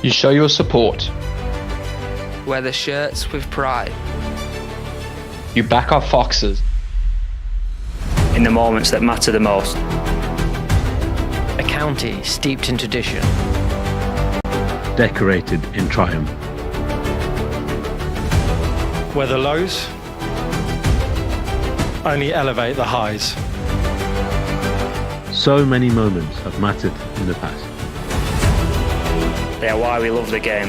You show your support. Wear the shirts with pride. You back our Foxes. In the moments that matter the most. A county steeped in tradition. Decorated in triumph. Where the lows only elevate the highs. So many moments have mattered in the past. They are why we love the game.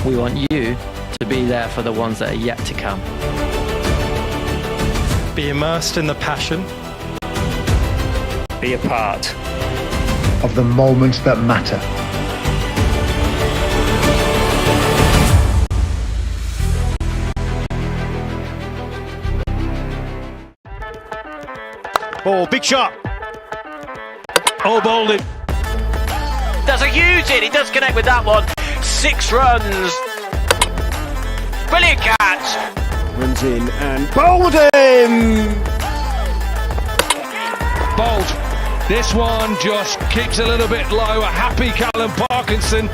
We want you to be there for the ones that are yet to come. Be immersed in the passion. Be a part of the moments that matter. Oh, big shot. Oh, bowled it. Does a huge hit. He does connect with that one. 6 runs. Brilliant catch. Runs in and bowled him. Bowled. This one just keeps a little bit low. A happy Callum Parkinson.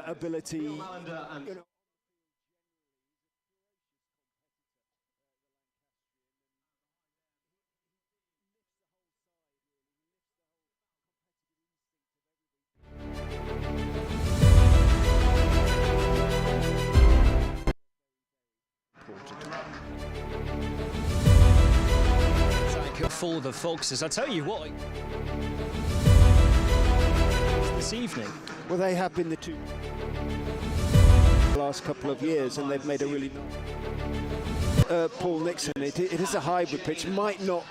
ability. You know. For the Foxes, I tell you what, this evening. Well, they have been the two last couple of years, and they've made a really Paul Nixon. It is a hybrid pitch, might not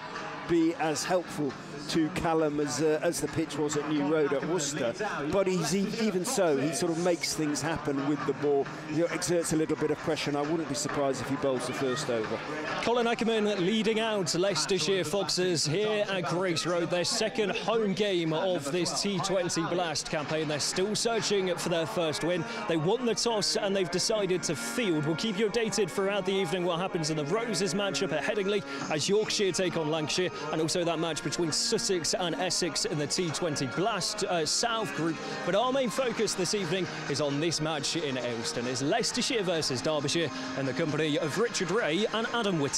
be as helpful to Callum as the pitch was at New Road at Worcester, but even so, he sort of makes things happen with the ball. He exerts a little bit of pressure, and I wouldn't be surprised if he bowls the first over. Colin Ackerman leading out Leicestershire Foxes here at Grace Road, their second home game of this T20 Blast campaign. They're still searching for their first win. They won the toss and they've decided to field. We'll keep you updated throughout the evening what happens in the Roses matchup at Headingley as Yorkshire take on Lancashire, and also that match between Sussex and Essex in the T20 Blast South group. But our main focus this evening is on this match in Ayleston. It's Leicestershire versus Derbyshire in the company of Richard Ray and Adam Whitty.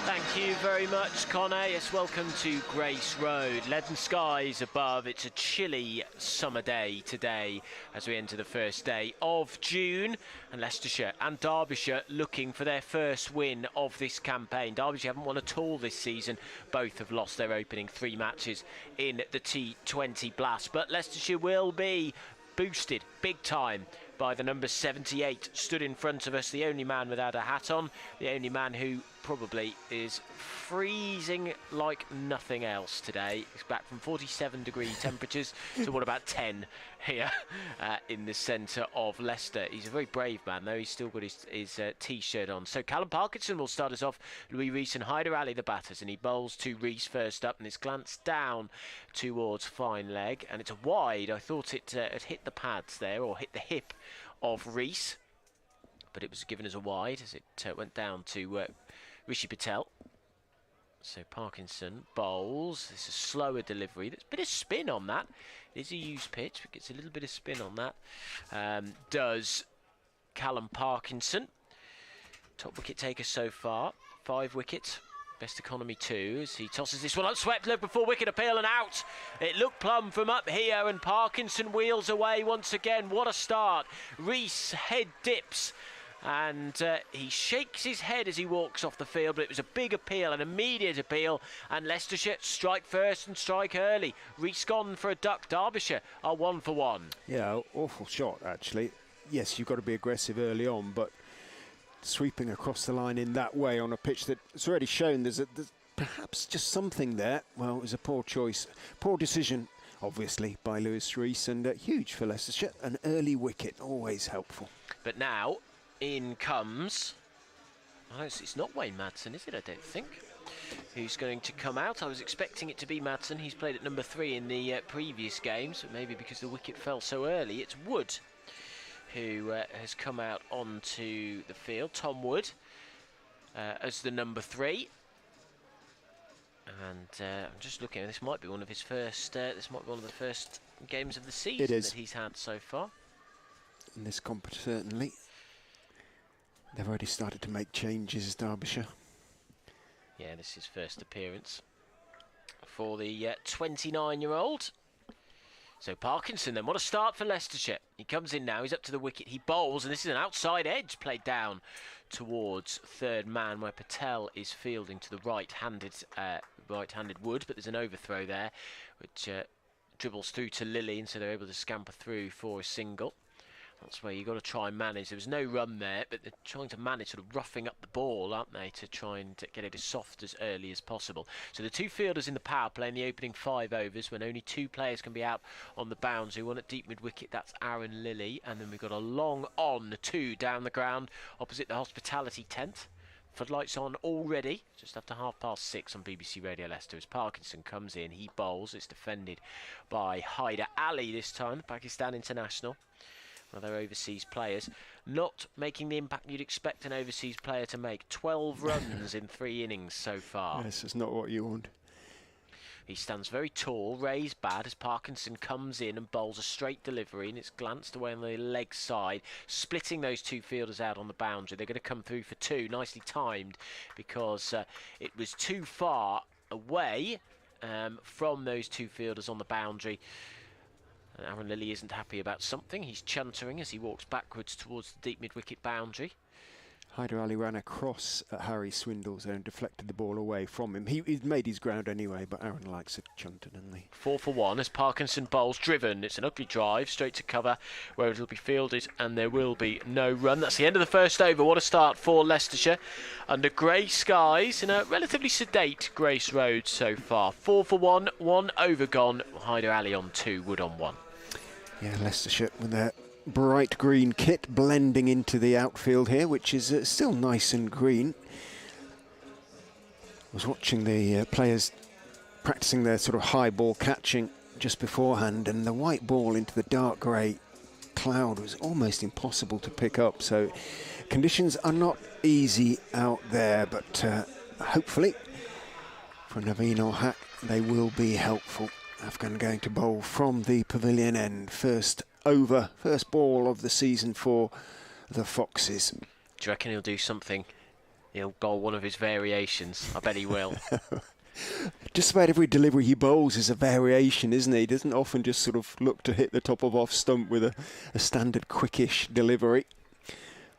Thank you very much, Connor. Yes, welcome to Grace Road. Leaden skies above. It's a chilly summer day today as we enter the first day of June. And Leicestershire and Derbyshire looking for their first win of this campaign. Derbyshire haven't won at all this season. Both have lost their opening 3 matches in the T20 Blast. But Leicestershire will be boosted big time by the number 78 stood in front of us, the only man without a hat on, the only man who probably is freezing like nothing else today. He's back from 47-degree temperatures to what about 10 here in the centre of Leicester. He's a very brave man though. He's still got his t-shirt on. So Callum Parkinson will start us off. Louis Rees and Hyder Ali the batters, and he bowls to Rees first up, and it's glanced down towards fine leg, and it's a wide. I thought it had hit the pads there, or hit the hip of Rees, but it was given as a wide as it went down to Rishi Patel. So Parkinson bowls. It's a slower delivery. There's a bit of spin on that. It is a used pitch, but gets a little bit of spin on that. Does Callum Parkinson. Top wicket taker so far. 5 wickets. Best economy 2 as he tosses this one up. Swept look before wicket appeal and out. It looked plumb from up here, and Parkinson wheels away once again. What a start. Rees head dips. And he shakes his head as he walks off the field, but it was a big appeal, an immediate appeal, and Leicestershire strike first and strike early. Rees gone for a duck. Derbyshire are 1 for 1. Yeah, awful shot actually. Yes, you've got to be aggressive early on, but sweeping across the line in that way on a pitch that's already shown there's perhaps just something there. Well, it was a poor choice, poor decision, obviously, by Louis Rees, and huge for Leicestershire. An early wicket, always helpful. But now in comes, it's not Wayne Madsen, is it? I don't think. Who's going to come out? I was expecting it to be Madsen. He's played at number 3 in the previous games, but maybe because the wicket fell so early. It's Wood who has come out onto the field. Tom Wood as the number 3. And I'm just looking. This might be one of his first. This might be one of the first games of the season that he's had so far. In this comp, certainly. They've already started to make changes, Derbyshire. Yeah, this is his first appearance for the 29-year-old. So Parkinson then, what a start for Leicestershire. He comes in now, he's up to the wicket, he bowls, and this is an outside edge played down towards third man, where Patel is fielding to the right-handed Wood, but there's an overthrow there, which dribbles through to Lilly, and so they're able to scamper through for a single. That's where you've got to try and manage. There was no run there, but they're trying to manage, sort of roughing up the ball, aren't they, to try and get it as soft as early as possible. So the 2 fielders in the power play in the opening 5 overs, when only 2 players can be out on the boundary. One at deep mid-wicket, that's Aaron Lilly. And then we've got a long on 2 down the ground opposite the hospitality tent. Floodlights on already, just after 6:30 on BBC Radio Leicester, as Parkinson comes in. He bowls. It's defended by Hyder Ali this time, the Pakistan international. One of their overseas players, not making the impact you'd expect an overseas player to make. 12 runs in 3 innings so far. Yes, it's not what you want. He stands very tall, raised bad as Parkinson comes in and bowls a straight delivery, and it's glanced away on the leg side, splitting those two fielders out on the boundary. They're going to come through for two, nicely timed, because it was too far away from those two fielders on the boundary. And Aaron Lilly isn't happy about something. He's chuntering as he walks backwards towards the deep mid-wicket boundary. Hyder Ali ran across at Harry Swindles there and deflected the ball away from him. He'd made his ground anyway, but Aaron likes a chunter, doesn't he? 4 for 1 as Parkinson bowls driven. It's an ugly drive straight to cover where it'll be fielded and there will be no run. That's the end of the first over. What a start for Leicestershire under grey skies in a relatively sedate Grace Road so far. 4 for 1, 1 over gone. Hyder Ali on 2, Wood on 1. Yeah, Leicestershire with their bright green kit blending into the outfield here, which is still nice and green. I was watching the players practicing their sort of high ball catching just beforehand, and the white ball into the dark grey cloud was almost impossible to pick up. So conditions are not easy out there, but hopefully for Naveen ul Haq they will be helpful. Afghan going to bowl from the pavilion end. First over, first ball of the season for the Foxes. Do you reckon he'll do something? He'll bowl one of his variations. I bet he will. Just about every delivery he bowls is a variation, isn't he? He doesn't often just sort of look to hit the top of off stump with a standard quickish delivery.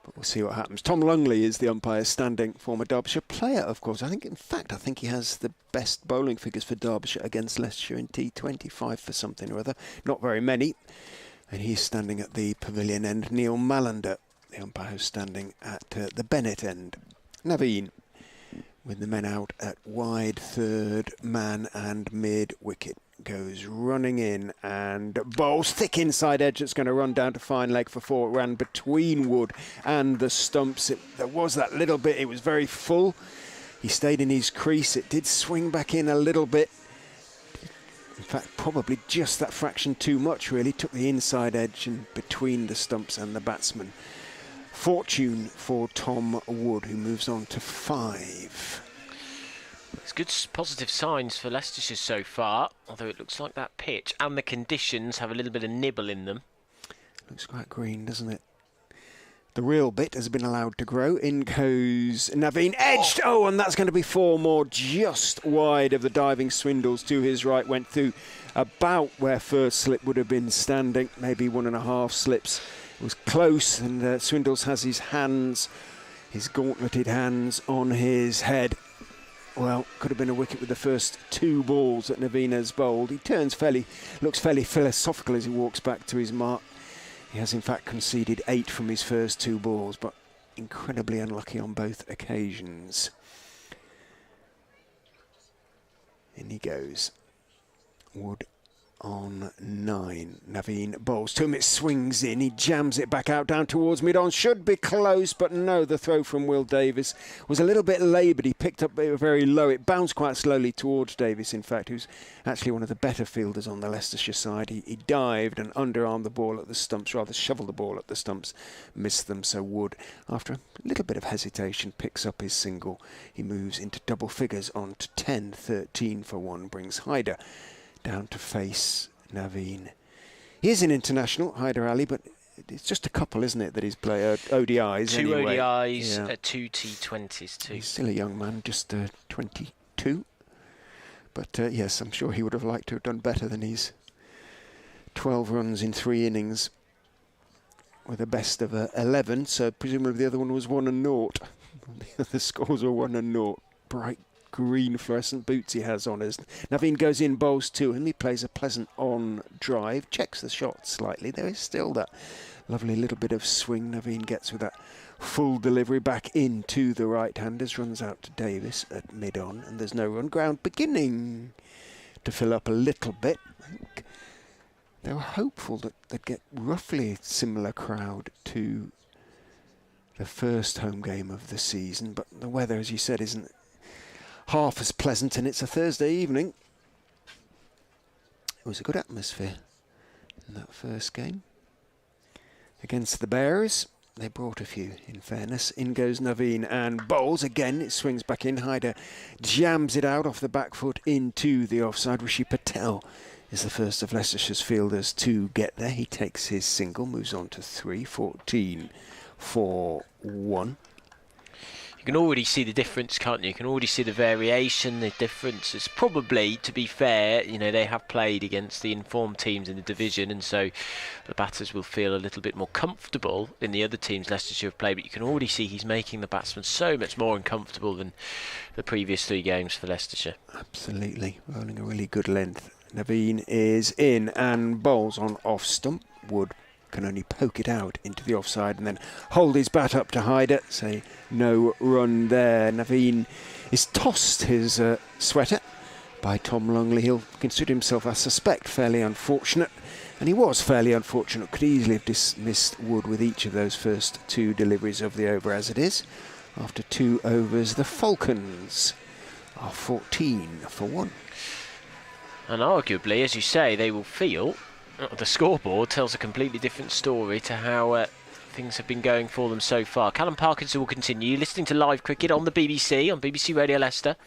But we'll see what happens. Tom Lungley is the umpire standing, former Derbyshire player, of course. I think he has the best bowling figures for Derbyshire against Leicestershire in T20, 5 for something or other. Not very many. And he's standing at the pavilion end. Neil Mallander, the umpire, who's standing at the Bennett end. Naveen, with the men out at wide, third man and mid wicket, goes running in and bowls thick inside edge. It's going to run down to fine leg for 4. It ran between Wood and the stumps. There was that little bit. It was very full. He stayed in his crease. It did swing back in a little bit. In fact, probably just that fraction too much, really. Took the inside edge and between the stumps and the batsman. Fortune for Tom Wood, who moves on to 5. It's good positive signs for Leicestershire so far, although it looks like that pitch and the conditions have a little bit of nibble in them. Looks quite green, doesn't it? The real bit has been allowed to grow. In goes Naveen, edged! Oh, and that's going to be 4 more, just wide of the diving Swindles to his right. Went through about where first slip would have been standing, maybe 1.5 slips. It was close, and Swindles has his hands, his gauntleted hands on his head. Well, could have been a wicket with the first 2 balls that Naveen has bowled. He looks fairly philosophical as he walks back to his mark. He has in fact conceded 8 from his first 2 balls, but incredibly unlucky on both occasions. In he goes. Wood on 9. Naveen bowls to him, it swings in, he jams it back out down towards mid-on, should be close, but no, the throw from Will Davis was a little bit laboured. He picked up it very low. It bounced quite slowly towards Davis, in fact, who's actually one of the better fielders on the Leicestershire side. He dived and underarmed the ball at the stumps, rather shoveled the ball at the stumps, missed them. So Wood, after a little bit of hesitation, picks up his single. He moves into double figures on to 10, 13 for 1, brings Hyder down to face Naveen. He is an international, Hyder Ali, but it's just a couple, isn't it, that he's played ODIs 2 anyway. ODIs, 2 T20s too. He's still a young man, just 22. But yes, I'm sure he would have liked to have done better than his 12 runs in 3 innings with a best of 11. So presumably the other one was 1 and 0. The other scores were 1 and 0. Bright green fluorescent boots he has on us. Naveen goes in, bowls to him. He plays a pleasant on drive, checks the shot slightly. There is still that lovely little bit of swing Naveen gets with that full delivery back into the right-handers. Runs out to Davis at mid-on, and there's no run. Ground beginning to fill up a little bit. I think they were hopeful that they'd get roughly a similar crowd to the first home game of the season, but the weather, as you said, isn't half as pleasant, and it's a Thursday evening. It was a good atmosphere in that first game against the Bears. they brought a few, in fairness. In goes Naveen and bowls. Again, it swings back in. Haider jams it out off the back foot into the offside. Rishi Patel is the first of Leicestershire's fielders to get there. He takes his single, moves on to 3, 14 for 1. You can already see the difference, can't you? You can already see the variation, the difference. It's probably, to be fair, you know, they have played against the informed teams in the division, and so the batters will feel a little bit more comfortable in the other teams Leicestershire have played, but you can already see he's making the batsmen so much more uncomfortable than the previous 3 games for Leicestershire. Absolutely, rolling a really good length. Naveen is in and bowls on off stump. Wood can only poke it out into the offside and then hold his bat up to Haider. Say no run there. Naveen is tossed his sweater by Tom Longley. He'll consider himself, I suspect, fairly unfortunate. And he was fairly unfortunate. Could easily have dismissed Wood with each of those first 2 deliveries of the over as it is. After 2 overs, the Falcons are 14 for 1. And arguably, as you say, they will feel the scoreboard tells a completely different story to how things have been going for them so far. Callum Parkinson will continue listening to live cricket on the BBC, on BBC Radio Leicester.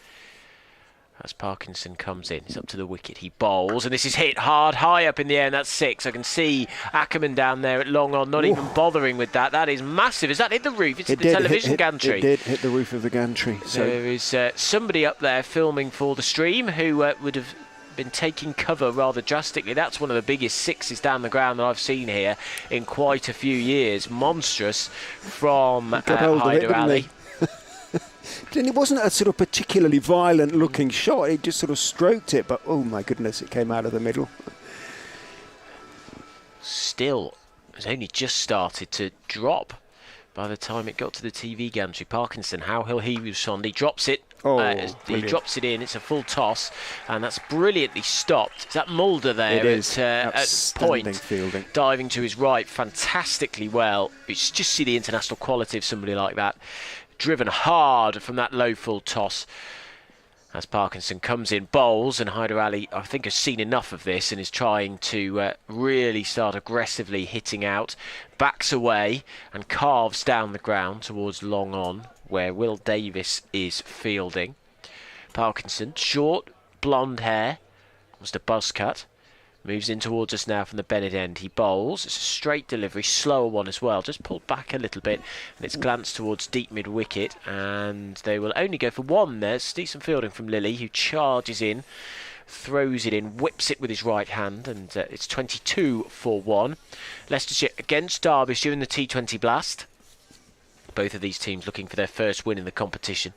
As Parkinson comes in, he's up to the wicket, he bowls, and this is hit hard, high up in the air, and that's 6. I can see Ackerman down there at long on, not even bothering with that. That is massive. Has that hit the roof? It's the television gantry. It did hit the roof of the gantry. So there is somebody up there filming for the stream who would have been taking cover rather drastically. That's one of the biggest 6s down the ground that I've seen here in quite a few years. Monstrous from Haider Ali. And it wasn't a sort of particularly violent looking shot. He just sort of stroked it, but oh my goodness, it came out of the middle. Still, it's only just started to drop by the time it got to the TV gantry. Parkinson, how he respond? He drops it. He drops it in. It's a full toss, and that's brilliantly stopped. Is that Mulder there? It is. At point, fielding. Diving to his right, fantastically well. You just see the international quality of somebody like that, driven hard from that low full toss. As Parkinson comes in, bowls, and Haider Ali, I think, has seen enough of this and is trying to really start aggressively hitting out. Backs away and carves down the ground towards long on, where Will Davis is fielding. Parkinson, short, blonde hair, almost a buzz cut. Moves in towards us now from the Bennett end. He bowls. It's a straight delivery, slower one as well. Just pulled back a little bit, and it's glanced towards deep mid-wicket, and they will only go for 1 there. It's decent fielding from Lilly, who charges in, throws it in, whips it with his right hand, and it's 22 for 1. Leicestershire against Derbyshire in the T20 Blast. Both of these teams looking for their first win in the competition.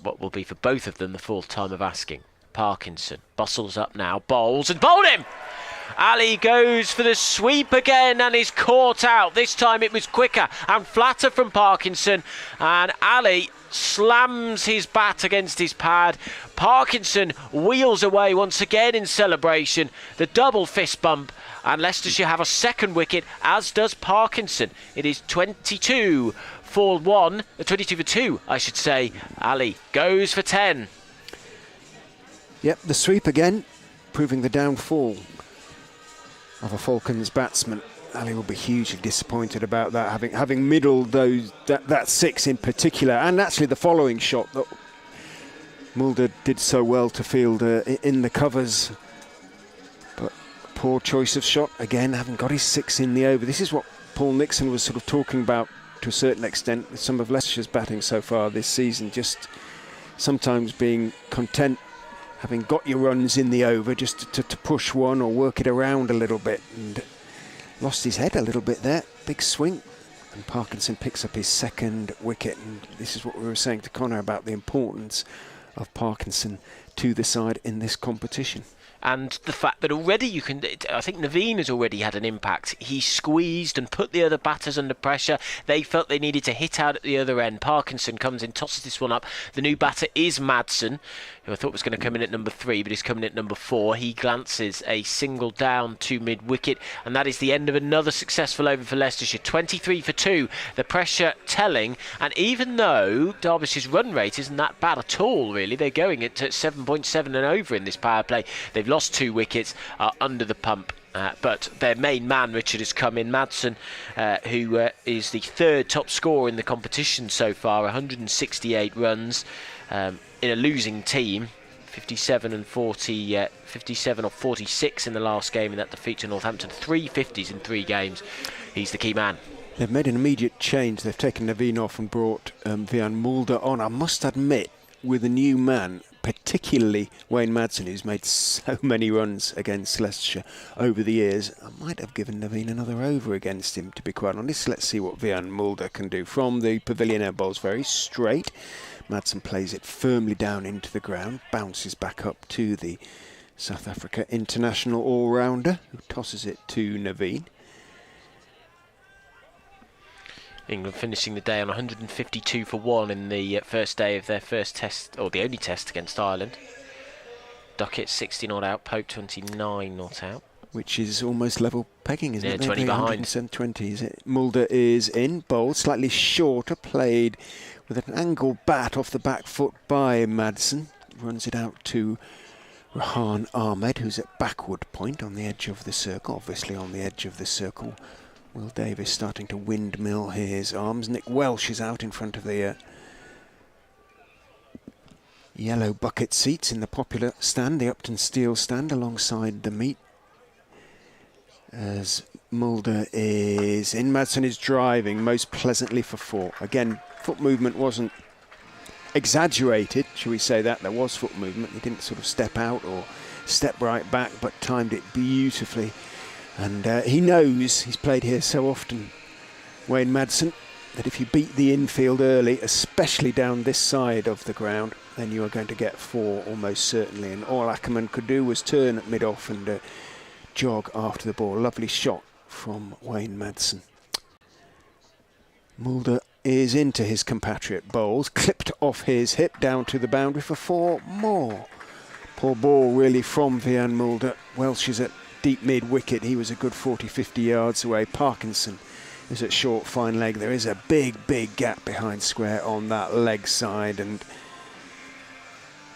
What will be for both of them the 4th time of asking. Parkinson bustles up now, bowls and bowled him! Ali goes for the sweep again and is caught out. This time it was quicker and flatter from Parkinson, and Ali slams his bat against his pad. Parkinson wheels away once again in celebration. The double fist bump, and Leicestershire have a 2nd wicket, as does Parkinson. It is 22 for 1, 22 for 2, I should say. Ali goes for 10. Yep, the sweep again, proving the downfall of a Falcons batsman. Ali will be hugely disappointed about that, having middled that 6 in particular, and actually the following shot that Mulder did so well to field in the covers. But poor choice of shot again, having got his 6 in the over. This is what Paul Nixon was sort of talking about to a certain extent with some of Leicestershire's batting so far this season, just sometimes being content having got your runs in the over just to push one or work it around a little bit, and lost his head a little bit there. Big swing, and Parkinson picks up his 2nd wicket, and this is what we were saying to Connor about the importance of Parkinson to the side in this competition. And the fact that already I think Naveen has already had an impact. He squeezed and put the other batters under pressure. They felt they needed to hit out at the other end. Parkinson comes in, tosses this one up. The new batter is Madsen, who I thought was going to come in at number 3, but he's coming in at number 4. He glances a single down to mid-wicket, and that is the end of another successful over for Leicestershire. 23 for 2, the pressure telling, and even though Derbyshire's run rate isn't that bad at all, really, they're going at 7.7 and over in this power play. They've lost 2 wickets, under the pump. But their main man, Richard, has come in. Madsen, who is the third top scorer in the competition so far, 168 runs in a losing team. 57 and 40, 57 or 46 in the last game in that defeat to Northampton. 3 50s in 3 games. He's the key man. They've made an immediate change. They've taken Naveen off and brought Vian Mulder on. I must admit, with a new man, particularly Wayne Madsen, who's made so many runs against Leicestershire over the years, I might have given Naveen another over against him, to be quite honest. Let's see what Vian Mulder can do. From the pavilion, air bowls very straight. Madsen plays it firmly down into the ground, bounces back up to the South Africa international all-rounder, who tosses it to Naveen. England finishing the day on 152 for 1 in the first day of their first test, or the only test against Ireland. Duckett 60 not out, Pope 29 not out. Which is almost level pegging, isn't it? 20 behind. 120, is it? Mulder is in, bowled, slightly shorter, played with an angled bat off the back foot by Madsen. Runs it out to Rahan Ahmed, who's at backward point on the edge of the circle, obviously on the edge of the circle. Will Davis starting to windmill his arms. Nick Welsh is out in front of the yellow bucket seats in the popular stand, the Upton Steel stand alongside the meet. As Mulder is in, Madsen is driving most pleasantly for 4. Again, foot movement wasn't exaggerated, shall we say that. There was foot movement. He didn't sort of step out or step right back, but timed it beautifully. And he knows, he's played here so often, Wayne Madsen, that if you beat the infield early, especially down this side of the ground, then you are going to get 4 almost certainly. And all Ackerman could do was turn at mid-off and jog after the ball. Lovely shot from Wayne Madsen. Mulder is into his compatriot bowls, clipped off his hip down to the boundary for 4 more. Poor ball really from Vian Mulder. Welsh is at deep mid-wicket. He was a good 40-50 yards away. Parkinson is at short fine leg. There is a big gap behind square on that leg side, and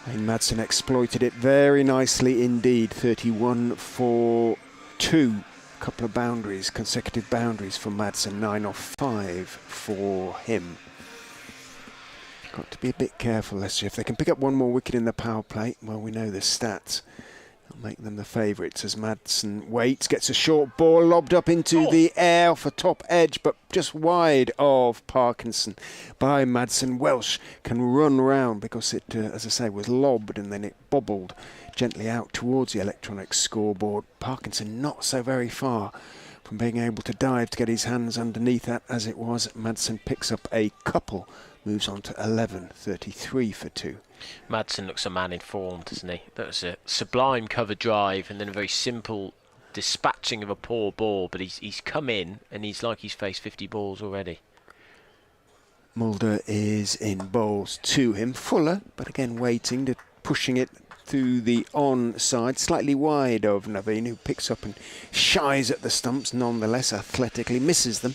Wayne Madsen exploited it very nicely indeed. 31 for 2. A couple of boundaries, consecutive boundaries for Madsen. 9 off 5 for him. Got to be a bit careful, Leicester. If they can pick up 1 more wicket in the power play, well, we know the stats. That'll make them the favourites as Madsen waits, gets a short ball lobbed up into the air off a top edge, but just wide of Parkinson by Madsen. Welsh can run round because it, as I say, was lobbed and then it bobbled gently out towards the electronic scoreboard. Parkinson not so very far from being able to dive to get his hands underneath that as it was. Madsen picks up a couple, moves on to 11, 33 for 2. Madsen looks a man in form, doesn't he? That was a sublime cover drive and then a very simple dispatching of a poor ball, but he's come in and he's like he's faced 50 balls already. Mulder is in bowls to him. Fuller, but again waiting, to pushing it to the on side, slightly wide of Naveen, who picks up and shies at the stumps, nonetheless athletically misses them.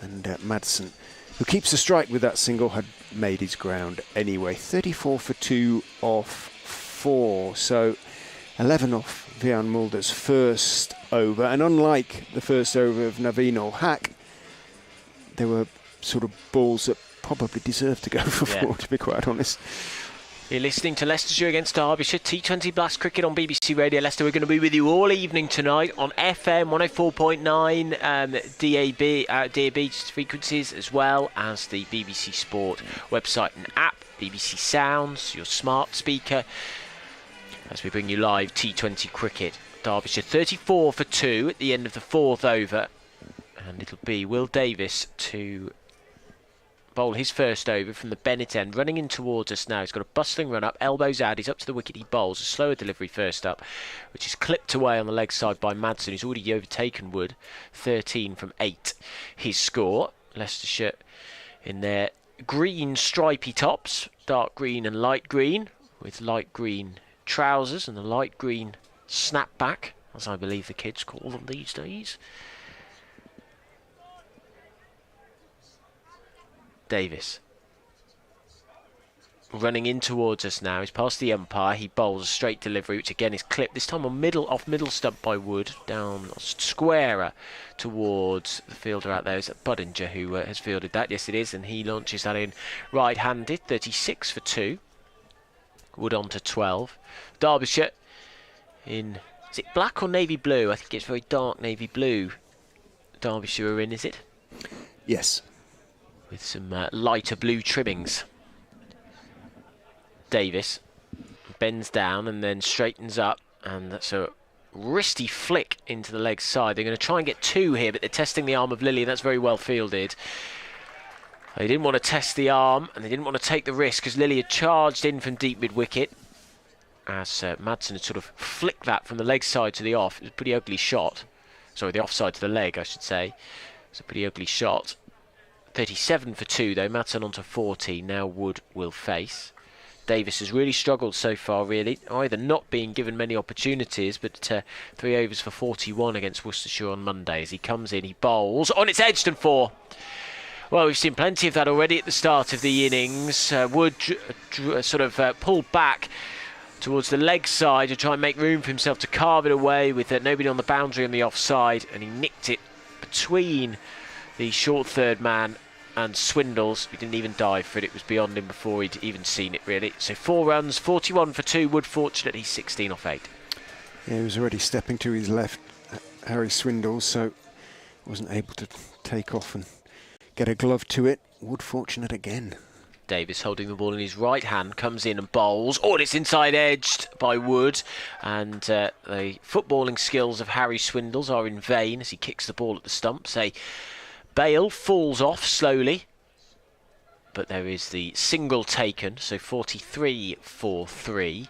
And Madsen, who keeps the strike with that single, had made his ground anyway. 34 for 2 off 4. So 11 off Vian Mulder's first over. And unlike the first over of Naveen ul Haq, there were sort of balls that probably deserved to go for 4, to be quite honest. You're listening to Leicestershire against Derbyshire, T20 Blast Cricket on BBC Radio Leicester. We're going to be with you all evening tonight on FM 104.9, DAB frequencies, as well as the BBC Sport website and app, BBC Sounds, your smart speaker, as we bring you live T20 cricket. Derbyshire 34 for 2 at the end of the 4th over, and it'll be Will Davis to bowl his first over from the Bennett end, running in towards us now. He's got a bustling run up, elbows out, he's up to the wicket, he bowls a slower delivery first up, which is clipped away on the leg side by Madsen, who's already overtaken Wood. 13 from 8 his score. Leicestershire in their green stripy tops, dark green and light green, with light green trousers and a light green snapback, as I believe the kids call them these days. Davis. running in towards us now. He's past the umpire. He bowls a straight delivery, which again is clipped. This time on off middle stump by Wood, down squarer towards the fielder out there. Is it Budinger who has fielded that? Yes, it is, and he launches that in right-handed. 36 for 2. Wood on to 12. Derbyshire in, is it black or navy blue? I think it's very dark navy blue. Derbyshire are in, is it? Yes. With some lighter blue trimmings. Davis bends down and then straightens up, and that's a wristy flick into the leg side. They're going to try and get 2 here, but they're testing the arm of Lilly, and that's very well fielded. They didn't want to test the arm, and they didn't want to take the risk because Lilly had charged in from deep mid-wicket as Madsen had sort of flicked that from the leg side to the off. It was a pretty ugly shot. Sorry, the offside to the leg, I should say. It's a pretty ugly shot. 37 for 2, though. Madsen on to 40. Now Wood will face. Davis has really struggled so far, really, either not being given many opportunities, but 3 overs for 41 against Worcestershire on Monday. As he comes in, he bowls on its Edged and 4. Well, we've seen plenty of that already at the start of the innings. Wood sort of pulled back towards the leg side to try and make room for himself to carve it away with nobody on the boundary on the offside, and he nicked it between the short third man and Swindles. He didn't even dive for it. It was beyond him before he'd even seen it, really. So 4 runs, 41 for 2. Wood fortunately 16 off 8. Yeah, he was already stepping to his left, Harry Swindles, so wasn't able to take off and get a glove to it. Wood fortunate again. Davis holding the ball in his right hand, comes in and bowls. Oh, and it's inside edged by Wood. And the footballing skills of Harry Swindles are in vain as he kicks the ball at the stumps. Bale falls off slowly, but there is the single taken, so 43 for 3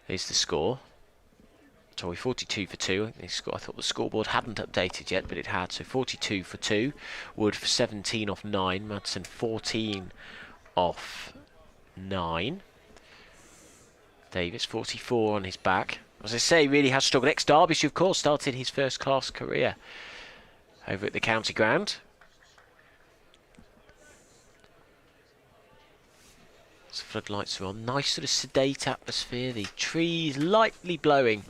is the score. Sorry, 42 for 2. I thought the scoreboard hadn't updated yet, but it had, so 42 for 2. Wood for 17 off 9. Madsen 14 off 9. Davis 44 on his back. As I say, really has struggled. Ex-Derbyshire, of course, started his first-class career over at the county ground. So floodlights are on. Nice sort of sedate atmosphere. The trees lightly blowing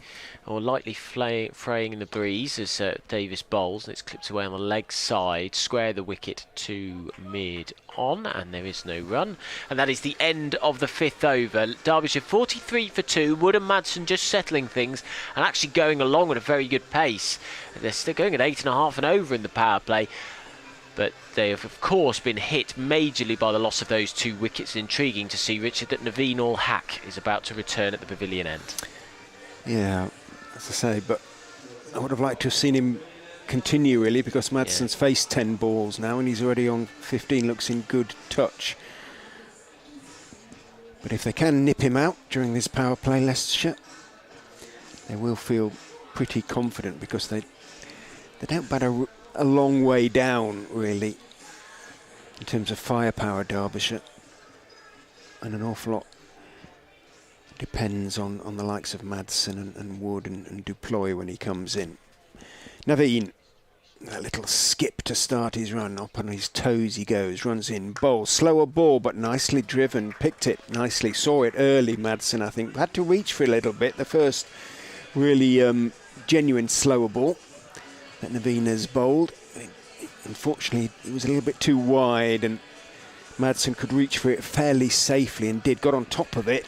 or lightly fraying in the breeze as Davis bowls, and it's clipped away on the leg side. Square the wicket to mid on, and there is no run. And that is the end of the 5th over. Derbyshire 43 for 2. Wood and Madsen just settling things and actually going along at a very good pace. They're still going at 8.5 and over in the power play. But they have, of course, been hit majorly by the loss of those 2 wickets. Intriguing to see, Richard, that Naveen Ul Haq is about to return at the pavilion end. Yeah, as I say, but I would have liked to have seen him continue, really, because Madsen's faced 10 balls now and he's already on 15, looks in good touch. But if they can nip him out during this power play, Leicestershire, they will feel pretty confident because they don't bat a long way down, really, in terms of firepower, Derbyshire, and an awful lot depends on the likes of Madsen and Wood and Duploy when he comes in. Naveen, a little skip to start his run, up on his toes he goes, runs in, bowls, slower ball but nicely driven, picked it nicely, saw it early, Madsen, I think, had to reach for a little bit, the first really genuine slower ball that Naveen has bowled. Unfortunately, it was a little bit too wide and Madsen could reach for it fairly safely and did, got on top of it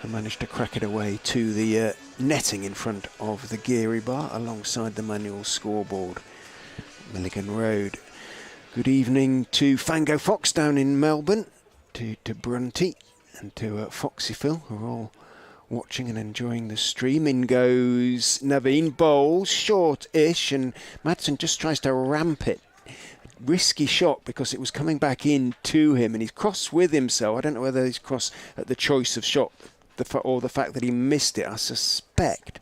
and managed to crack it away to the netting in front of the Geary bar alongside the manual scoreboard. Milligan Road. Good evening to Fango Fox down in Melbourne, to Brunty and to Foxy Phil, who are all watching and enjoying the stream. In goes Naveen, bowls short-ish, and Madsen just tries to ramp it. Risky shot because it was coming back in to him, and he's cross with him, so I don't know whether he's cross at the choice of shot or the fact that he missed it. I suspect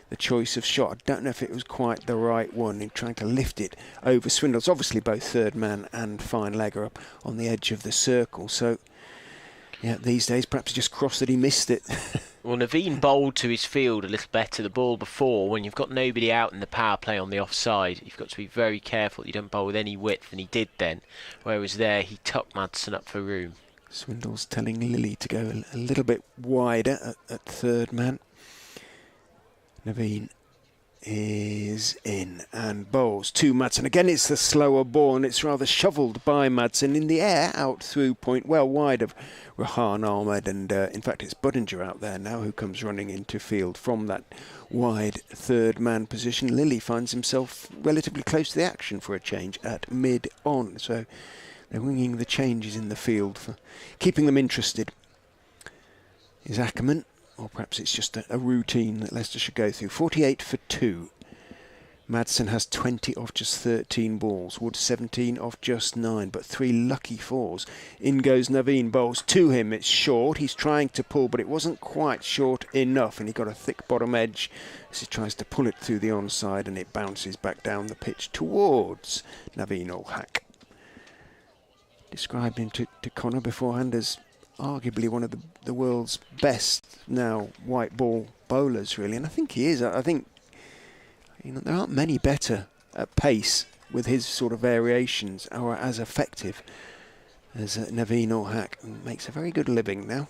the choice of shot. I don't know if it was quite the right one in trying to lift it over Swindles. Obviously both third man and fine leg are up on the edge of the circle, so yeah, these days perhaps just crossed that he missed it. Well, Naveen bowled to his field a little better the ball before. When you've got nobody out in the power play on the offside, you've got to be very careful you don't bowl with any width, and he did then. Whereas there, he tucked Madsen up for room. Swindle's telling Lilly to go a little bit wider at third man. Naveen is in and bowls to Madsen. Again, it's the slower ball, and it's rather shovelled by Madsen in the air out through point, well wide of Rehan Ahmed. And in fact, it's Budinger out there now who comes running into field from that wide third man position. Lilly finds himself relatively close to the action for a change at mid-on. So they're winging the changes in the field for keeping them interested. Is Ackerman, or perhaps it's just a routine that Leicester should go through. 48 for 2. Madsen has 20 off just 13 balls. Wood 17 off just 9, but 3 lucky 4s. In goes Naveen, bowls to him. It's short. He's trying to pull, but it wasn't quite short enough, and he got a thick bottom edge as he tries to pull it through the onside, and it bounces back down the pitch towards Naveen ul Haq. Described him to Connor beforehand as arguably one of the world's best now white ball bowlers, really, and I think he is. I think there aren't many better at pace with his sort of variations or as effective as Naveen ul Haq, and makes a very good living now.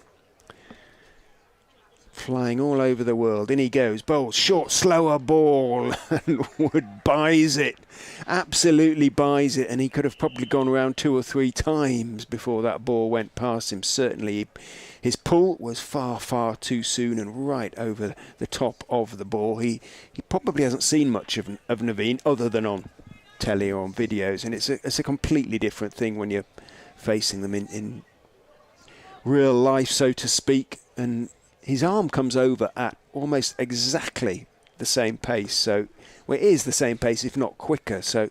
Flying all over the world. In he goes. Bowls. Short, slower ball. And Wood buys it. Absolutely buys it. And he could have probably gone around 2 or 3 times before that ball went past him. Certainly his pull was far, far too soon and right over the top of the ball. He probably hasn't seen much of Naveen other than on telly or on videos. And it's a completely different thing when you're facing them in real life, so to speak. And his arm comes over at almost exactly the same pace. So, well, it is the same pace, if not quicker. So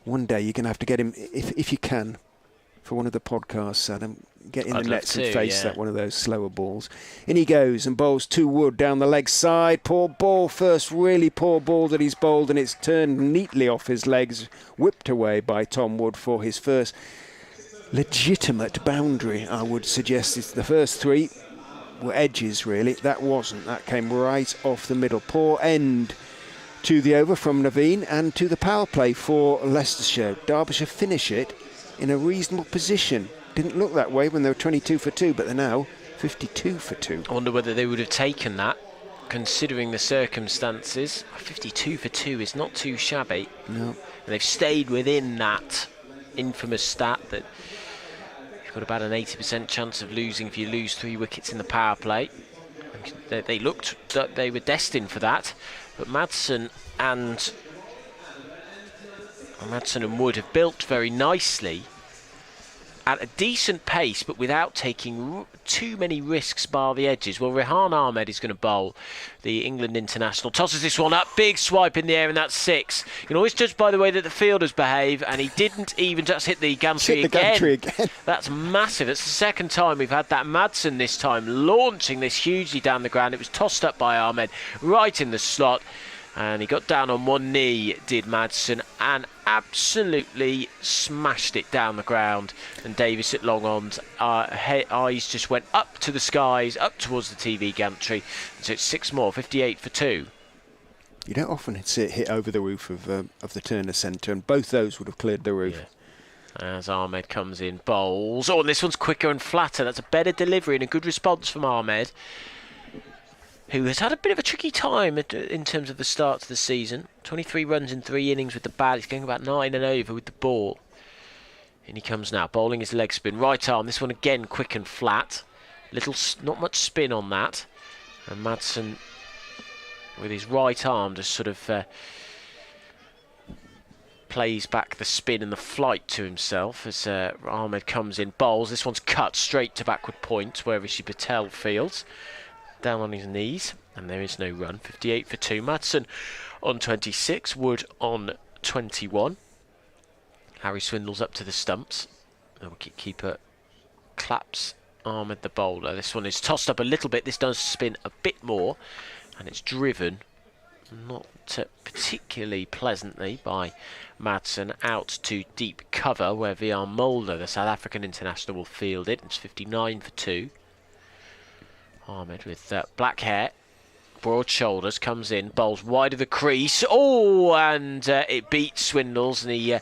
one day you're going to have to get him, if you can, for one of the podcasts, Adam, get in the nets and face that one of those slower balls. In he goes and bowls to Wood down the leg side. Poor ball first, really poor ball that he's bowled, and it's turned neatly off his legs, whipped away by Tom Wood for his first legitimate boundary, I would suggest. It's the first 3 were edges, really. That wasn't. That came right off the middle. Poor end to the over from Naveen and to the power play for Leicestershire. Derbyshire finish it in a reasonable position. Didn't look that way when they were 22 for 2, but they're now 52 for 2. I wonder whether they would have taken that, considering the circumstances. 52 for 2 is not too shabby. No. And they've stayed within that infamous stat that you've got about an 80% chance of losing if you lose 3 wickets in the power play. They looked that they were destined for that, but Madsen and Wood have built very nicely at a decent pace, but without taking too many risks bar the edges. Well, Rehan Ahmed is going to bowl, the England international. Tosses this one up, big swipe in the air, and that's 6. You can always judge by the way that the fielders behave, and he didn't even just hit the gantry again. That's massive. It's the second time we've had that. Madsen this time launching this hugely down the ground. It was tossed up by Ahmed right in the slot, and he got down on one knee, did Madsen, and absolutely smashed it down the ground. And Davis at long on's eyes just went up to the skies, up towards the TV gantry. And so it's 6 more, 58 for 2. You don't often see it hit over the roof of the Turner Centre, and both those would have cleared the roof. Yeah. As Ahmed comes in, bowls. Oh, and this one's quicker and flatter. That's a better delivery and a good response from Ahmed, who has had a bit of a tricky time in terms of the start to the season. 23 runs in 3 innings with the bat. He's going about 9 and over with the ball. In he comes now, bowling his leg spin. Right arm, this one again quick and flat. Not much spin on that. And Madsen, with his right arm, just sort of plays back the spin and the flight to himself as Ahmed comes in, bowls. This one's cut straight to backward point where Rishi Patel fields. Down on his knees, and there is no run. 58 for 2. Madsen on 26, Wood on 21. Harry Swindle's up to the stumps. The wicket-keeper claps Ahmed the bowler. This one is tossed up a little bit. This does spin a bit more, and it's driven not particularly pleasantly by Madsen out to deep cover where VR Mulder, the South African international, will field it. It's 59 for 2. Ahmed with black hair, broad shoulders, comes in, bowls wide of the crease. Oh, and it beats Swindles, and he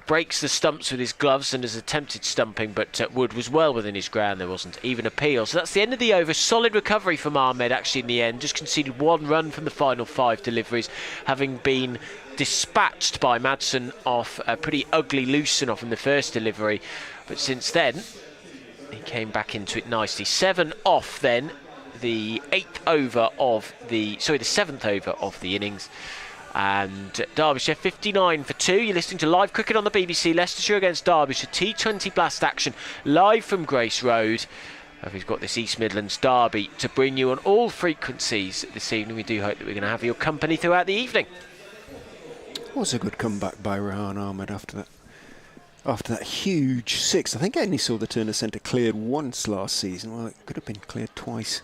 breaks the stumps with his gloves and has attempted stumping, but Wood was well within his ground. There wasn't even a peel. So that's the end of the over. Solid recovery from Ahmed actually in the end. Just conceded 1 run from the final 5 deliveries, having been dispatched by Madsen off a pretty ugly loosen off in the first delivery. But since then, he came back into it nicely. 7 off then, the 7th over of the innings. And Derbyshire 59 for 2. You're listening to live cricket on the BBC. Leicestershire against Derbyshire. T20 blast action live from Grace Road. We've got this East Midlands derby to bring you on all frequencies this evening. We do hope that we're going to have your company throughout the evening. It was a good comeback by Rehan Ahmed after that huge 6. I think I only saw the Turner Centre cleared once last season. Well, it could have been cleared twice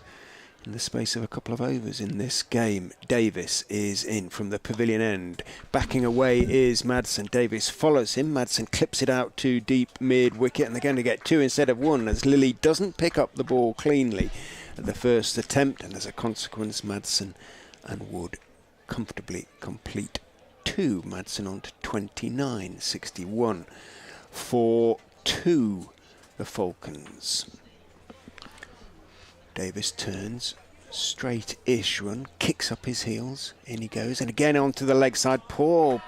in the space of a couple of overs in this game. Davis is in from the pavilion end. Backing away is Madsen. Davis follows him. Madsen clips it out to deep mid-wicket, and they're going to get 2 instead of 1 as Lilly doesn't pick up the ball cleanly at the first attempt, and as a consequence Madsen and Wood comfortably complete 2. Madsen on to 29, 61 for 2, the Falcons. Davis turns, straight-ish run, kicks up his heels, in he goes, and again onto the leg side. Poor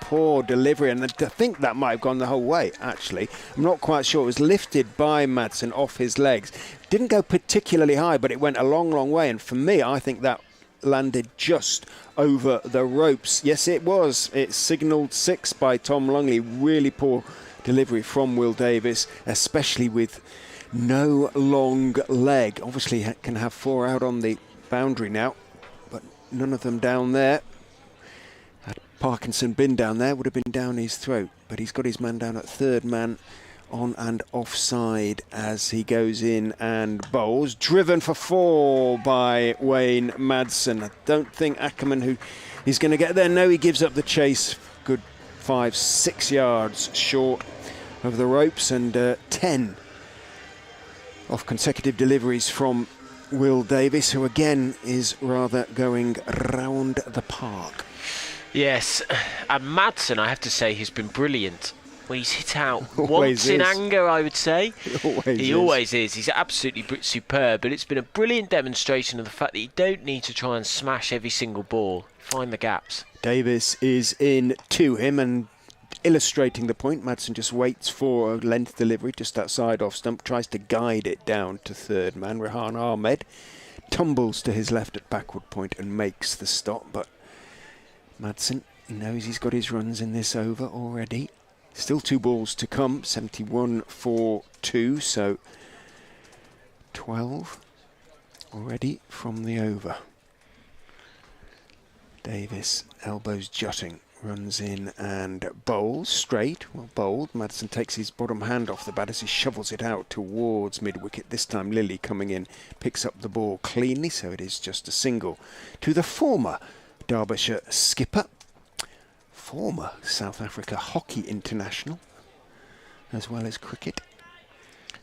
delivery, and I think that might have gone the whole way, actually. I'm not quite sure. It was lifted by Madsen off his legs. Didn't go particularly high, but it went a long way, and for me, I think that landed just over the ropes. Yes, it was. It signalled 6 by Tom Longley. Really poor delivery from Will Davis, especially with no long leg. Obviously can have 4 out on the boundary now, but none of them down there. Had Parkinson been down there, would have been down his throat, but he's got his man down at 3rd man on and offside as he goes in and bowls. Driven for 4 by Wayne Madsen. I don't think Ackerman, who is going to get there. No, he gives up the chase. Good 5-6 yards short of the ropes, and 10 of consecutive deliveries from Will Davis, who again is rather going round the park. Yes, and Madsen, I have to say, has been brilliant. Well, he's hit out Always once in is. anger, I would say. He always is. He's absolutely superb, but it's been a brilliant demonstration of the fact that you don't need to try and smash every single ball. Find the gaps. Davis is in to him, and illustrating the point, Madsen just waits for a length delivery just outside off stump, tries to guide it down to 3rd man. Rehan Ahmed tumbles to his left at backward point and makes the stop, but Madsen knows he's got his runs in this over already. Still 2 balls to come, 71 for 2, so 12 already from the over. Davis, elbows jutting, runs in and bowls straight. Well bowled. Madsen takes his bottom hand off the bat as he shovels it out towards mid-wicket. This time Lilly coming in, picks up the ball cleanly, so it is just a single to the former Derbyshire skipper, former South Africa hockey international, as well as cricket.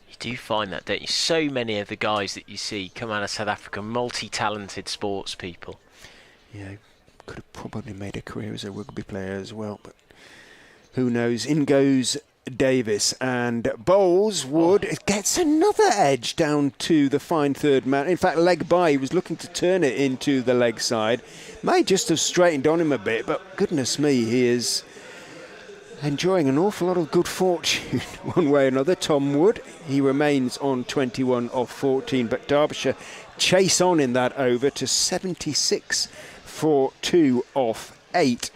You do find that, don't you? So many of the guys that you see come out of South Africa, multi-talented sports people. Yeah, could have probably made a career as a rugby player as well, but who knows. In goes Davis and bowls. Wood gets another edge down to the fine 3rd man. In fact, leg by, he was looking to turn it into the leg side. May just have straightened on him a bit, but goodness me, he is enjoying an awful lot of good fortune one way or another. Tom Wood, he remains on 21 off 14, but Derbyshire chase on in that over to 76 for 2 off 8.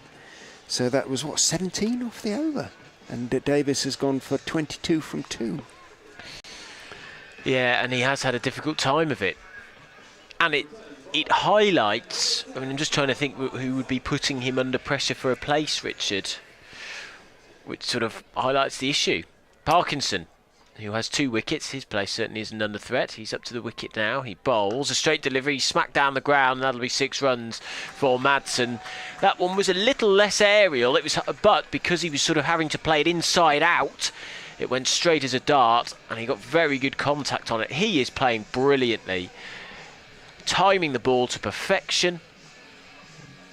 So that was, 17 off the over? And Davis has gone for 22 from 2. Yeah, and he has had a difficult time of it. And it highlights, I mean, I'm just trying to think who would be putting him under pressure for a place, Richard, which sort of highlights the issue. Parkinson, who has 2 wickets. His place certainly isn't under threat. He's up to the wicket now. He bowls a straight delivery, smack down the ground. That'll be 6 runs for Madsen. That one was a little less aerial. It was, but because he was sort of having to play it inside out, it went straight as a dart, and he got very good contact on it. He is playing brilliantly, timing the ball to perfection.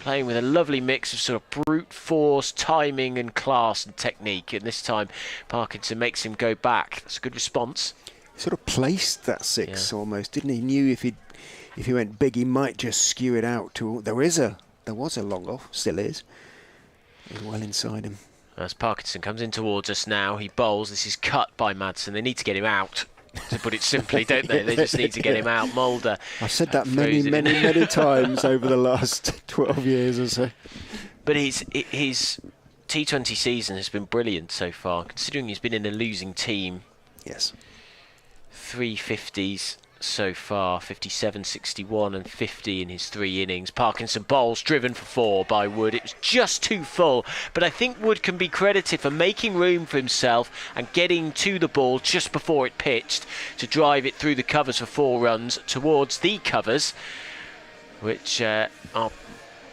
playing with a lovely mix of sort of brute force, timing and class and technique. And this time Parkinson makes him go back. That's a good response. He sort of placed that 6 almost, didn't he? He knew if he went big, he might just skew it out. There was a long off, still is. He's well inside him. As Parkinson comes in towards us now, he bowls. This is cut by Madsen. They need to get him out, to put it simply, don't they? They just need to get him out. Mulder. I've said that many times over the last 12 years or so. But his T20 season has been brilliant so far, considering he's been in a losing team. Yes. 3 50s so far, 57, 61 and 50 in his 3 innings. Parkinson bowls, driven for 4 by Wood. It was just too full, but I think Wood can be credited for making room for himself and getting to the ball just before it pitched to drive it through the covers for 4 runs towards the covers, which are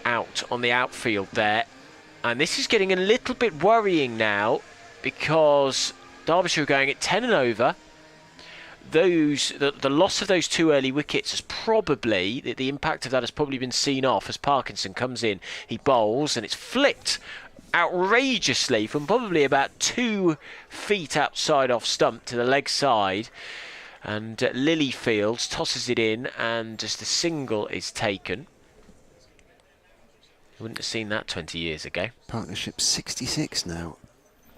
out on the outfield there. And this is getting a little bit worrying now, because Derbyshire are going at 10 and over. The loss of those 2 early wickets has probably, the impact of that has probably been seen off as Parkinson comes in. He bowls and it's flicked outrageously from probably about 2 feet outside off stump to the leg side. And Lilyfields tosses it in, and as the single is taken. You wouldn't have seen that 20 years ago. Partnership 66 now,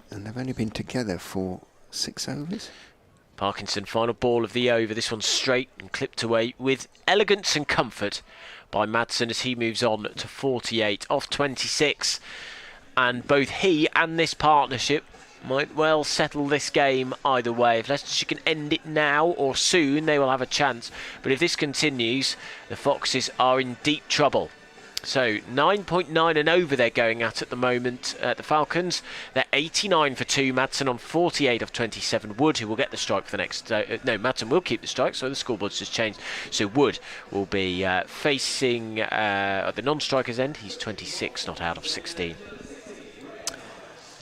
and they've only been together for 6 overs. Parkinson, final ball of the over. This one's straight and clipped away with elegance and comfort by Madsen as he moves on to 48 off 26. And both he and this partnership might well settle this game either way. If Leicestershire can end it now or soon, they will have a chance. But if this continues, the Foxes are in deep trouble. So 9.9 and over they're going at the moment. The Falcons, they're 89 for 2. Madsen on 48 of 27. Wood, who will get the strike for the next... no, Madsen will keep the strike, so the scoreboard's just changed. So Wood will be facing at the non-striker's end. He's 26, not out of 16.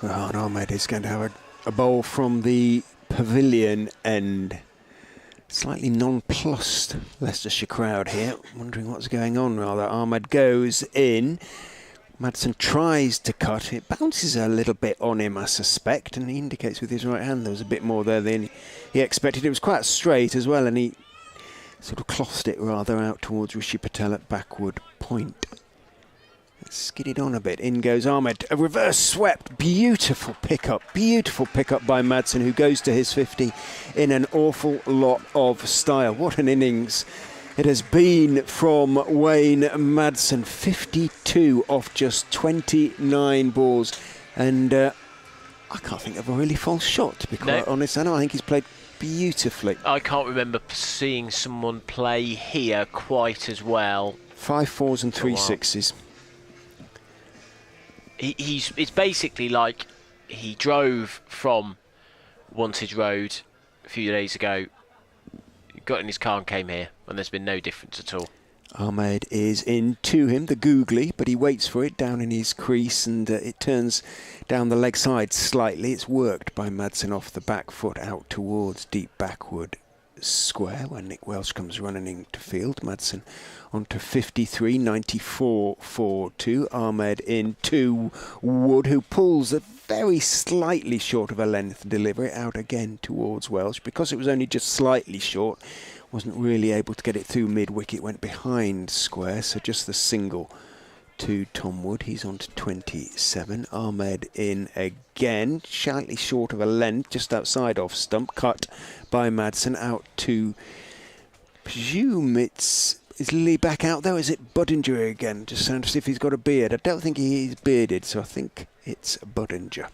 Well, Ahmed is going to have a bowl from the pavilion end. Slightly nonplussed Leicestershire crowd here, wondering what's going on rather. Ahmed goes in. Madsen tries to cut. It bounces a little bit on him, I suspect, and he indicates with his right hand there was a bit more there than he expected. It was quite straight as well, and he sort of clothed it rather out towards Rishi Patel at backward point. Skidded on a bit. In goes Ahmed. A reverse swept. Beautiful pickup by Madsen, who goes to his 50 in an awful lot of style. What an innings it has been from Wayne Madsen. 52 off just 29 balls. And I can't think of a really false shot, to be quite honest. I think he's played beautifully. I can't remember seeing someone play here quite as well. 5 4s and 3 6s. It's basically like he drove from Wantage Road a few days ago, got in his car and came here, and there's been no difference at all. Ahmed is into him, the googly, but he waits for it down in his crease, and it turns down the leg side slightly. It's worked by Madsen off the back foot out towards deep backward square when Nick Welsh comes running into field. Madsen onto 53, 94 for 2. Ahmed in 2. Wood, who pulls a very slightly short of a length delivery out again towards Welsh. Because it was only just slightly short, wasn't really able to get it through mid-wicket, went behind square, so just the single to Tom Wood. He's on to 27. Ahmed in again, slightly short of a length, just outside off stump, cut by Madsen out to, presume is Lee back out though? Is it Budinger again? Just sounds as if he's got a beard. I don't think he's bearded, so I think it's Budinger.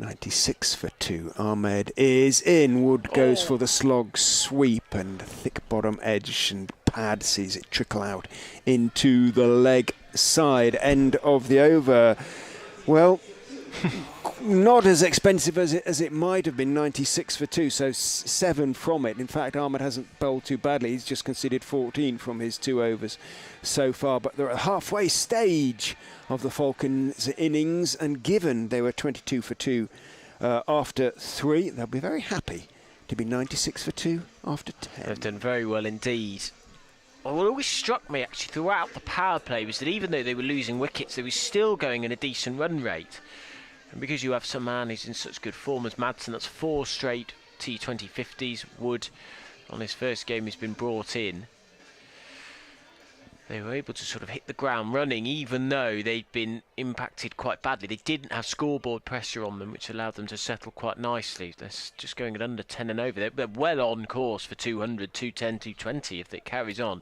96 for 2. Ahmed is in. Wood goes for the slog sweep and thick bottom edge, and Pad sees it trickle out into the leg side. End of the over. Well, not as expensive as it might have been. 96 for 2, so 7 from it. In fact, Ahmed hasn't bowled too badly. He's just conceded 14 from his 2 overs so far. But they're at the halfway stage of the Falcons' innings, and given they were 22 for 2 after 3, they'll be very happy to be 96 for 2 after 10. They've done very well indeed. what always struck me actually throughout the power play was that even though they were losing wickets, they were still going at a decent run rate. And because you have some man who's in such good form as Madsen, that's 4 straight T20 50s. Wood, on his first game, he's been brought in. They were able to sort of hit the ground running, even though they'd been impacted quite badly. They didn't have scoreboard pressure on them, which allowed them to settle quite nicely. They're just going at under 10 and over. They're well on course for 200, 210, 220 if it carries on.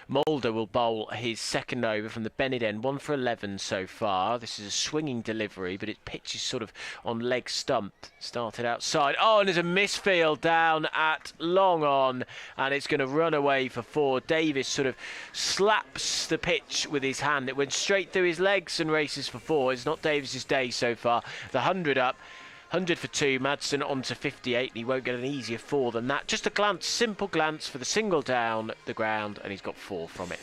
Mulder will bowl his second over from the Bennett end, 1 for 11 so far. This is a swinging delivery, but it pitches sort of on leg stump. Started outside. Oh, and there's a misfield down at long on, and it's going to run away for 4. Davis sort of slaps the pitch with his hand. It went straight through his legs and races for 4. It's not Davis's day so far. The 100 up. 100 for 2, Madsen on to 58, and he won't get an easier 4 than that. Just a glance, simple glance for the single down the ground, and he's got 4 from it.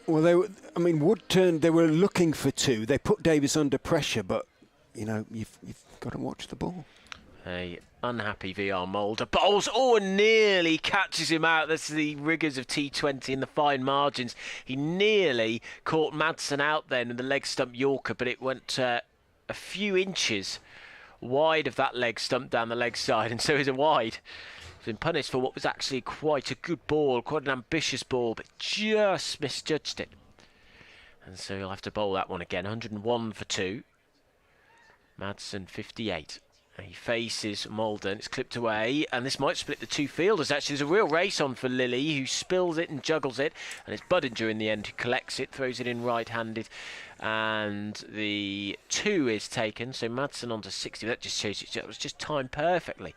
Well, Wood turned, they were looking for 2. They put Davis under pressure, but, you know, you've got to watch the ball. A unhappy VR Mulder bowls, and nearly catches him out. That's the rigours of T20 and the fine margins. He nearly caught Madsen out then in the leg stump Yorker, but it went a few inches wide of that leg stump down the leg side, and so is a wide. He's been punished for what was actually quite a good ball, quite an ambitious ball, but just misjudged it. And so he'll have to bowl that one again. 101 for 2. Madsen 58. And he faces Mulder, and it's clipped away, and this might split the 2 fielders. Actually, there's a real race on for Lilly, who spills it and juggles it, and it's Budinger in the end who collects it, throws it in right-handed, and the 2 is taken. So Madsen on to 60. That just shows it was just timed perfectly.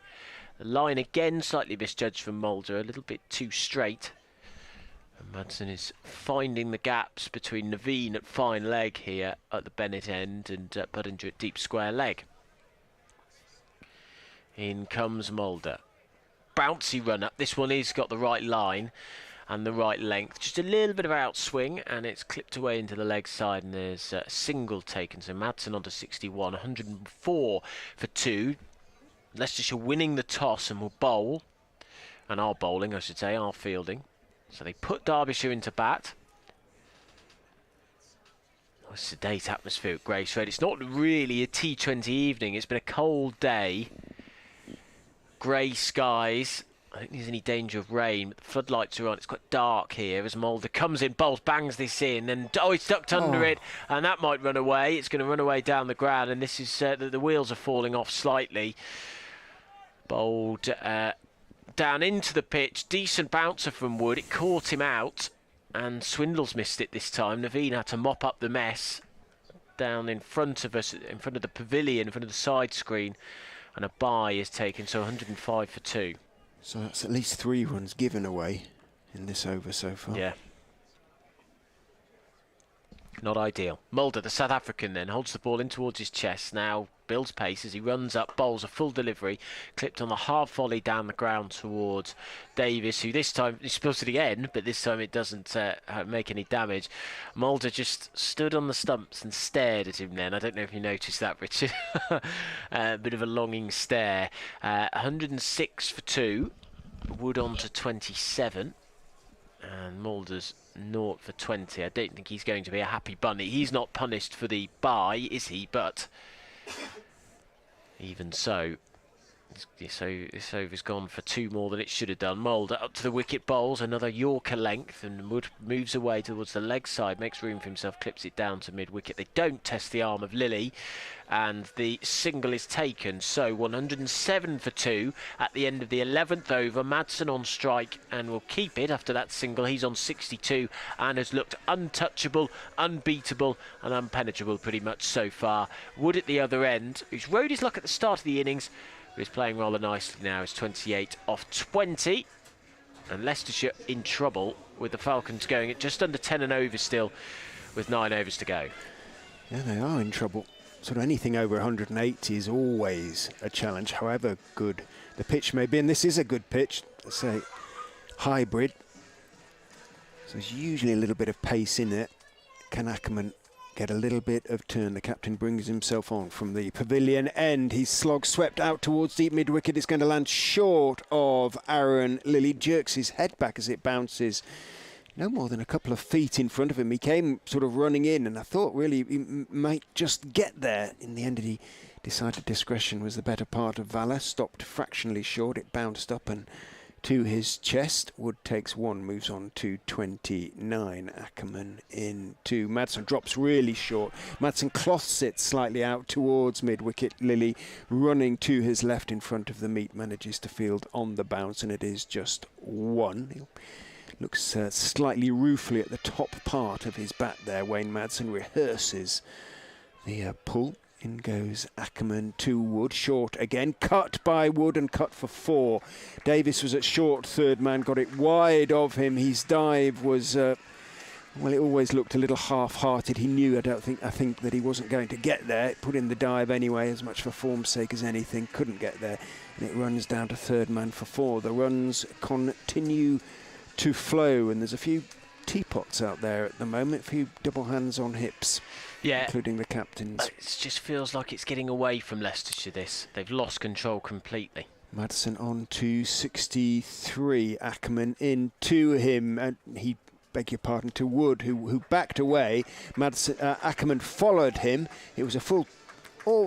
The line again slightly misjudged from Mulder, a little bit too straight. And Madsen is finding the gaps between Naveen at fine leg here at the Bennett end and Budinger at deep square leg. In comes Mulder. Bouncy run up. This one has got the right line and the right length. Just a little bit of outswing, and it's clipped away into the leg side, and there's a single taken. So Madsen on to 61. 104 for 2. Leicestershire winning the toss and will bowl. And are bowling, I should say, are fielding. So they put Derbyshire into bat. A sedate atmosphere at Grace Road. It's not really a T20 evening. It's been a cold day. Grey skies. I don't think there's any danger of rain, but the floodlights are on. It's quite dark here as Mulder comes in, bowls, bangs this in, and he's ducked under it, and that might run away. It's going to run away down the ground, and this is the wheels are falling off slightly. Bowled down into the pitch. Decent bouncer from Wood. It caught him out, and Swindle's missed it this time. Naveen had to mop up the mess down in front of us, in front of the pavilion, in front of the side screen. And a bye is taken, so 105 for 2. So that's at least 3 runs given away in this over so far. Yeah. Not ideal. Mulder, the South African, then holds the ball in towards his chest. Now builds pace as he runs up, bowls a full delivery, clipped on the half volley down the ground towards Davis, who this time, he spills it again, but this time it doesn't make any damage. Mulder just stood on the stumps and stared at him then. I don't know if you noticed that, Richard. A bit of a longing stare. 106 for 2. Wood on to 27. And Mulder's 0 for 20. I don't think he's going to be a happy bunny. He's not punished for the bye, is he? But even so, this over's gone for 2 more than it should have done. Mulder up to the wicket, bowls another Yorker length, and Wood moves away towards the leg side, makes room for himself, clips it down to mid-wicket. They don't test the arm of Lilly, and the single is taken. So 107 for 2 at the end of the 11th over. Madsen on strike and will keep it after that single. He's on 62 and has looked untouchable, unbeatable and unpenetrable pretty much so far. Wood at the other end, who's rode his luck at the start of the innings, but is playing rather nicely now. Is 28 off 20. And Leicestershire in trouble with the Falcons going at just under 10 and over still with 9 overs to go. Yeah, they are in trouble. Sort of anything over 180 is always a challenge, however good the pitch may be. And this is a good pitch, let's say hybrid. So there's usually a little bit of pace in it. Can Ackerman get a little bit of turn? The captain brings himself on from the pavilion end. He's slog swept out towards deep mid-wicket. It's going to land short of Aaron Lilly. Jerks his head back as it bounces no more than a couple of feet in front of him. He came sort of running in, and I thought really he might just get there. In the end, he decided discretion was the better part of valour. Stopped fractionally short. It bounced up and to his chest. Wood takes one, moves on to 29. Ackerman in 2. Madsen drops really short. Madsen cloths it slightly out towards mid-wicket. Lilly running to his left in front of the meet, manages to field on the bounce, and it is just 1. He looks slightly ruefully at the top part of his bat there. Wayne Madsen rehearses the pull. In goes Ackerman to Wood, short again, cut by Wood and cut for 4. Davis was at short, third man got it wide of him. His dive was, well, it always looked a little half-hearted. He knew, I think that he wasn't going to get there. Put in the dive anyway, as much for form's sake as anything. Couldn't get there, and it runs down to third man for 4. The runs continue to flow, and there's a few teapots out there at the moment, a few double hands on hips. Yeah, including the captains. It just feels like it's getting away from Leicestershire, this. They've lost control completely. Madsen on to 63. Ackerman in to him, and he, beg your pardon, to Wood, who backed away. Ackerman followed him. It was a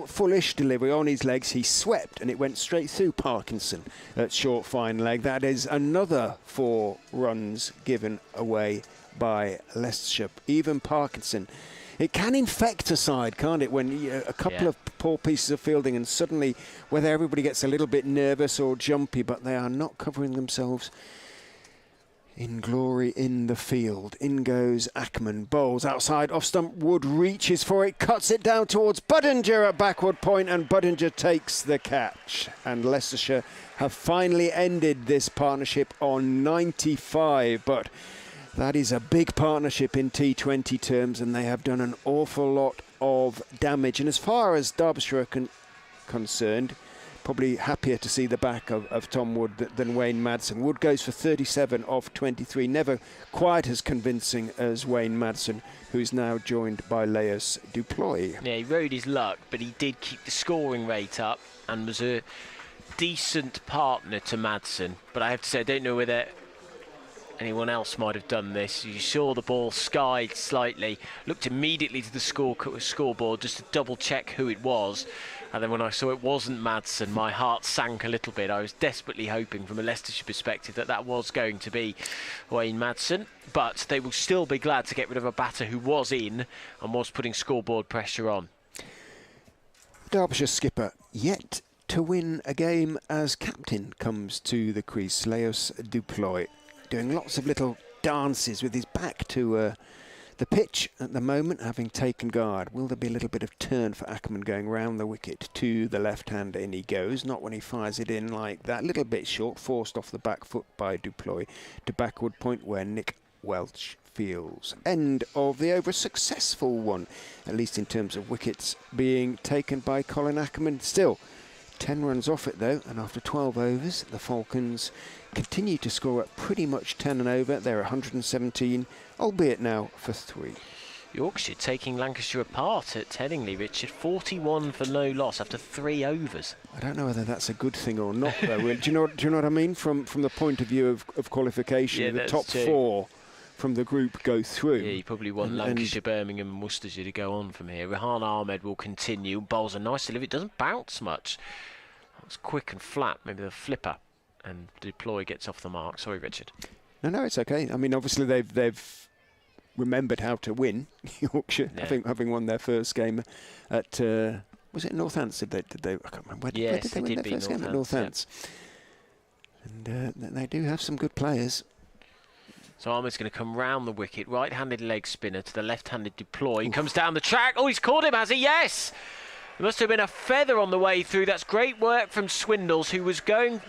fullish delivery on his legs. He swept, and it went straight through Parkinson at short fine leg. That is another 4 runs given away by Leicestershire. Even Parkinson. It can infect a side, can't it, when a couple of poor pieces of fielding, and suddenly, whether everybody gets a little bit nervous or jumpy, but they are not covering themselves in glory in the field. In goes Ackerman, bowls outside, off stump. Wood reaches for it, cuts it down towards Budinger at backward point, and Budinger takes the catch. And Leicestershire have finally ended this partnership on 95, but that is a big partnership in T20 terms, and they have done an awful lot of damage. And as far as Derbyshire are concerned, probably happier to see the back of Tom Wood than Wayne Madsen. Wood goes for 37 off 23, never quite as convincing as Wayne Madsen, who's now joined by Leius Duploy. Yeah, he rode his luck, but he did keep the scoring rate up and was a decent partner to Madsen. But I have to say, I don't know whether anyone else might have done this. You saw the ball skied slightly, looked immediately to the scoreboard just to double check who it was, and then when I saw it wasn't Madsen, my heart sank a little bit. I was desperately hoping from a Leicestershire perspective that was going to be Wayne Madsen, but they will still be glad to get rid of a batter who was in and was putting scoreboard pressure on. Derbyshire skipper yet to win a game as captain comes to the crease. Leius Duploy doing lots of little dances with his back to the pitch at the moment, having taken guard. Will there be a little bit of turn for Ackerman going round the wicket to the left-hander? In he goes, not when he fires it in like that. A little bit short, forced off the back foot by Duploy to backward point where Nick Welch fields. End of the over, a successful one, at least in terms of wickets being taken by Colin Ackerman. Still 10 runs off it though, and after 12 overs, the Falcons continue to score at pretty much 10 and over. They're 117, albeit now for 3. Yorkshire taking Lancashire apart at Headingley, Richard. 41 for no loss after 3 overs. I don't know whether that's a good thing or not, though. Do you know what I mean? From the point of view of qualification, yeah, the top 4 from the group go through. Yeah, you probably want Lancashire, Birmingham and Worcestershire to go on from here. Rehan Ahmed will continue. Bowls a nice delivery. It doesn't bounce much. It's quick and flat, maybe the flipper. And Deploy gets off the mark. Sorry, Richard. No, it's okay. I mean, obviously they've remembered how to win. Yorkshire, yeah. having won their first game at was it Northants? Did they? I can't remember. Where did they win their first game? At Northants. Yeah. And they do have some good players. So Ahmed's going to come round the wicket, right-handed leg spinner to the left-handed Deploy. He comes down the track. Oh, he's caught him, has he? Yes. There must have been a feather on the way through. That's great work from Swindles, who was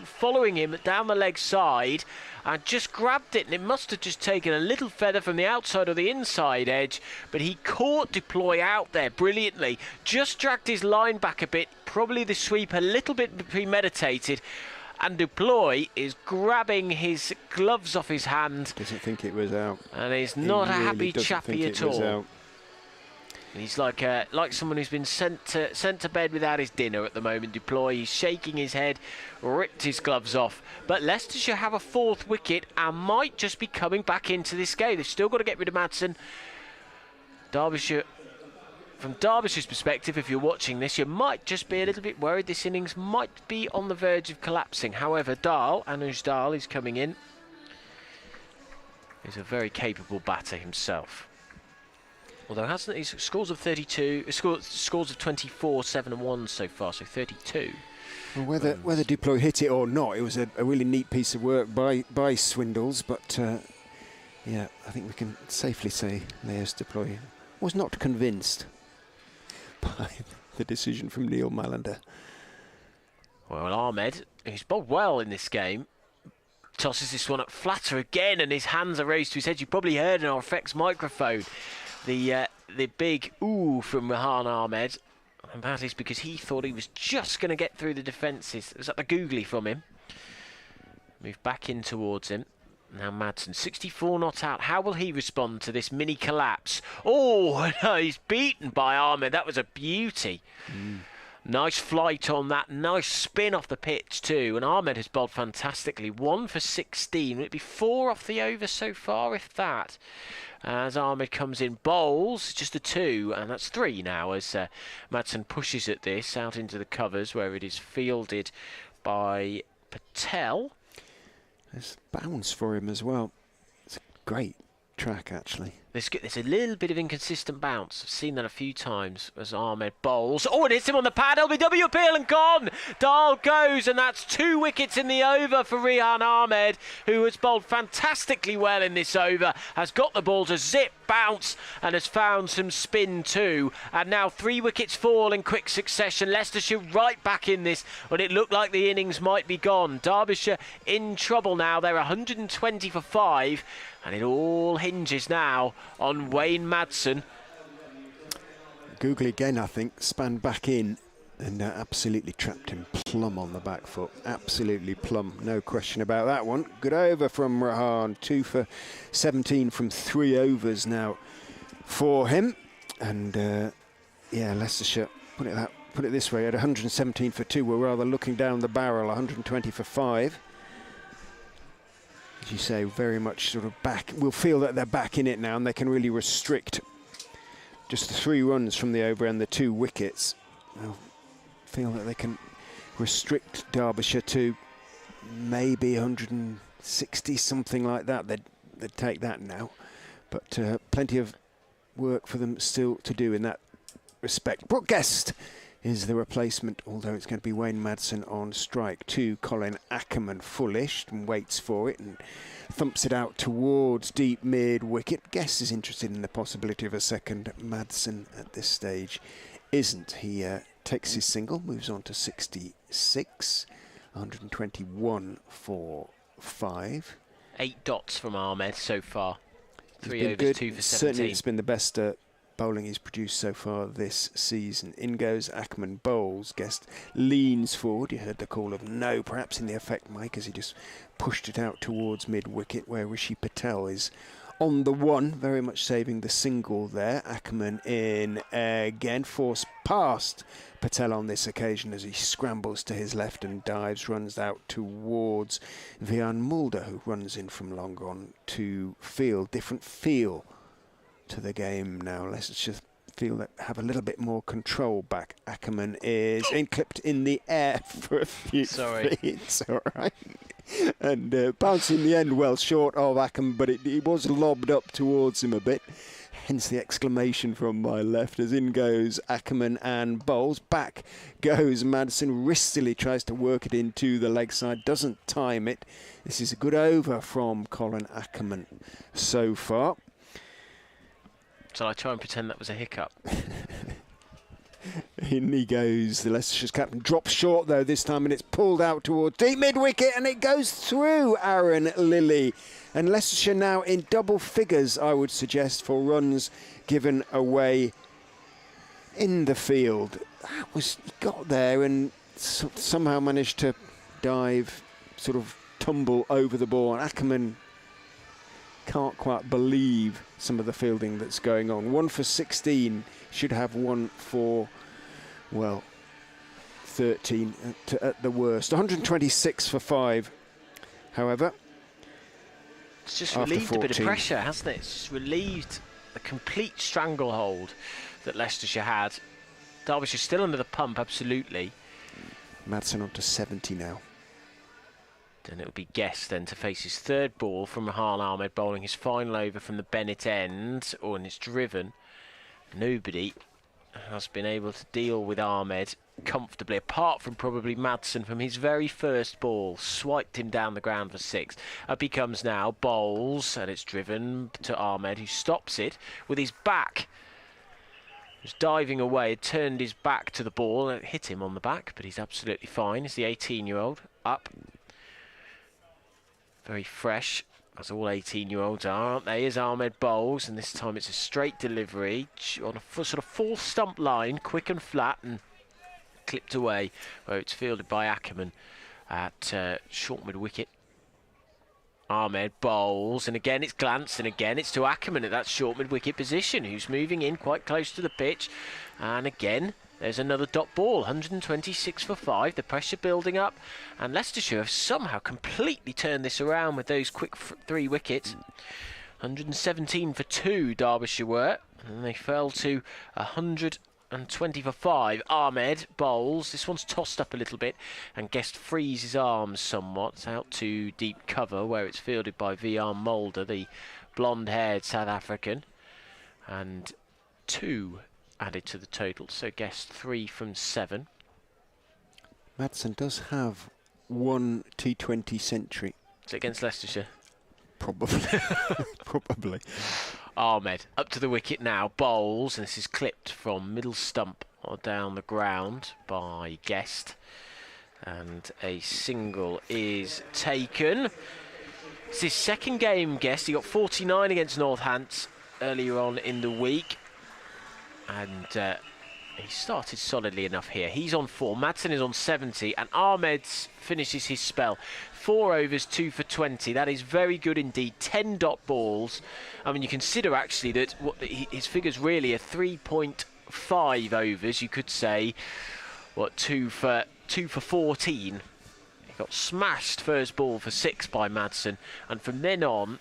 following him down the leg side and just grabbed it. And it must have just taken a little feather from the outside or the inside edge. But he caught Deploy out there brilliantly. Just dragged his line back a bit. Probably the sweep a little bit premeditated. And Deploy is grabbing his gloves off his hand. Doesn't think it was out. And he's not a happy chappy at all. He's like someone who's been sent to bed without his dinner at the moment. Deploy. He's shaking his head, ripped his gloves off. But Leicestershire have a 4th wicket and might just be coming back into this game. They've still got to get rid of Madsen. Derbyshire, from Derbyshire's perspective, if you're watching this, you might just be a little bit worried. This innings might be on the verge of collapsing. However, Anuj Dal is coming in. He's a very capable batter himself. Although hasn't he scores of 32, scores of 24, 7 and 1 so far, so 32. Well, whether Deploy hit it or not, it was a really neat piece of work by Swindles. But yeah, I think we can safely say Leicestershire Deploy was not convinced by the decision from Neil Malander. Well, Ahmed, who's bowled well in this game, tosses this one up flatter again, and his hands are raised to his head. You probably heard in our effects microphone the big ooh from Rehan Ahmed, and that is because he thought he was just going to get through the defences. It was at the googly from him. Move back in towards him. Now Madsen, 64 not out. How will he respond to this mini collapse? Oh, no, he's beaten by Ahmed. That was a beauty. Nice flight on that. Nice spin off the pitch too. And Ahmed has bowled fantastically. 1 for 16. Will it be 4 off the over so far, if that? As Ahmed comes in, bowls, just a 2, and that's 3 now as Madsen pushes at this out into the covers where it is fielded by Patel. There's bounce for him as well. It's a great track, actually. There's a little bit of inconsistent bounce. I've seen that a few times as Ahmed bowls. Oh, it hits him on the pad. LBW appeal and gone. Dahl goes, and that's 2 wickets in the over for Rehan Ahmed, who has bowled fantastically well in this over, has got the ball to zip, bounce, and has found some spin too. And now 3 wickets fall in quick succession. Leicestershire right back in this when it looked like the innings might be gone. Derbyshire in trouble now. They're 120 for 5. And it all hinges now on Wayne Madsen. Googly again, I think, span back in and absolutely trapped him plumb on the back foot. Absolutely plumb, no question about that one. Good over from Rehan, 2 for 17 from 3 overs now for him. And yeah, Leicestershire, put it this way, at 117 for 2, we're rather looking down the barrel. 120 for 5. As you say, very much sort of back. We'll feel that they're back in it now, and they can really restrict just the 3 runs from the over and the 2 wickets. They'll feel that they can restrict Derbyshire to maybe 160, something like that. They'd take that now. But plenty of work for them still to do in that respect. Brooke Guest is the replacement, although it's going to be Wayne Madsen on strike. 2, Colin Ackerman fullish and waits for it and thumps it out towards deep mid wicket. Guest is interested in the possibility of a second. Madsen at this stage isn't. He takes his single, moves on to 66, 121 for 5. 8 dots from Ahmed so far. 3 overs, good. 2 for 17. Certainly it's been the best bowling he's produced so far this season. In goes Ackerman, bowls. Guest leans forward. You heard the call of no, perhaps in the effect mic, as he just pushed it out towards mid-wicket, where Rishi Patel is on the 1, very much saving the single there. Ackerman in again, forced past Patel on this occasion as he scrambles to his left and dives, runs out towards Vian Mulder, who runs in from long on to field. Different feel to the game now. Leicestershire feel that have a little bit more control back. Ackerman is clipped in the air for a few feet. It's all right. And bounced in the end well short of Ackerman, but it was lobbed up towards him a bit. Hence the exclamation from my left as in goes Ackerman and bowls. Back goes Madsen. Wristily tries to work it into the leg side. Doesn't time it. This is a good over from Colin Ackerman so far. Shall I try and pretend that was a hiccup? In he goes. The Leicestershire's captain drops short though this time, and it's pulled out towards deep mid-wicket, and it goes through Aaron Lilly. And Leicestershire now in double figures, I would suggest, for runs given away in the field. He got there and somehow managed to dive, sort of tumble over the ball. And Ackerman can't quite believe some of the fielding that's going on. 1 for 16 should have one for, well, 13 at the worst. 126 for 5, however. It's just relieved a bit of pressure, hasn't it? It's just relieved the complete stranglehold that Leicestershire had. Derbyshire still under the pump, absolutely. Madsen on to 70 now. Then it will be Guest then to face his third ball from Rahan Ahmed, bowling his final over from the Bennett end, and it's driven. Nobody has been able to deal with Ahmed comfortably, apart from probably Madsen from his very first ball. Swiped him down the ground for 6. Up he comes now, bowls, and it's driven to Ahmed, who stops it with his back. He was diving away, turned his back to the ball, and it hit him on the back, but he's absolutely fine. It's the 18-year-old up. Very fresh, as all 18-year-olds are, aren't they? As Ahmed bowls, and this time it's a straight delivery on a sort of full stump line, quick and flat, and clipped away, where it's fielded by Ackerman at short mid-wicket. Ahmed bowls, and again it's glanced, and again it's to Ackerman at that short mid-wicket position, who's moving in quite close to the pitch, and again there's another dot ball. 126 for 5, the pressure building up, and Leicestershire have somehow completely turned this around with those quick 3 wickets. 117 for 2 Derbyshire were, and they fell to 120 for 5. Ahmed bowls, this one's tossed up a little bit, and Guest frees his arms somewhat. It's out to deep cover, where it's fielded by VR Mulder, the blonde-haired South African, and 2 added to the total, so Guest 3 from 7. Madsen does have 1 T20 century. Is it against Leicestershire? Probably. Probably. Ahmed up to the wicket now, bowls, and this is clipped from middle stump or down the ground by Guest, and a single is taken. It's his second game, Guest. He got 49 against Northants earlier on in the week, and he started solidly enough here. He's on 4, Madsen is on 70, and Ahmed finishes his spell. 4 overs, 2 for 20. That is very good indeed. 10 dot balls. I mean, you consider actually that his figures really are 3.5 overs. You could say, what, 2 for 14. He got smashed first ball for 6 by Madsen, and from then on,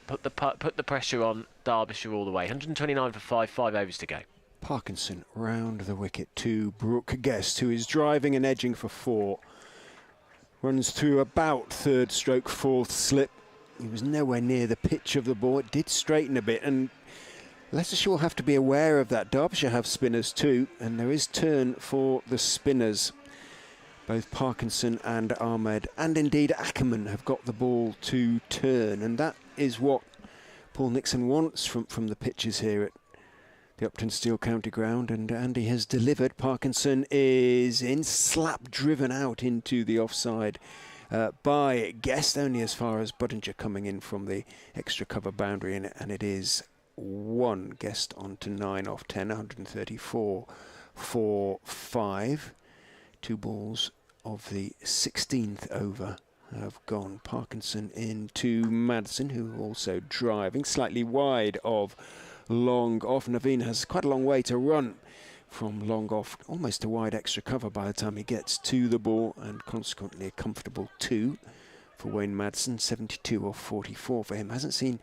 put the pressure on Derbyshire all the way. 129 for 5, 5 overs to go. Parkinson round the wicket to Brooke Guest, who is driving and edging for 4. Runs through about 3rd stroke 4th slip. He was nowhere near the pitch of the ball. It did straighten a bit, and Leicestershire will have to be aware of that. Derbyshire have spinners too, and there is turn for the spinners. Both Parkinson and Ahmed, and indeed Ackerman, have got the ball to turn, and that is what Paul Nixon wants from the pitches here at the Upton Steel County Ground, and Andy has delivered. Parkinson is in, slap driven out into the offside by Guest, only as far as Budinger coming in from the extra cover boundary, and it is 1. Guest on to 9 off 10, 134 for 5. 2 balls of the 16th over have gone. Parkinson into Madsen, who also driving slightly wide of long off. Naveen has quite a long way to run from long off, almost to wide extra cover by the time he gets to the ball, and consequently a comfortable 2 for Wayne Madsen. 72 off 44 for him. Hasn't seen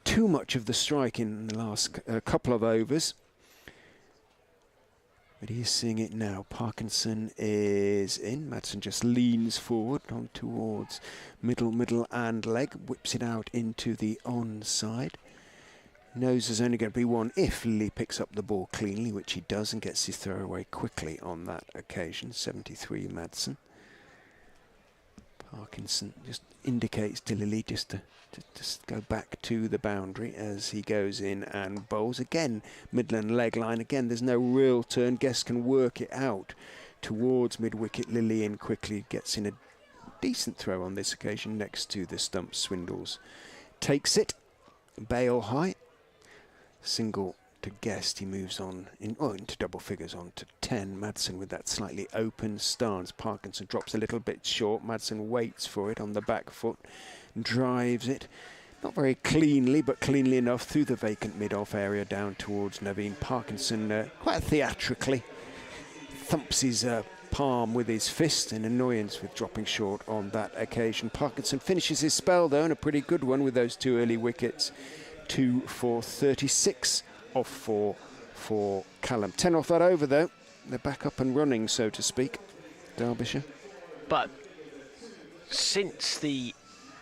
too much of the strike in the last couple of overs, but he is seeing it now. Parkinson is in. Madsen just leans forward on towards middle and leg, whips it out into the onside. Knows there's only going to be 1 if Lilly picks up the ball cleanly, which he does, and gets his throw away quickly on that occasion. 73 Madsen. Parkinson just indicates to Lilly just to go back to the boundary as he goes in and bowls. Again, Midland leg line. Again, there's no real turn. Guest can work it out towards mid-wicket. Lilly in quickly, gets in a decent throw on this occasion next to the stump. Swindles takes it. Bale high. Single to Guest. He moves on into double figures on to 10. Madsen with that slightly open stance. Parkinson drops a little bit short. Madsen waits for it on the back foot, drives it. not very cleanly, but cleanly enough through the vacant mid-off area down towards Naveen Parkinson, quite theatrically thumps his palm with his fist in annoyance with dropping short on that occasion. Parkinson finishes his spell though, and a pretty good one with those 2 early wickets. 2 for 36 off 4 for Callum. 10 off that over though. They're back up and running, so to speak, Derbyshire. But since they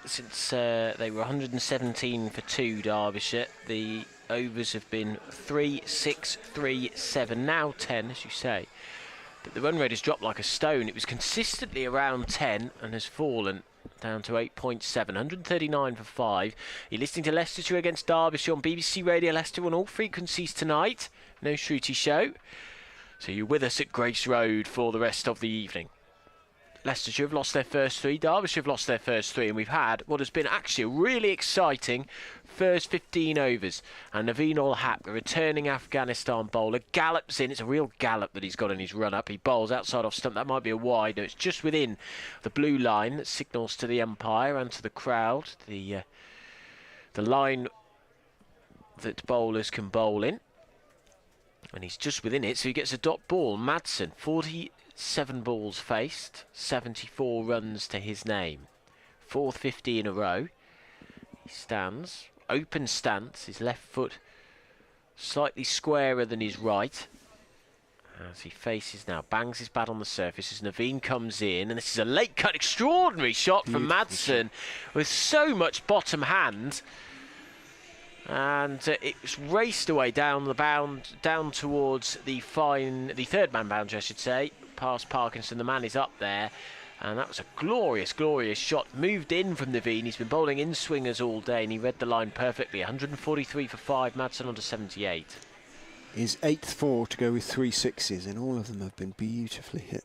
were 117 for 2, Derbyshire, the overs have been 3, 6, 3, 7, now 10, as you say. But the run rate has dropped like a stone. It was consistently around 10 and has fallen down to 8.7, 139 for 5. You're listening to Leicestershire against Derbyshire on BBC Radio Leicester on all frequencies tonight. No Shruti show. So you're with us at Grace Road for the rest of the evening. Leicestershire have lost their first 3, Derbyshire have lost their first 3, and we've had what has been actually a really exciting first 15 overs. And Naveen Ul-Haq, the returning Afghanistan bowler, gallops in. It's a real gallop that he's got in his run-up. He bowls outside off stump. That might be a wide. No, it's just within the blue line that signals to the umpire and to the crowd the line that bowlers can bowl in. And he's just within it, so he gets a dot ball. Madsen, 47 balls faced, 74 runs to his name. 4th 50 in a row. He stands, open stance, his left foot slightly squarer than his right. As he faces now, bangs his bat on the surface as Naveen comes in, and this is a late cut, extraordinary shot from Madsen with so much bottom hand. And it's raced away down the down towards the third man boundary, I should say, past Parkinson. The man is up there, and that was a glorious, glorious shot. Moved in from Naveen. He's been bowling in swingers all day, and he read the line perfectly. 143 for 5. Madsen on to 78. His 8th 4 to go with 3 sixes, and all of them have been beautifully hit.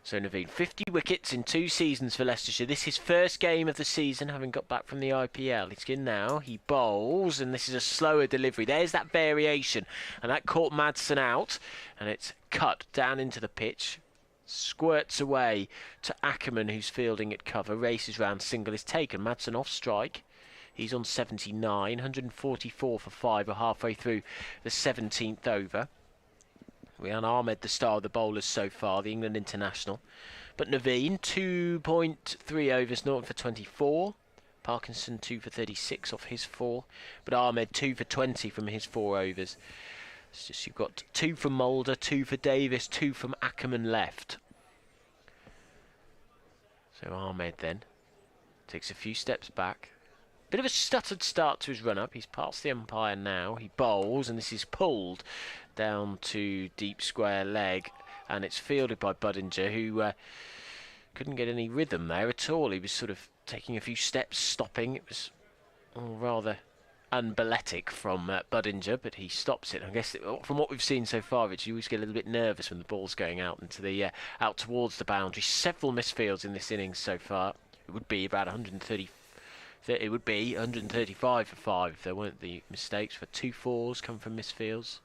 So Naveen, 50 wickets in 2 seasons for Leicestershire. This is his first game of the season, having got back from the IPL. He's in now, he bowls, and this is a slower delivery. There's that variation, and that caught Madsen out, and it's cut down into the pitch. Squirts away to Ackerman, who's fielding at cover. Races round, single is taken. Madsen off strike. He's on 79, 144 for 5. We're halfway through the 17th over. Rian Ahmed, the star of the bowlers so far, the England international. But Naveen, 2.3 overs, 0 for 24. Parkinson, 2 for 36 off his 4. But Ahmed, 2 for 20 from his 4 overs. It's just you've got 2 from Mulder, 2 for Davis, 2 from Ackerman left. So Ahmed then takes a few steps back. Bit of a stuttered start to his run-up. He's past the umpire now. He bowls, and this is pulled down to deep square leg, and it's fielded by Budinger, who couldn't get any rhythm there at all. He was sort of taking a few steps, stopping. It was rather unballetic from Budinger, but he stops it. I guess from what we've seen so far, you always get a little bit nervous when the ball's going out into the out towards the boundary. Several misfields in this innings so far. It would be about 130. It would be 135 for 5 if there weren't the mistakes. For 2 4s come from misfields.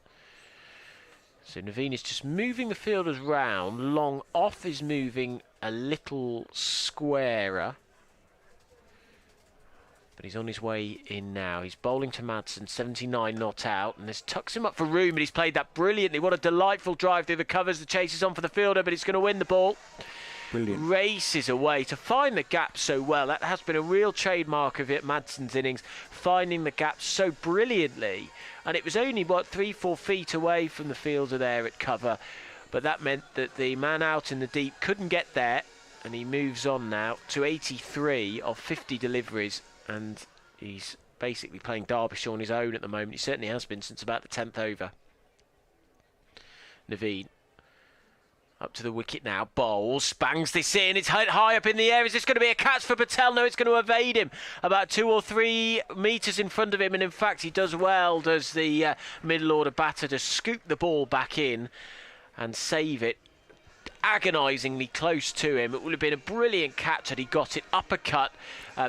So Naveen is just moving the fielders round. Long off is moving a little squarer. But he's on his way in now. He's bowling to Madsen, 79 not out. And this tucks him up for room, but he's played that brilliantly. What a delightful drive through the covers. The chase is on for the fielder, but it's going to win the ball. Brilliant. Races away to find the gap so well. That has been a real trademark of it, Madsen's innings, finding the gap so brilliantly. And it was only, 3-4 feet away from the fielder there at cover. But that meant that the man out in the deep couldn't get there. And he moves on now to 83 of 50 deliveries. And he's basically playing Derbyshire on his own at the moment. He certainly has been since about the 10th over. Naveen. Up to the wicket now, bowls, bangs this in, it's high up in the air. Is this going to be a catch for Patel? No, it's going to evade him. About 2 or 3 metres in front of him, and in fact he does well, does the middle order batter, to scoop the ball back in and save it. Agonisingly close to him. It would have been a brilliant catch had he got it. Uppercut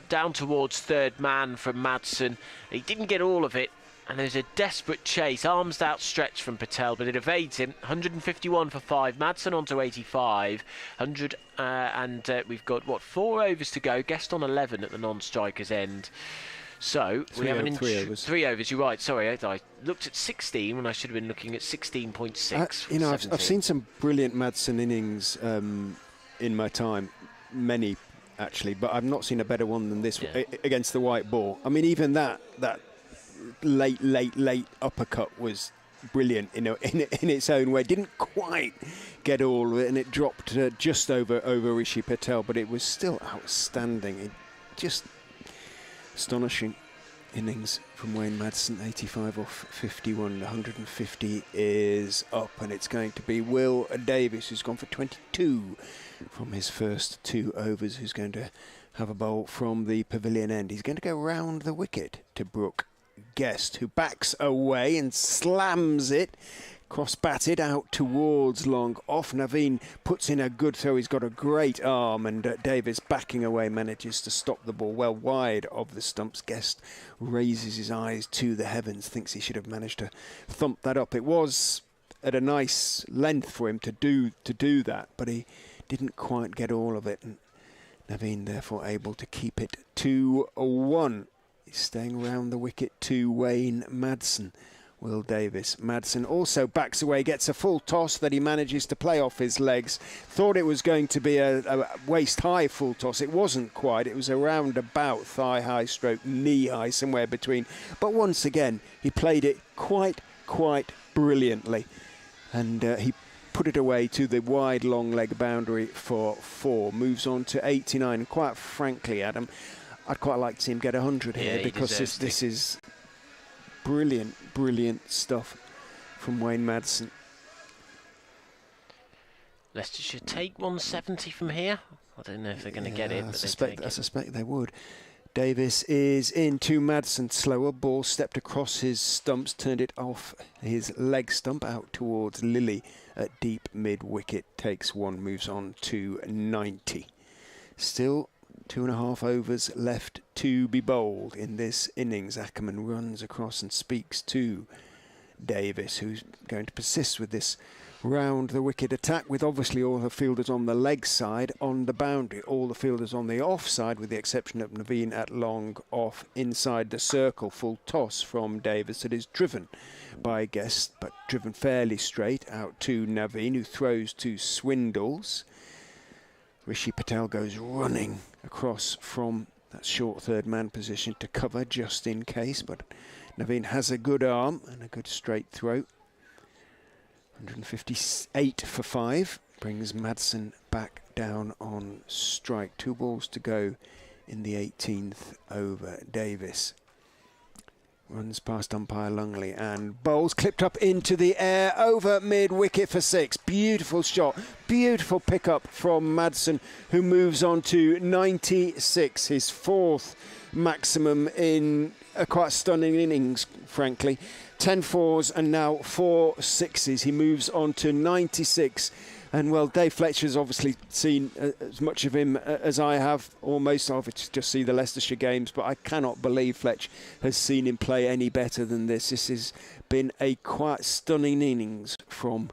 down towards third man from Madsen. He didn't get all of it. And there's a desperate chase, arms outstretched from Patel, but it evades him. 151 for 5. Madsen on to 85. 100, and we've got, 4 overs to go. Guest on 11 at the non-striker's end. So we have three overs. 3 overs. You're right. Sorry, I looked at 16 when I should have been looking at 16.6. You know, I've seen some brilliant Madsen innings in my time, many actually, but I've not seen a better one than this against the white ball. I mean, even that late uppercut was brilliant in its own way. Didn't quite get all of it, and it dropped just over Rishi Patel, but it was still outstanding. Just astonishing innings from Wayne Madsen. 85 off 51, 150 is up, and it's going to be Will Davis, who's gone for 22 from his first 2 overs, who's going to have a bowl from the pavilion end. He's going to go round the wicket to Brooke Guest, who backs away and slams it cross-batted out towards long off. Naveen puts in a good throw. He's got a great arm, and Davis backing away manages to stop the ball well wide of the stumps. Guest raises his eyes to the heavens, thinks he should have managed to thump that up. It was at a nice length for him to do that, but he didn't quite get all of it, and Naveen therefore able to keep it 2-1. He's staying round the wicket to Wayne Madsen. Will Davis. Madsen also backs away, gets a full toss that he manages to play off his legs. Thought it was going to be a waist-high full toss. It wasn't quite. It was around about thigh-high stroke, knee-high, somewhere between. But once again, he played it quite brilliantly. And he put it away to the wide long leg boundary for 4. Moves on to 89. Quite frankly, Adam, I'd quite like to see him get 100 here, because this is brilliant stuff from Wayne Madsen. Leicestershire take 170 from here. I don't know if they're going to get it, but I suspect they would. Davis is in to Madsen. Slower ball, stepped across his stumps, turned it off his leg stump out towards Lilly at deep mid-wicket. Takes 1, moves on to 90. Still 2.5 overs left to be bowled in this innings. Ackerman runs across and speaks to Davis, who's going to persist with this round the wicket attack, with obviously all the fielders on the leg side on the boundary, all the fielders on the off side, with the exception of Naveen at long off inside the circle. Full toss from Davis that is driven by Guest, but driven fairly straight out to Naveen, who throws to Swindles. Rishi Patel goes running across from that short third man position to cover just in case, but Naveen has a good arm and a good straight throw. 158 for 5 brings Madsen back down on strike. 2 balls to go in the 18th over. Davis runs past umpire Lungley and bowls, clipped up into the air over mid-wicket for 6. Beautiful shot, beautiful pick-up from Madsen, who moves on to 96, his 4th maximum in a quite stunning innings, frankly. 10 4s and now 4 6s. He moves on to 96. And, well, Dave Fletcher's obviously seen as much of him as I have, or most of it, just see the Leicestershire games, but I cannot believe Fletch has seen him play any better than this. This has been a quite stunning innings from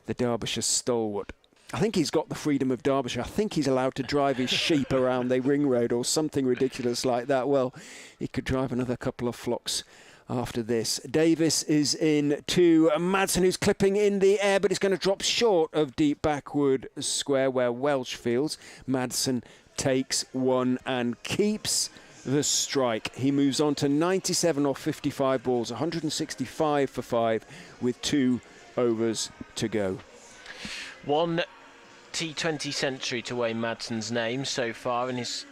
the Derbyshire stalwart. I think he's got the freedom of Derbyshire. I think he's allowed to drive his sheep around the ring road or something ridiculous like that. Well, he could drive another couple of flocks after this. Davis is in to Madsen, who's clipping in the air, but it's going to drop short of deep backward square where Welsh fields. Madsen takes 1 and keeps the strike. He moves on to 97 off 55 balls, 165 for 5 with 2 overs to go. 1 T20 century to Wayne Madsen's name so far in his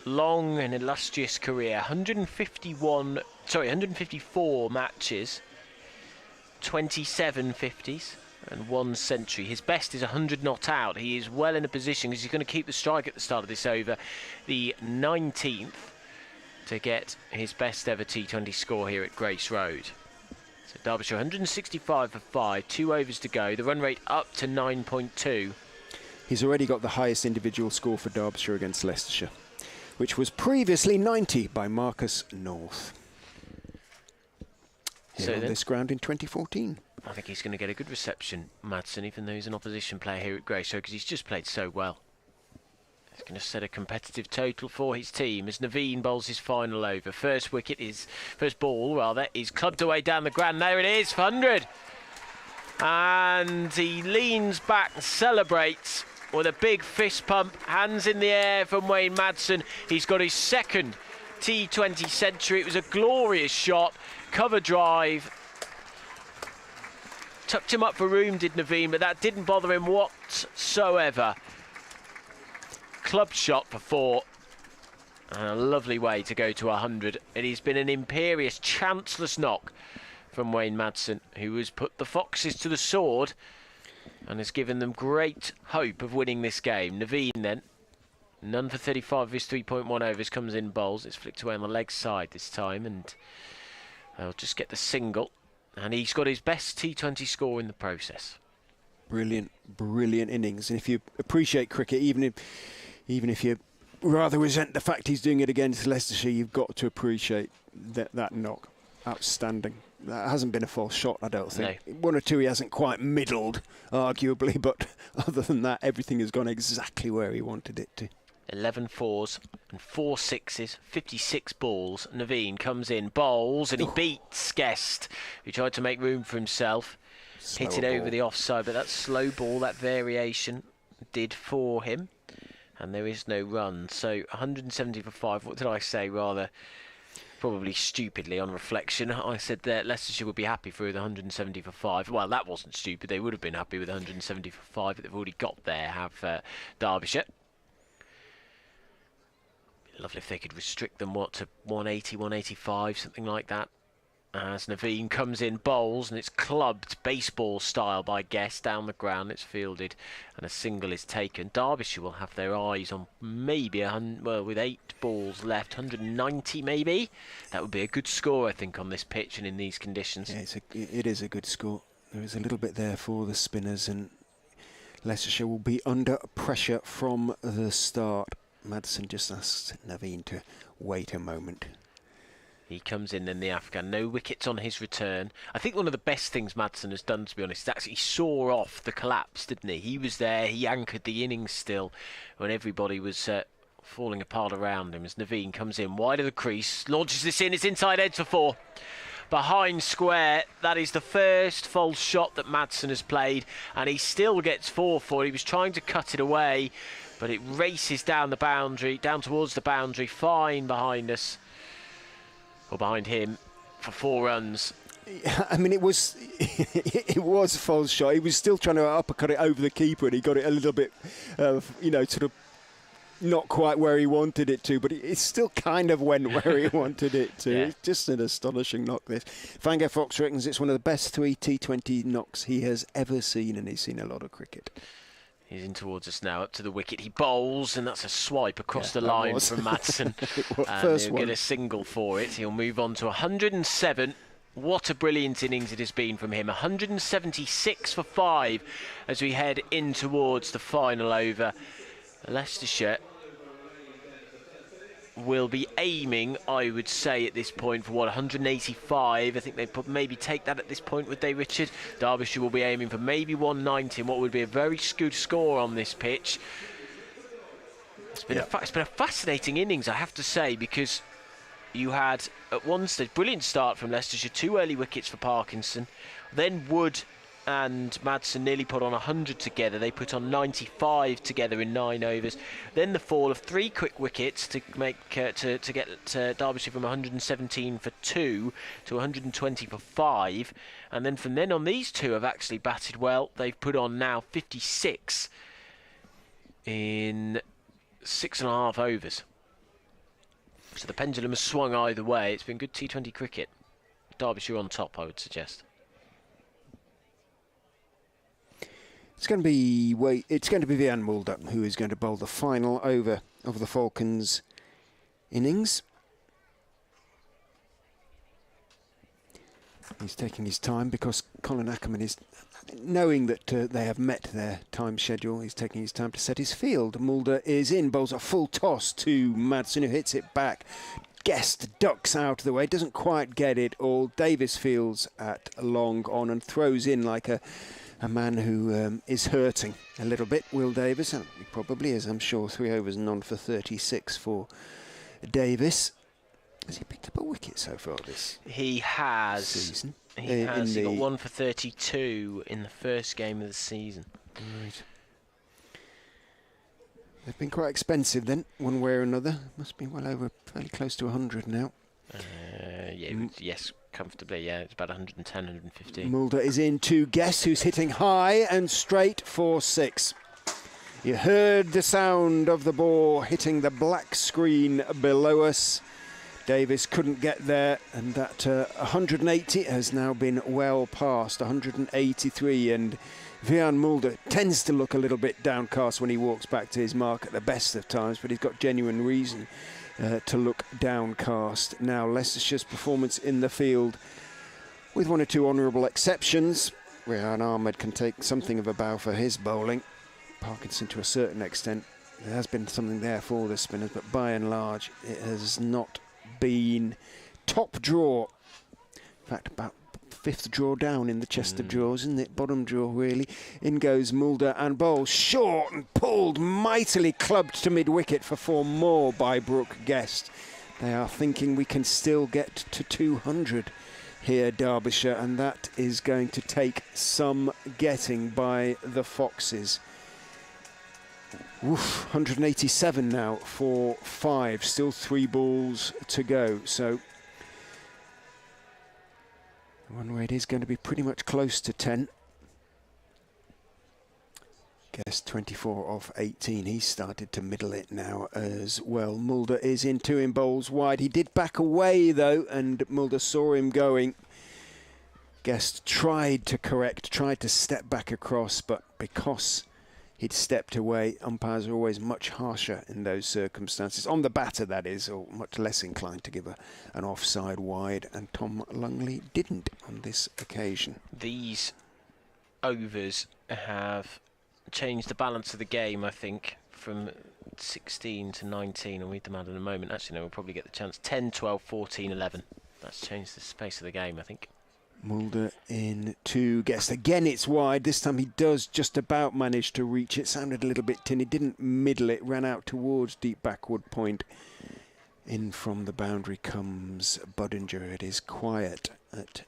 long and illustrious career. 154 matches, 27 50s and 1 century. His best is 100 not out. He is well in a position, because he's going to keep the strike at the start of this over, the 19th, to get his best ever T20 score here at Grace Road. So Derbyshire 165 for 5, 2 overs to go. The run rate up to 9.2. He's already got the highest individual score for Derbyshire against Leicestershire, which was previously 90 by Marcus North. Here on this ground in 2014. I think he's going to get a good reception, Madsen, even though he's an opposition player here at Grace Road, because he's just played so well. He's going to set a competitive total for his team as Naveen bowls his final over. First ball is clubbed away down the ground. There it is, for 100. And he leans back and celebrates with a big fist pump. Hands in the air from Wayne Madsen. He's got his second T20 century. It was a glorious shot. Cover drive. Tucked him up for room, did Naveen, but that didn't bother him whatsoever. Club shot for 4. And a lovely way to go to 100. It has been an imperious, chanceless knock from Wayne Madsen, who has put the Foxes to the sword and has given them great hope of winning this game. Naveen then, none for 35 of his 3.1 overs, comes in, bowls. It's flicked away on the leg side this time, and they'll just get the single. And he's got his best T20 score in the process. Brilliant, brilliant innings. And if you appreciate cricket, even if you rather resent the fact he's doing it against Leicestershire, you've got to appreciate that knock. Outstanding. That hasn't been a false shot, I don't think. No. 1 or 2 he hasn't quite middled, arguably, but other than that, everything has gone exactly where he wanted it to. 11 fours and 4 sixes, 56 balls. Naveen comes in, bowls, and he beats Guest, who tried to make room for himself. Hit it over the offside, but that slow ball, that variation, did for him. And there is no run. So 170 for 5. What did I say? Rather, probably stupidly on reflection, I said that Leicestershire would be happy for the 170 for 5. Well, that wasn't stupid. They would have been happy with 170 for 5, but they've already got there, have Derbyshire. Lovely if they could restrict them, to 180, 185, something like that. As Naveen comes in, bowls, and it's clubbed baseball style by Guest down the ground. It's fielded, and a single is taken. Derbyshire will have their eyes on maybe, with 8 balls left, 190 maybe. That would be a good score, I think, on this pitch and in these conditions. Yeah, it is a good score. There is a little bit there for the spinners, and Leicestershire will be under pressure from the start. Madsen just asks Naveen to wait a moment. He comes in the Afghan, no wickets on his return. I think one of the best things Madsen has done, to be honest, is actually saw off the collapse, didn't he? He was there, he anchored the innings still when everybody was falling apart around him. As Naveen comes in, wide of the crease, launches this in, it's inside edge for 4. Behind square, that is the first false shot that Madsen has played, and he still gets 4 for it. He was trying to cut it away, but it races down the boundary, down towards the boundary, fine behind us. Or behind him for 4 runs. I mean, it was a false shot. He was still trying to uppercut it over the keeper, and he got it a little bit, sort of not quite where he wanted it to, but it still kind of went where he wanted it to. Yeah. It's just an astonishing knock, this. Fangare Fox reckons it's one of the best 3 T20 knocks he has ever seen, and he's seen a lot of cricket. He's in towards us now, up to the wicket. He bowls, and that's a swipe across the line from Madsen. And he'll get a single for it. He'll move on to 107. What a brilliant innings it has been from him. 176 for 5 as we head in towards the final over. Leicestershire will be aiming, I would say, at this point for 185. I think they'd maybe take that at this point, would they, Richard? Derbyshire will be aiming for maybe 190, and what would be a very good score on this pitch. It's been a fascinating innings, I have to say, because you had at one stage brilliant start from Leicestershire, 2 early wickets for Parkinson, then Wood and Madsen nearly put on 100 together. They put on 95 together in 9 overs. Then the fall of 3 quick wickets to make to get Derbyshire from 117 for 2 to 120 for 5. And then from then on, these 2 have actually batted well. They've put on now 56 in 6.5 overs. So the pendulum has swung either way. It's been good T20 cricket. Derbyshire on top, I would suggest. It's going to be Vian Mulder who is going to bowl the final over of the Falcons' innings. He's taking his time because Colin Ackerman is, knowing that they have met their time schedule, he's taking his time to set his field. Mulder is in, bowls a full toss to Madsen, who hits it back. Guest ducks out of the way, doesn't quite get it all. Davis fields at long on and throws in like a a man who is hurting a little bit, Will Davis, and he probably is, I'm sure. 3 overs and none for 36 for Davis. Has he picked up a wicket so far this season? He has. He got 1 for 32 in the first game of the season. Right. They've been quite expensive then, one way or another. Must be well over, fairly close to 100 now. Yes, comfortably, yeah. It's about 110, 115. Mulder is in to guess who's hitting high and straight for 6. You heard the sound of the ball hitting the black screen below us. Davis couldn't get there, and that 180 has now been well past 183, and Vian Mulder tends to look a little bit downcast when he walks back to his mark at the best of times, but he's got genuine reason to look downcast. Now Leicestershire's performance in the field, with 1 or 2 honourable exceptions. Rehan Ahmed can take something of a bow for his bowling. Parkinson to a certain extent. There has been something there for the spinners, but by and large it has not been top draw. In fact, about 5th draw down in the chest of drawers, isn't it? Bottom draw, really. In goes Mulder and bowls short and pulled mightily, clubbed to mid-wicket for 4 more by Brooke Guest. They are thinking we can still get to 200 here, Derbyshire, and that is going to take some getting by the Foxes. Oof, 187 now for 5, still 3 balls to go, so one way it is going to be pretty much close to 10. Guess 24 off 18, he's started to middle it now as well. Mulder is in 2 in bowls wide. He did back away though, and Mulder saw him going. Guest tried to correct, tried to step back across, but because he'd stepped away, umpires are always much harsher in those circumstances. On the batter, that is, or much less inclined to give an offside wide, and Tom Lungley didn't on this occasion. These overs have changed the balance of the game, I think, from 16 to 19. I'll read them out in a moment. Actually, no, we'll probably get the chance. 10, 12, 14, 11. That's changed the space of the game, I think. Mulder in to Guest. Again, it's wide. This time he does just about manage to reach it. Sounded a little bit tin. He didn't middle it. Ran out towards deep backward point. In from the boundary comes Budinger. It is quiet at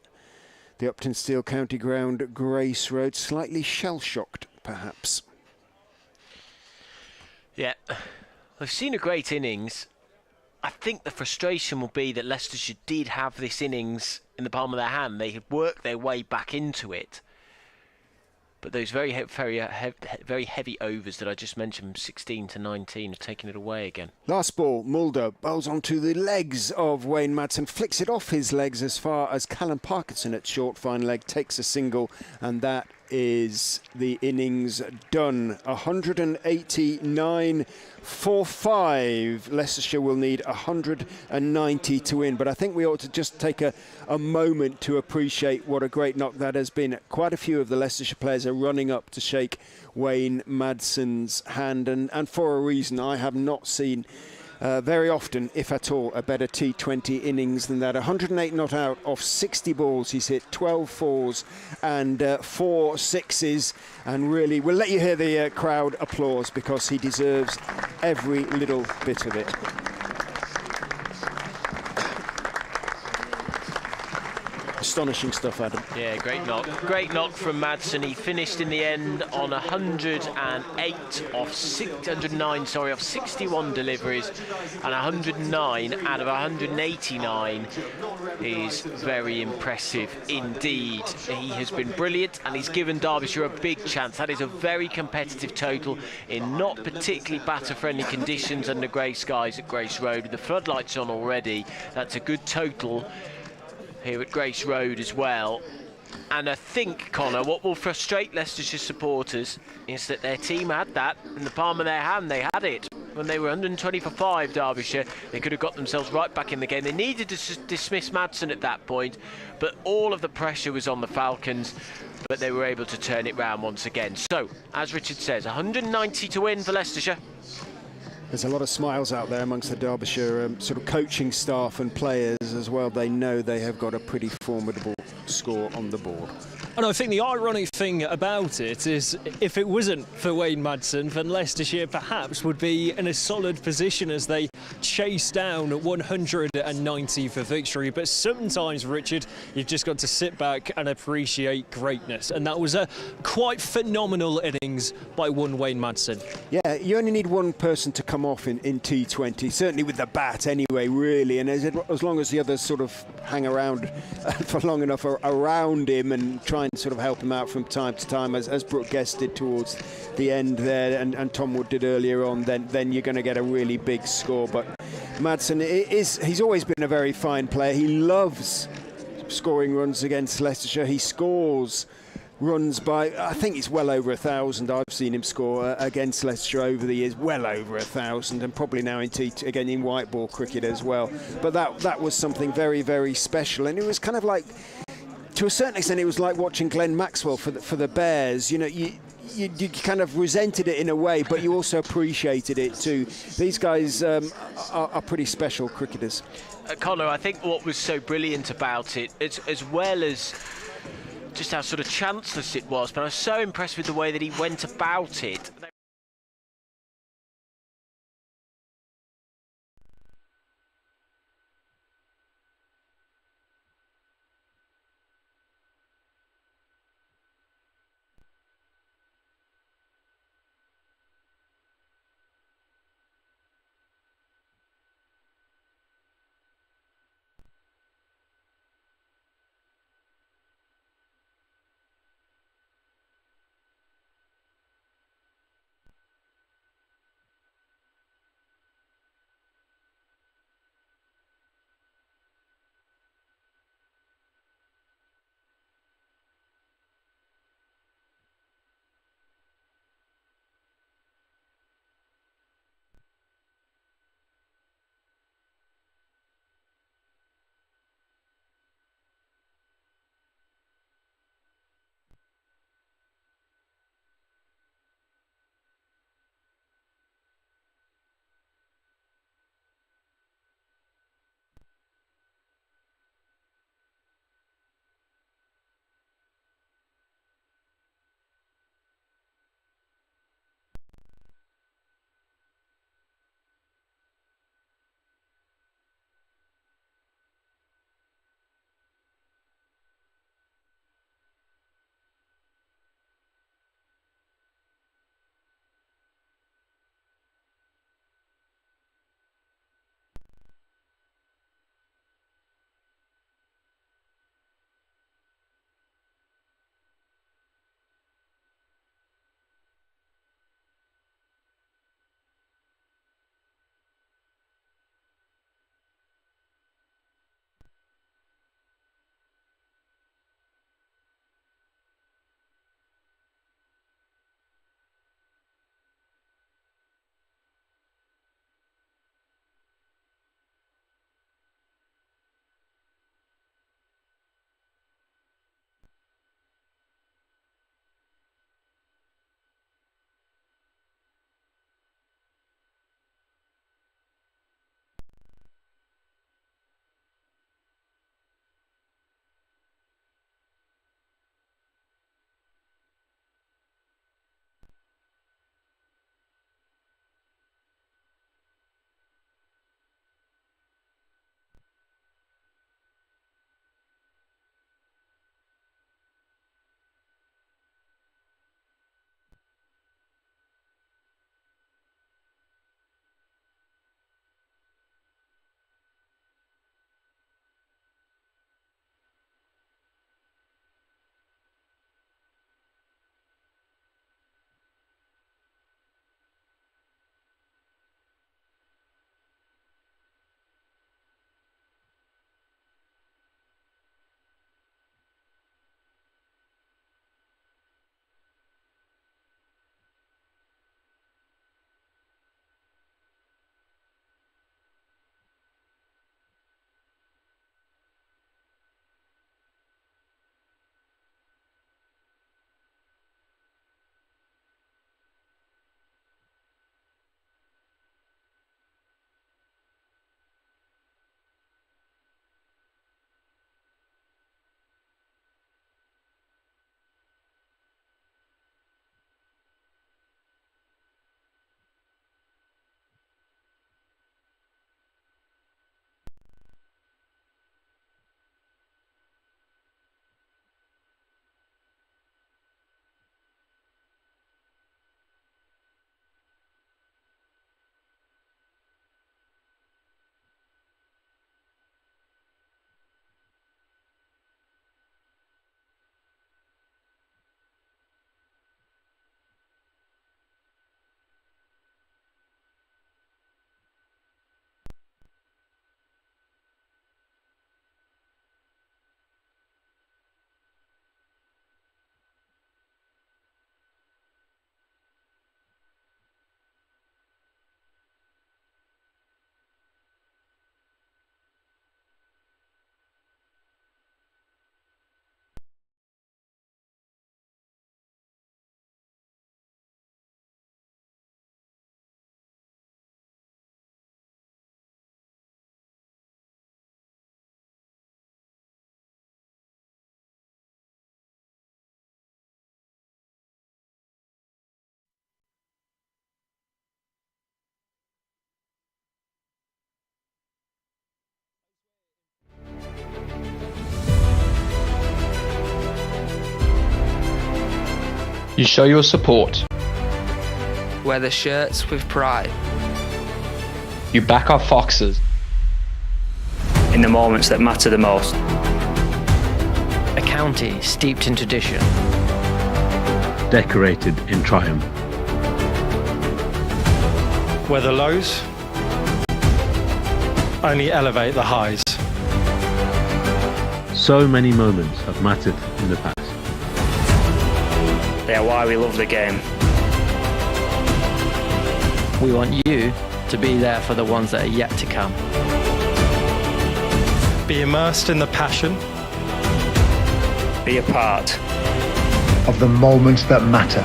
the Upton Steel County Ground, Grace Road. Slightly shell-shocked, perhaps. Yeah, we've seen a great innings. I think the frustration will be that Leicestershire did have this innings in the palm of their hand. They had worked their way back into it. But those very heavy overs that I just mentioned, from 16 to 19, have taken it away again. Last ball, Mulder bowls onto the legs of Wayne Madsen, flicks it off his legs as far as Callum Parkinson at short fine leg, takes a single, and that is the innings done. 189 for 5. Leicestershire will need 190 to win, but I think we ought to just take a moment to appreciate what a great knock that has been. Quite a few of the Leicestershire players are running up to shake Wayne Madsen's hand, and for a reason. I have not seen very often, if at all, a better T20 innings than that. 108 not out off 60 balls. He's hit 12 fours and 4 sixes. And really, we'll let you hear the crowd applause, because he deserves every little bit of it. Astonishing stuff, Adam. Yeah, great knock. Great knock from Madsen. He finished in the end on 108 off 609, sorry, off 61 deliveries, and 109 out of 189 is very impressive indeed. He has been brilliant, and he's given Derbyshire a big chance. That is a very competitive total in not particularly batter-friendly conditions under grey skies at Grace Road. With the floodlights on already, that's a good total here at Grace Road as well. And I think, Connor, what will frustrate Leicestershire supporters is that their team had that in the palm of their hand. They had it when they were 120 for 5, Derbyshire. They could have got themselves right back in the game. They needed to dismiss Madsen at that point, but all of the pressure was on the Falcons, but they were able to turn it round once again. So, as Richard says, 190 to win for Leicestershire. There's a lot of smiles out there amongst the Derbyshire sort of coaching staff and players as well. They know they have got a pretty formidable score on the board. And I think the ironic thing about it is, if it wasn't for Wayne Madsen, then Leicestershire perhaps would be in a solid position as they chase down 190 for victory. But sometimes, Richard, you've just got to sit back and appreciate greatness. And that was a quite phenomenal innings by one Wayne Madsen. Yeah, you only need one person to come off in T20, certainly with the bat anyway, really. And as long as the others sort of hang around for long enough around him and try and sort of help him out from time to time, as Brooke Guest did towards the end there, and Tom Wood did earlier on, then you're going to get a really big score. But Madsen he's always been a very fine player. He loves scoring runs against Leicestershire. He scores runs by, I think it's well over 1,000. I've seen him score against Leicestershire over the years, well over 1,000, and probably now again in white ball cricket as well. But that was something very, very special, and it was kind of like, to a certain extent, it was like watching Glenn Maxwell for the Bears. You know, you kind of resented it in a way, but you also appreciated it too. These guys are pretty special cricketers. Connor, I think what was so brilliant about it, as well as just how sort of chanceless it was, but I was so impressed with the way that he went about it. You show your support. Wear the shirts with pride. You back our Foxes. In the moments that matter the most. A county steeped in tradition. Decorated in triumph. Where the lows only elevate the highs. So many moments have mattered in the past. They are why we love the game. We want you to be there for the ones that are yet to come. Be immersed in the passion. Be a part of the moments that matter.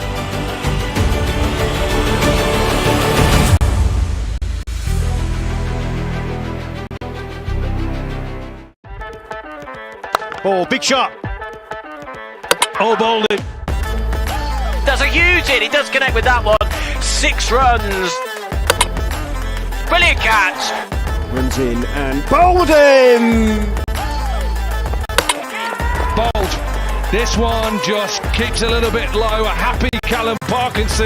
Oh, big shot. Oh, bowled it. Does a huge hit. He does connect with that one. 6 runs. Brilliant catch. Runs in and bowled him. Bowled. This one just keeps a little bit low. A happy Callum Parkinson.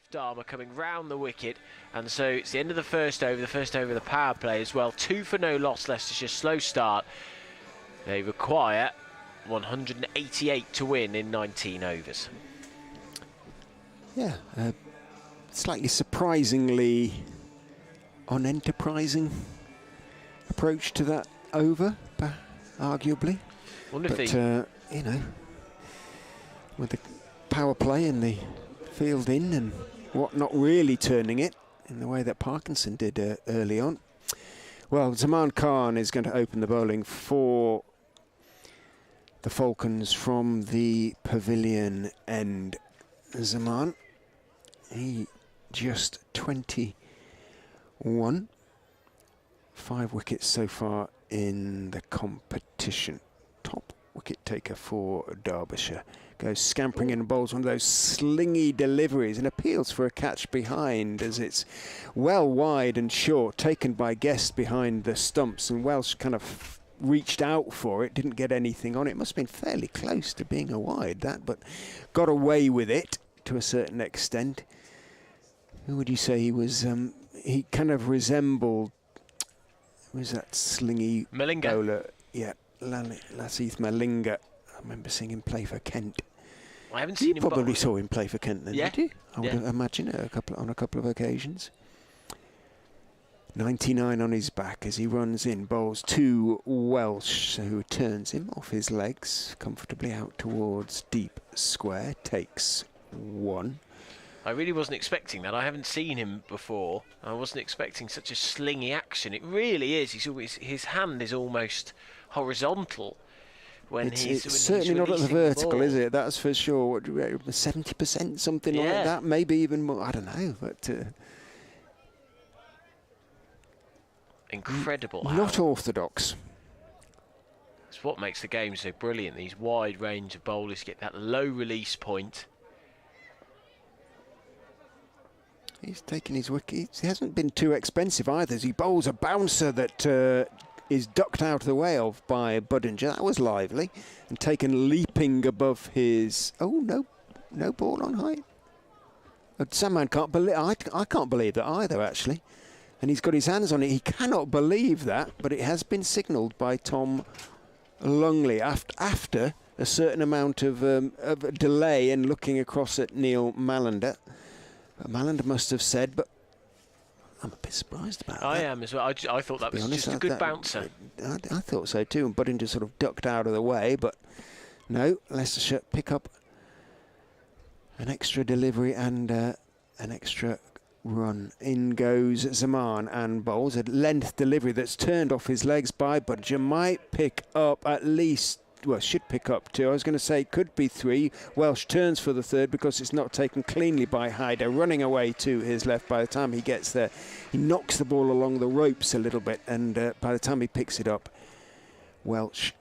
left armour coming round the wicket, and so it's the end of the first over of the power play as well. 2 for no loss, Leicestershire, slow start. They require 188 to win in 19 overs. Yeah, slightly surprisingly unenterprising approach to that over, arguably. Wonder if but, you know, with the power play and the field in and what, not really turning it in the way that Parkinson did early on. Well, Zaman Khan is going to open the bowling for the Falcons from the pavilion end. Zaman, he just 21, 5 wickets so far in the competition. Top wicket taker for Derbyshire. Goes scampering in and bowls one of those slingy deliveries and appeals for a catch behind, as it's well wide and short, taken by Guest behind the stumps, and Welsh kind of reached out for it, didn't get anything on it. Must have been fairly close to being a wide, that, but got away with it to a certain extent. Who would you say he was? He kind of resembled, who was that slingy Malinga bowler? Yeah, Lasith Malinga. I remember seeing him play for Kent. I haven't seen him. You probably saw him play for Kent then, yeah. did you? I would imagine on a couple of occasions. 99 on his back as he runs in, bowls 2 Welsh, who turns him off his legs comfortably out towards deep square, takes 1. I really wasn't expecting that. I haven't seen him before. I wasn't expecting such a slingy action. It really is. His hand is almost horizontal. It's certainly not at the vertical, is it? That's for sure. What, 70%, something like that, maybe even more. I don't know, but incredible. Not orthodox. It's what makes the game so brilliant. These wide range of bowlers get that low release point. He's taken his wickets. He hasn't been too expensive either. He bowls a bouncer that is ducked out of the way of by Budinger. That was lively. And taken leaping above his... Oh, no ball on height. Salman can't believe... I can't believe that either, actually. And he's got his hands on it. He cannot believe that, but it has been signalled by Tom Lungley after a certain amount of delay and looking across at Neil Malander. Malander must have said, but I'm a bit surprised about that. I am as well. I thought that was just a good bouncer. I thought so too, and Budinger sort of ducked out of the way, but no, Leicestershire pick up an extra delivery and an extra run. In goes Zaman and bowls a length delivery that's turned off his legs by Budinger. Might pick up at least, well, should pick up 2. I was going to say could be 3. Welsh turns for the 3rd because it's not taken cleanly by Hyder, running away to his left. By the time he gets there, he knocks the ball along the ropes a little bit, and by the time he picks it up, Welsh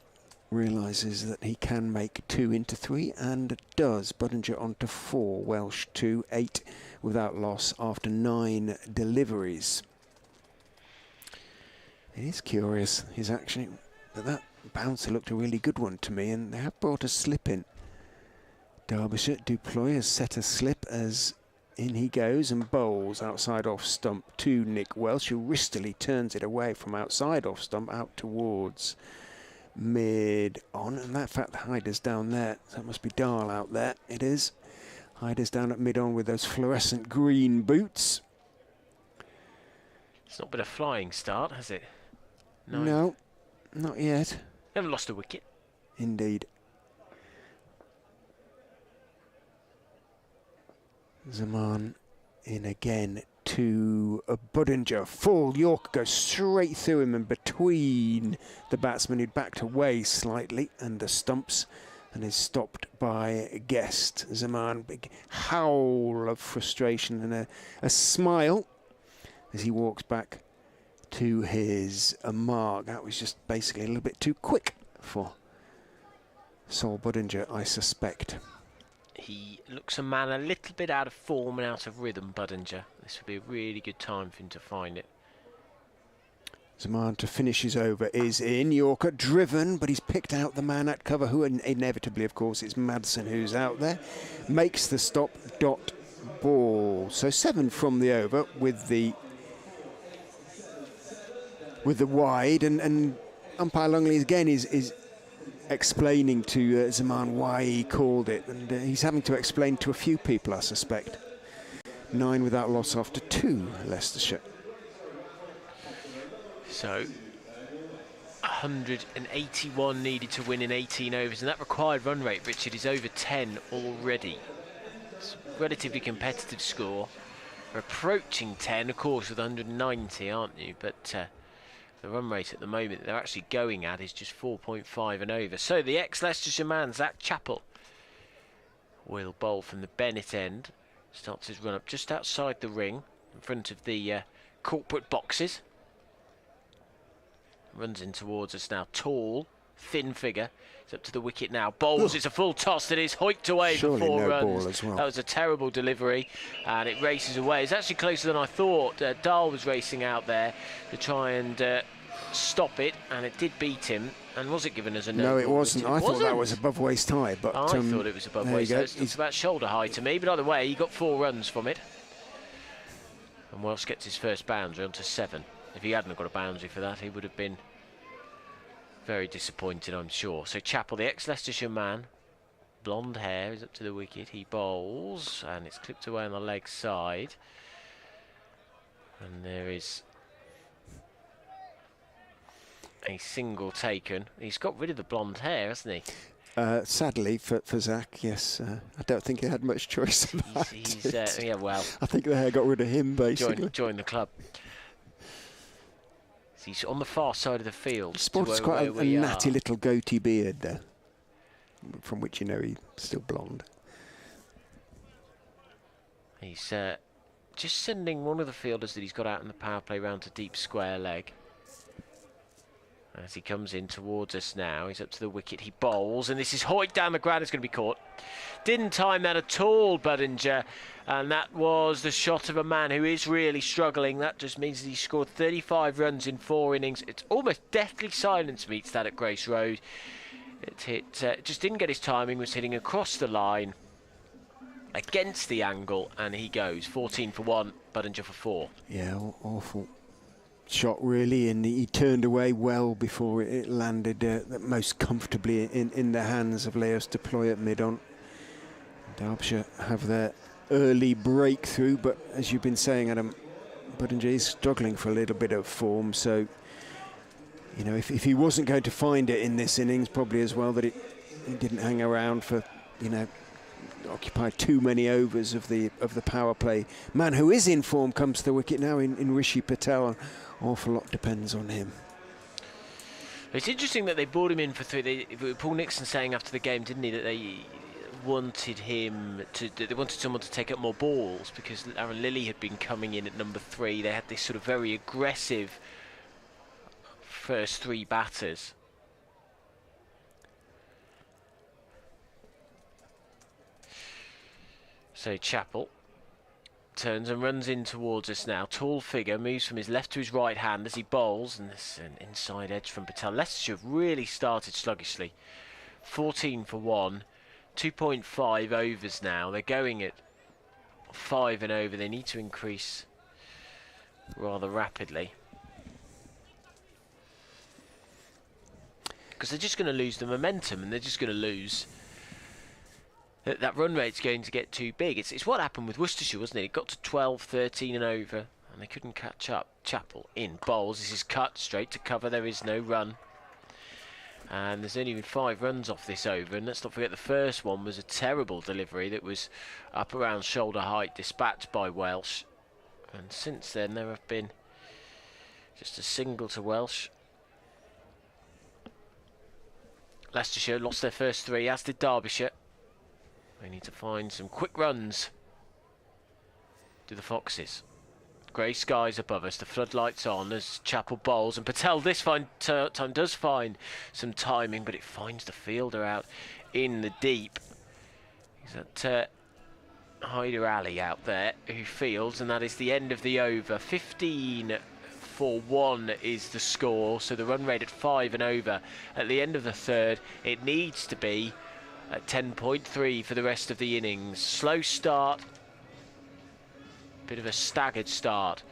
realises that he can make 2 into 3 and does. Budinger onto 4, Welsh 2, 8 without loss after 9 deliveries. It is curious, his action, but that bouncer looked a really good one to me, and they have brought a slip in. Derbyshire, Duploy has set a slip as in he goes and bowls outside off stump to Nick Welsh, who wristily turns it away from outside off stump out towards mid on, and that fact Hyder's down there, so that must be Dahl out there. It is. Hyder's down at mid on with those fluorescent green boots. It's not been a flying start, has it? No, not yet. Never lost a wicket. Indeed. Zaman in again to Budinger. Full York goes straight through him and between the batsman, who'd backed away slightly, and the stumps, and is stopped by Guest. Zaman, big howl of frustration and a smile as he walks back to his mark. That was just basically a little bit too quick for Sol Budinger, I suspect. He looks a man a little bit out of form and out of rhythm, Budinger. This would be a really good time for him to find it. Zaman to finish his over is in. Yorker driven, but he's picked out the man at cover, who inevitably, of course, it's Madsen who's out there. Makes the stop, ball. So 7 from the over with the wide, and umpire Longley again is explaining to Zaman why he called it, and he's having to explain to a few people, I suspect. 9 without loss after 2, Leicestershire. So 181 needed to win in 18 overs, and that required run rate, Richard, is over 10 already. It's a relatively competitive score. We're approaching 10, of course, with 190, aren't you? But the run rate at the moment that they're actually going at is just 4.5 and over. So the ex-Leicestershire man, Zach Chappell, will bowl from the Bennett end. Starts his run up just outside the ring, in front of the corporate boxes. Runs in towards us now. Tall, thin figure. It's up to the wicket now. Bowls. It's a full toss that is hoiked away for 4 runs. Ball as well. That was a terrible delivery, and it races away. It's actually closer than I thought. Dahl was racing out there to try and stop it, and it did beat him. And was it given as a no? No, it wasn't. I thought that was above waist high, but I thought it was above waist high. It's about shoulder high to me, but either way, he got 4 runs from it. And Welsh gets his first boundary onto 7. If he hadn't got a boundary for that, he would have been very disappointed, I'm sure. So Chappell, the ex-Leicestershire man, blonde hair, is up to the wicket. He bowls, and it's clipped away on the leg side. And there is a single taken. He's got rid of the blonde hair, hasn't he? Sadly for Zach, yes. I don't think he had much choice about it. Yeah, well, I think the hair got rid of him, basically. Join the club. He's on the far side of the field. Sports quite a natty little goatee beard there, from which you know he's still blonde. He's just sending one of the fielders that he's got out in the power play round to deep square leg. As he comes in towards us now, he's up to the wicket, he bowls, and this is hoiked down the ground. It's going to be caught. Didn't time that at all, Budinger, and that was the shot of a man who is really struggling. That just means that he scored 35 runs in 4 innings. It's almost deathly silence meets that at Grace Road. It hit, just didn't get his timing, was hitting across the line against the angle, and he goes 14 for 1, Budinger for 4. Yeah, awful shot really, and he turned away well before it landed most comfortably in the hands of Leos Deploy at mid-on. Derbyshire have their early breakthrough, but as you've been saying, Adam, Budinger is struggling for a little bit of form, so you know, if he wasn't going to find it in this innings, probably as well that he didn't hang around for, you know, occupy too many overs of the power play. Man who is in form comes to the wicket now in Rishi Patel. An awful lot depends on him. It's interesting that they brought him in for 3. Paul Nixon saying after the game, didn't he, that they wanted him to, they wanted someone to take up more balls because Aaron Lilly had been coming in at number 3. They had this sort of very aggressive first 3 batters. So Chappell turns and runs in towards us now. Tall figure, moves from his left to his right hand as he bowls, and this an inside edge from Patel. Leicestershire have really started sluggishly. 14 for 1, 2.5 overs now. They're going at 5 and over. They need to increase rather rapidly, because they're just going to lose the momentum, and they're just going to lose. That run rate's going to get too big. It's what happened with Worcestershire, wasn't it? It got to 12, 13 and over, and they couldn't catch up. Chappell in bowls. This is cut straight to cover. There is no run. And there's only been 5 runs off this over. And let's not forget the first one was a terrible delivery that was up around shoulder height, dispatched by Welsh. And since then there have been just a single to Welsh. Leicestershire lost their first 3, as did Derbyshire. They need to find some quick runs to the Foxes. Grey skies above us, the floodlights on as Chappell bowls, and Patel this time does find some timing, but it finds the fielder out in the deep. He's at Hyder Ali out there who fields, and that is the end of the over. 15 for 1 is the score, so the run rate at 5 and over at the end of the 3rd. It needs to be at 10.3 for the rest of the innings. Slow start bit of a staggered start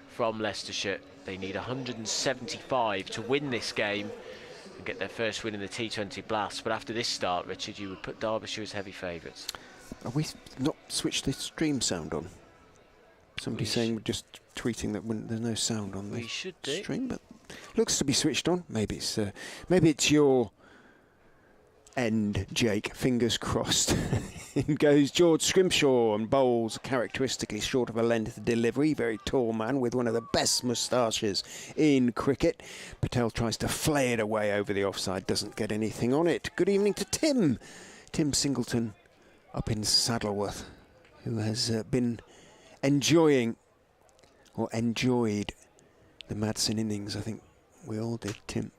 from Leicestershire. They need 175 to win this game and get their first win in the T20 Blast. But after this start, Richard, you would put Derbyshire as heavy favourites. Are we not switched the stream sound on? Somebody's saying, just tweeting that when there's no sound on the stream, but looks to be switched on. Maybe it's your end, Jake. Fingers crossed. In goes George Scrimshaw and bowls characteristically short of a length delivery. Very tall man with one of the best moustaches in cricket. Patel tries to flay it away over the offside, doesn't get anything on it. Good evening to Tim. Tim Singleton up in Saddleworth, who has been enjoyed the Madsen innings. I think we all did, Tim,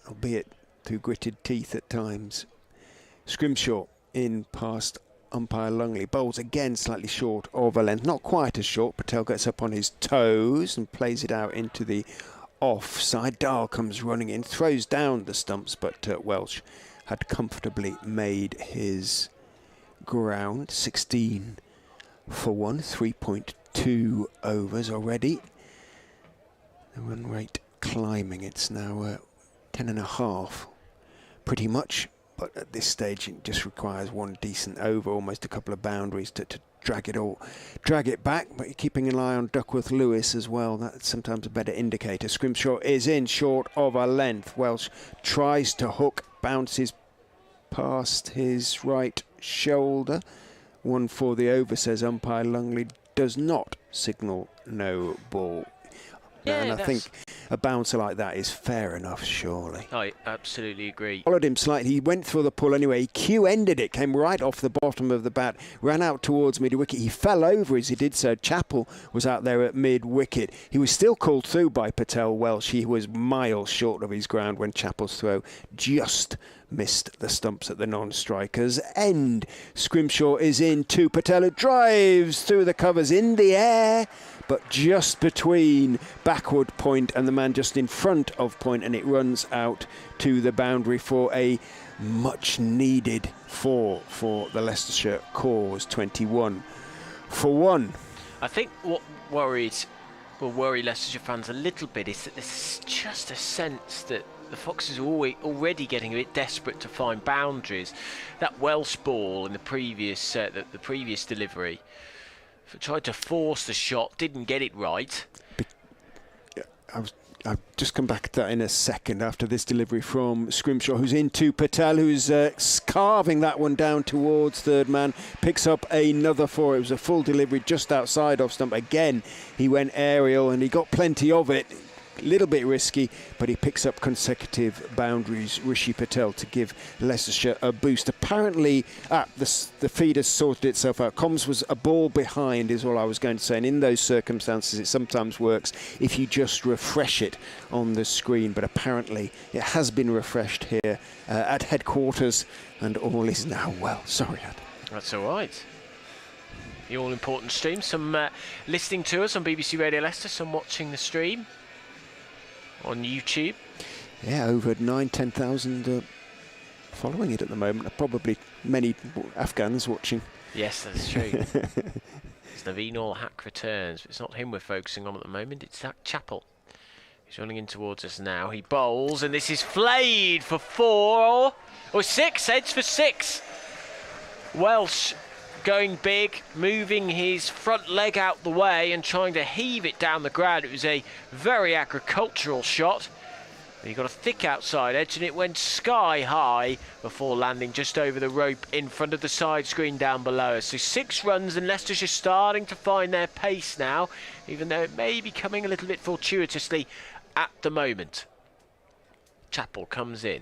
albeit through gritted teeth at times. Scrimshaw in past umpire Lungley, bowls again slightly short of a length, not quite as short. Patel gets up on his toes and plays it out into the offside. Dahl comes running in, throws down the stumps, but Welsh had comfortably made his ground. 16 for 1, 3.2 overs already. The run rate climbing, it's now 10.5 pretty much, but at this stage it just requires one decent over, almost a couple of boundaries to drag it back. But you're keeping an eye on Duckworth Lewis as well. That's sometimes a better indicator. Scrimshaw is in short of a length. Welsh tries to hook, bounces past his right shoulder. 1 for the over, says umpire Lungley, does not signal no ball. Yeah, and I think a bouncer like that is fair enough, surely. I absolutely agree. Followed him slightly. He went for the pull anyway. He Q-ended it, came right off the bottom of the bat, ran out towards mid-wicket. He fell over as he did so. Chappell was out there at mid-wicket. He was still called through by Patel Welsh. He was miles short of his ground when Chappell's throw just missed the stumps at the non-striker's end. Scrimshaw is in to Patel, who drives through the covers in the air, but just between backward point and the man just in front of point, and it runs out to the boundary for a much needed 4 for the Leicestershire cause. 21 for 1. I think what will worry Leicestershire fans a little bit is that there's just a sense that the Foxes are already getting a bit desperate to find boundaries. That Welsh ball in the previous delivery, tried to force the shot, didn't get it right. I'll just come back to that in a second after this delivery from Scrimshaw, who's into Patel, who's carving that one down towards third man, picks up another 4. It was a full delivery just outside off stump. Again, he went aerial and he got plenty of it. A little bit risky, but he picks up consecutive boundaries, Rishi Patel, to give Leicestershire a boost. Apparently, the feed has sorted itself out. Comms was a ball behind, is all I was going to say. And in those circumstances, it sometimes works if you just refresh it on the screen. But apparently, it has been refreshed here at headquarters, and all is now well. Sorry, Ed. That's all right. The all-important stream. Some listening to us on BBC Radio Leicester, some watching the stream on YouTube. Yeah, over 9,000-10,000 following it at the moment. Probably many Afghans watching. Yes, that's true. It's Naveen Ul Haq returns, but it's not him we're focusing on at the moment. It's Zach Chappell. He's running in towards us now. He bowls, and this is flayed for 4 or 6. Heads for 6. Welsh going big, moving his front leg out the way and trying to heave it down the ground. It was a very agricultural shot. He got a thick outside edge and it went sky high before landing just over the rope in front of the side screen down below us. So 6 runs, and Leicestershire starting to find their pace now, even though it may be coming a little bit fortuitously at the moment. Chappell comes in.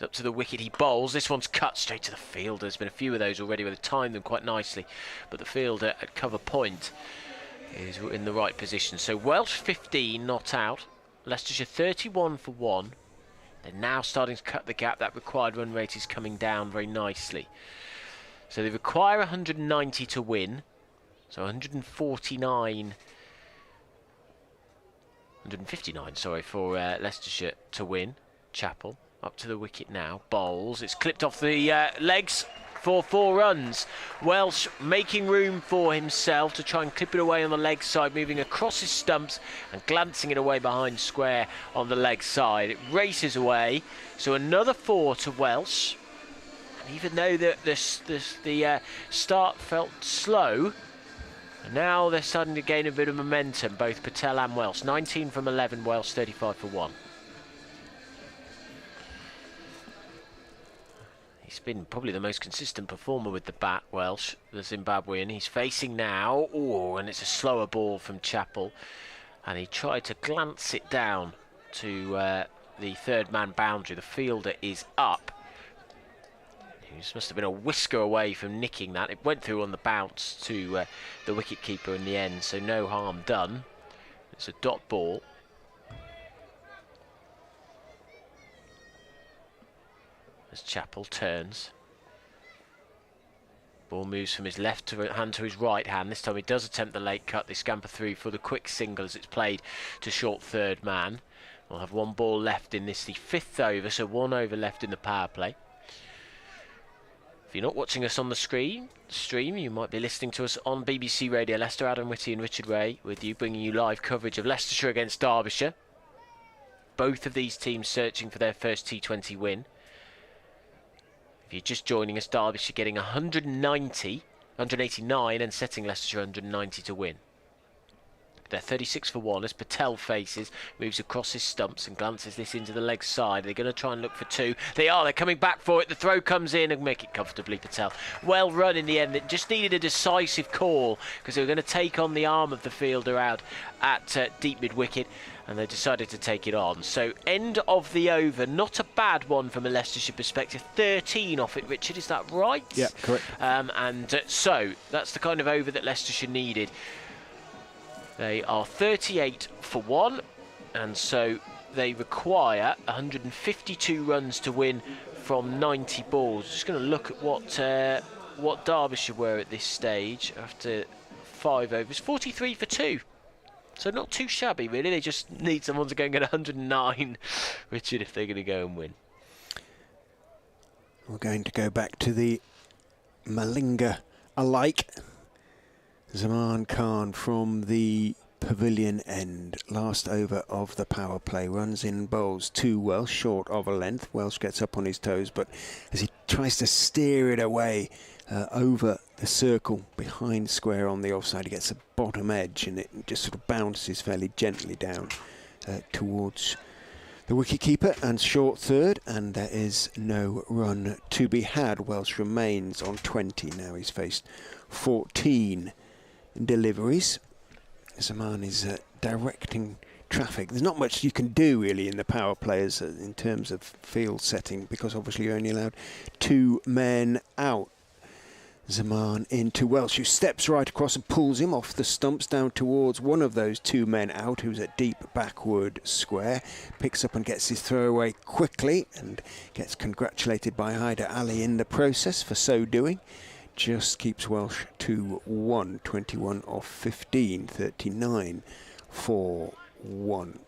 Up to the wicket, he bowls. This one's cut straight to the fielder. There's been a few of those already where they've timed them quite nicely, but the fielder at cover point is in the right position. So Welsh 15 not out, Leicestershire 31 for 1. They're now starting to cut the gap. That required run rate is coming down very nicely. So they require 190 to win. So 159 159, sorry, for Leicestershire to win. Chappell up to the wicket now, bowls. It's clipped off the legs for 4 runs. Welsh making room for himself to try and clip it away on the leg side, moving across his stumps and glancing it away behind square on the leg side. It races away, so another 4 to Welsh. And even though the start felt slow, now they're starting to gain a bit of momentum, both Patel and Welsh. 19 from 11, Welsh 35 for 1. He's been probably the most consistent performer with the bat, Welsh, the Zimbabwean. He's facing now, and it's a slower ball from Chappell. And he tried to glance it down to the third man boundary. The fielder is up. He must have been a whisker away from nicking that. It went through on the bounce to the wicketkeeper in the end, so no harm done. It's a dot ball. As Chappell turns. Ball moves from his left hand to his right hand. This time he does attempt the late cut. They scamper through for the quick single as it's played to short third man. We'll have 1 ball left in this, the 5th over, so 1 over left in the power play. If you're not watching us on the stream, you might be listening to us on BBC Radio Leicester. Adam Whitty and Richard Ray with you, bringing you live coverage of Leicestershire against Derbyshire. Both of these teams searching for their first T20 win. If you're just joining us, Derbyshire getting 189 and setting Leicestershire 190 to win. They're 36 for 1 as Patel faces, moves across his stumps and glances this into the leg side. They're going to try and look for 2. They are. They're coming back for it. The throw comes in and make it comfortably, Patel. Well run in the end. It just needed a decisive call because they were going to take on the arm of the fielder out at deep mid-wicket, and they decided to take it on. So end of the over. Not a bad one from a Leicestershire perspective. 13 off it, Richard. Is that right? Yeah, correct. So that's the kind of over that Leicestershire needed. They are 38 for 1, and so they require 152 runs to win from 90 balls. Just going to look at what Derbyshire were at this stage after 5 overs. 43 for 2. So not too shabby, really. They just need someone to go and get 109, Richard, if they're going to go and win. We're going to go back to the Malinga alike. Zaman Khan from the pavilion end. Last over of the power play. Runs in, bowls 2 Welsh, short of a length. Welsh gets up on his toes, but as he tries to steer it away over the circle behind square on the offside, he gets a bottom edge and it just sort of bounces fairly gently down towards the wicketkeeper and short third, and there is no run to be had. Welsh remains on 20. Now he's faced 14 deliveries. Zaman is directing traffic. There's not much you can do really in the power players in terms of field setting, because obviously you're only allowed 2 men out. Zaman into Welsh, who steps right across and pulls him off the stumps down towards one of those 2 men out, who's at deep backward square. Picks up and gets his throw away quickly and gets congratulated by Hyder Ali in the process for so doing. Just keeps Welsh to 1, 21 off 15, 39 for 1.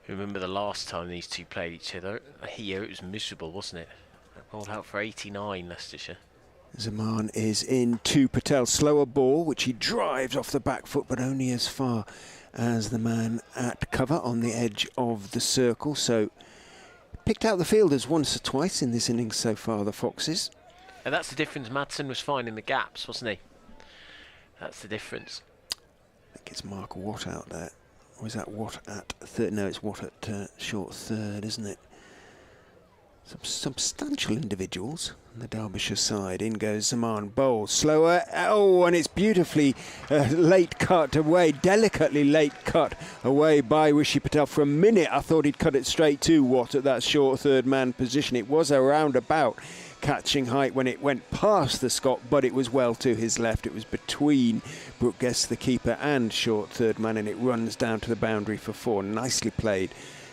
Remember the last time these two played each other? Here it was miserable, wasn't it? Bowled out for 89, Leicestershire. Zaman is in to Patel. Slower ball, which he drives off the back foot, but only as far as the man at cover on the edge of the circle. So picked out the fielders once or twice in this innings so far, the Foxes. And that's the difference. Madsen was finding the gaps, wasn't he? That's the difference. I think it's Mark Watt out there. Or is that Watt at third? No, it's Watt at short third, isn't it? Some substantial individuals on the Derbyshire side. In goes Zaman, bowl, slower. Oh, and it's beautifully late cut away, delicately late cut away by Rishi Patel. For a minute, I thought he'd cut it straight to Watt at that short third man position. It was a roundabout catching height when it went past the Scot, but it was well to his left. It was between Brooke Guest, the keeper, and short third man, and it runs down to the boundary for 4. Nicely played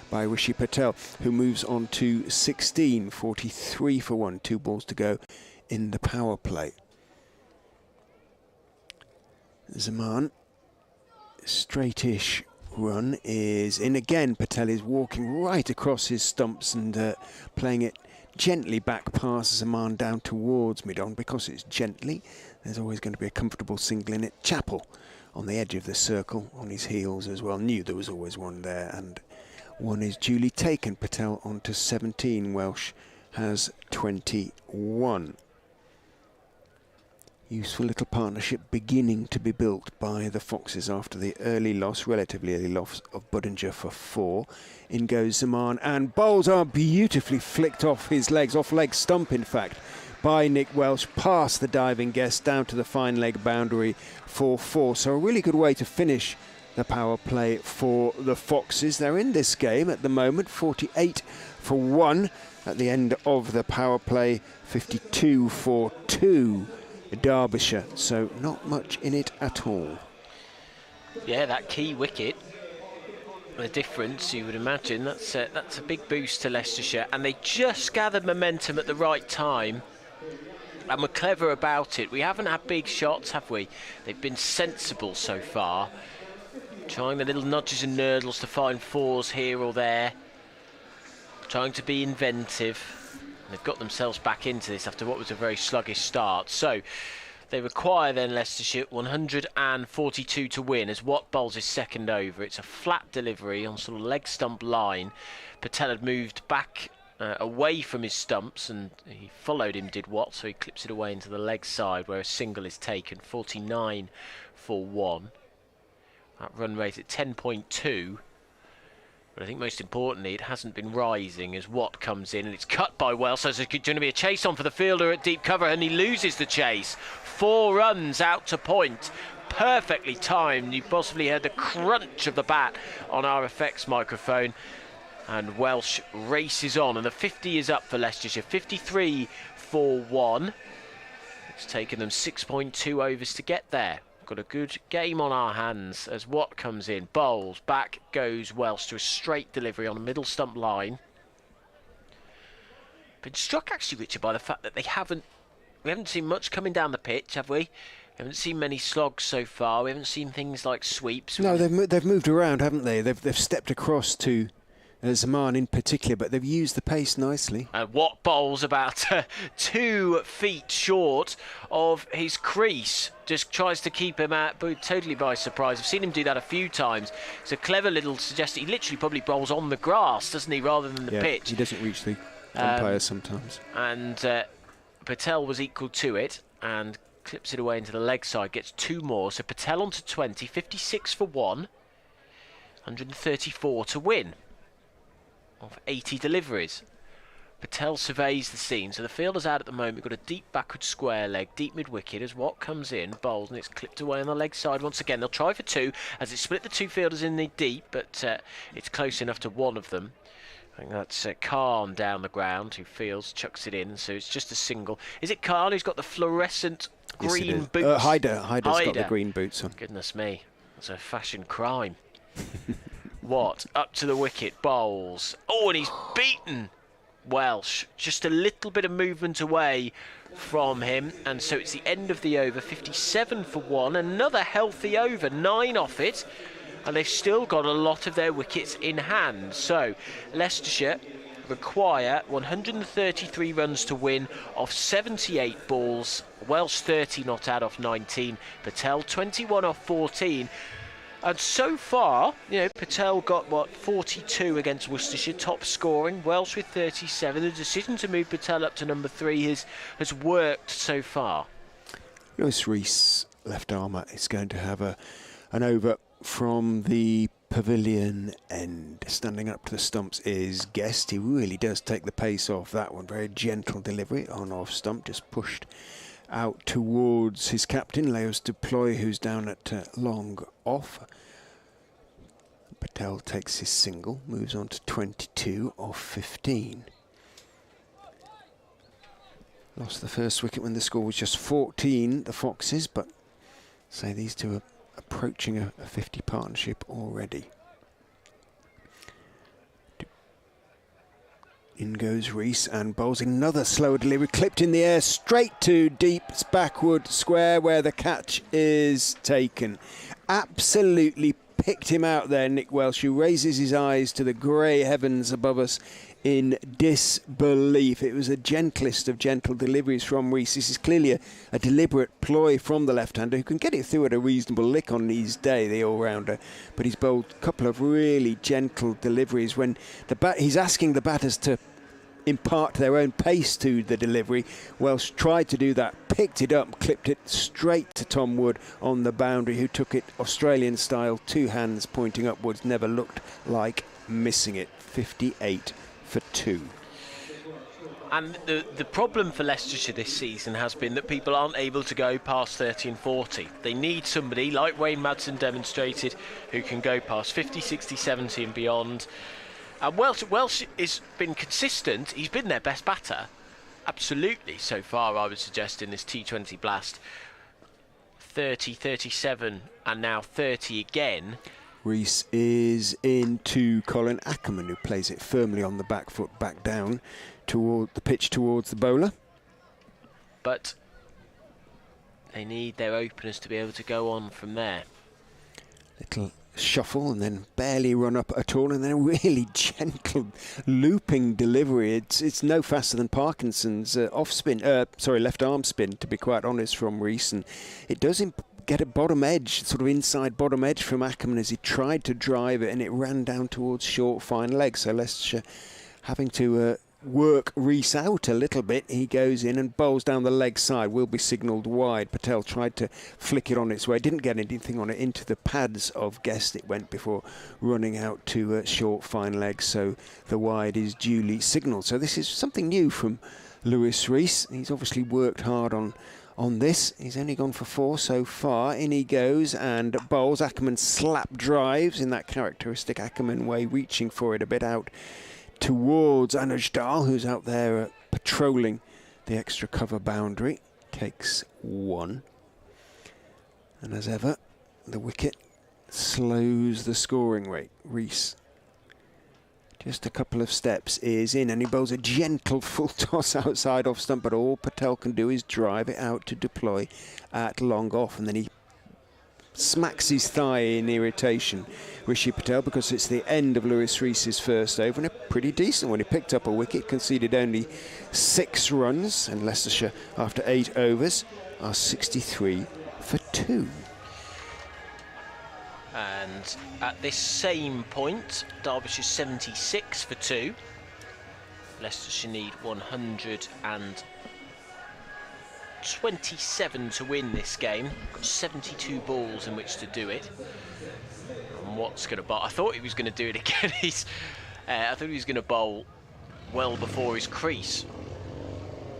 by Rishi Patel, who moves on to 16, 43 for 1, 2 balls to go in the power play. Zaman, straightish run is in again. Patel is walking right across his stumps and playing it gently back pass Zaman down towards mid-on. Because it's gently, there's always going to be a comfortable single in it. Chappell on the edge of the circle, on his heels as well. Knew there was always one there, and one is duly taken. Patel on to 17. Welsh has 21. Useful little partnership beginning to be built by the Foxes after the relatively early loss of Budinger for 4. In goes Zaman, and bowls are beautifully flicked off his legs, off leg stump in fact, by Nick Welsh, past the diving guest, down to the fine leg boundary for 4. So a really good way to finish the power play for the Foxes. They're in this game at the moment, 48 for 1 at the end of the power play, 52 for 2. Derbyshire, so not much in it at all. Yeah, that key wicket, the difference, you would imagine, that's a big boost to Leicestershire, and they just gathered momentum at the right time and were clever about it. We haven't had big shots, have we? They've been sensible so far, trying the little nudges and nurdles to find 4s here or there, trying to be inventive. They've got themselves back into this after what was a very sluggish start. So they require then Leicestershire 142 to win as Watt bowls his second over. It's a flat delivery on sort of leg stump line. Patel had moved back away from his stumps and he followed him, did Watt, so he clips it away into the leg side where a single is taken. 49 for 1. That run rate at 10.2. But I think most importantly, it hasn't been rising as Watt comes in and it's cut by Welsh. So there's going to be a chase on for the fielder at deep cover and he loses the chase. 4 runs out to point. Perfectly timed. You possibly heard the crunch of the bat on our effects microphone. And Welsh races on and the 50 is up for Leicestershire. 53 for 1. It's taken them 6.2 overs to get there. Got a good game on our hands as Watt comes in, bowls, back goes Welsh to a straight delivery on a middle stump line. Been struck actually, Richard, by the fact that we haven't seen much coming down the pitch, have we? We haven't seen many slogs so far. We haven't seen things like sweeps. No, they've moved around, haven't they? They've stepped across to Zaman in particular, but they've used the pace nicely. Watt bowls about 2 feet short of his crease. Just tries to keep him out, but totally by surprise. I've seen him do that a few times. It's a clever little suggestion. He literally probably bowls on the grass, doesn't he, rather than the pitch. He doesn't reach the umpire sometimes. And Patel was equal to it and clips it away into the leg side, gets 2 more. So Patel on to 20, 56 for 1, 134 to win of 80 deliveries. Patel surveys the scene, so the fielder's out at the moment. We've got a deep backward square leg, deep mid-wicket as Watt comes in, bowls, and it's clipped away on the leg side once again. They'll try for 2 as it split the 2 fielders in the deep, but it's close enough to one of them. I think that's Khan down the ground who fields, chucks it in, so it's just a single. Is it Khan who's got the fluorescent green boots? Hyder's got the green boots on. Goodness me, that's a fashion crime. Watt up to the wicket, bowls. Oh, and he's beaten Welsh. Just a little bit of movement away from him, and so it's the end of the over. 57 for 1. Another healthy over, 9 off it, and they've still got a lot of their wickets in hand. So Leicestershire require 133 runs to win off 78 balls. Welsh 30 not out off 19. Patel 21 off 14. And so far, you know, Patel got, 42 against Worcestershire, top scoring. Welsh with 37. The decision to move Patel up to number 3 has worked so far. Lewis Rees, left armour, is going to have an over from the pavilion end. Standing up to the stumps is Guest. He really does take the pace off that one. Very gentle delivery on off stump, just pushed out towards his captain, Leos Deploy, who's down at long off. Patel takes his single, moves on to 22 off 15. Lost the first wicket when the score was just 14, the Foxes, but say these two are approaching a 50 partnership already. In goes Rees and bowls another slower delivery, clipped in the air, straight to deep backward square where the catch is taken. Absolutely picked him out there, Nick Welsh, who raises his eyes to the grey heavens above us in disbelief. It was the gentlest of gentle deliveries from Rees. This is clearly a deliberate ploy from the left-hander, who can get it through at a reasonable lick on his day, the all-rounder. But he's bowled a couple of really gentle deliveries when he's asking the batters to impart their own pace to the delivery. Welsh tried to do that, picked it up, clipped it straight to Tom Wood on the boundary, who took it Australian style, 2 hands pointing upwards, never looked like missing it. 58 for 2. And the problem for Leicestershire this season has been that people aren't able to go past 30 and 40. They need somebody, like Wayne Madsen demonstrated, who can go past 50, 60, 70 and beyond. And Welsh has been consistent. He's been their best batter, absolutely, so far, I would suggest, in this T20 blast. 30, 37 and now 30 again. Rees is into Colin Ackerman, who plays it firmly on the back foot, back down toward the pitch towards the bowler. But they need their openers to be able to go on from there. Little shuffle and then barely run up at all, and then a really gentle looping delivery. It's no faster than Parkinson's left arm spin, to be quite honest, from Rees, and it does get a bottom edge, sort of inside bottom edge from Ackerman as he tried to drive it, and it ran down towards short fine leg. So Leicestershire having to work Rees out a little bit. He goes in and bowls down the leg side, will be signalled wide. Patel tried to flick it on its way, didn't get anything on it, into the pads of Guest it went before running out to short fine leg, so the wide is duly signalled. So this is something new from Lewis Rees. He's obviously worked hard on this. He's only gone for 4 so far. In he goes and bowls. Ackerman slap drives in that characteristic Ackerman way, reaching for it a bit out towards Anuj Dal, who's out there patrolling the extra cover boundary. Takes 1. And as ever, the wicket slows the scoring rate. Rees, just a couple of steps, is in, and he bowls a gentle full toss outside off stump, but all Patel can do is drive it out to deploy at long off, and then he smacks his thigh in irritation, Rishi Patel, because it's the end of Lewis Rees's first over, and a pretty decent one. He picked up a wicket, conceded only 6 runs, and Leicestershire, after 8 overs, are 63 for 2. And at this same point, Derbyshire 76 for 2. Leicestershire need 127 to win this game. Got 72 balls in which to do it. And Watt's going to bowl. I thought he was going to do it again. I thought he was going to bowl well before his crease.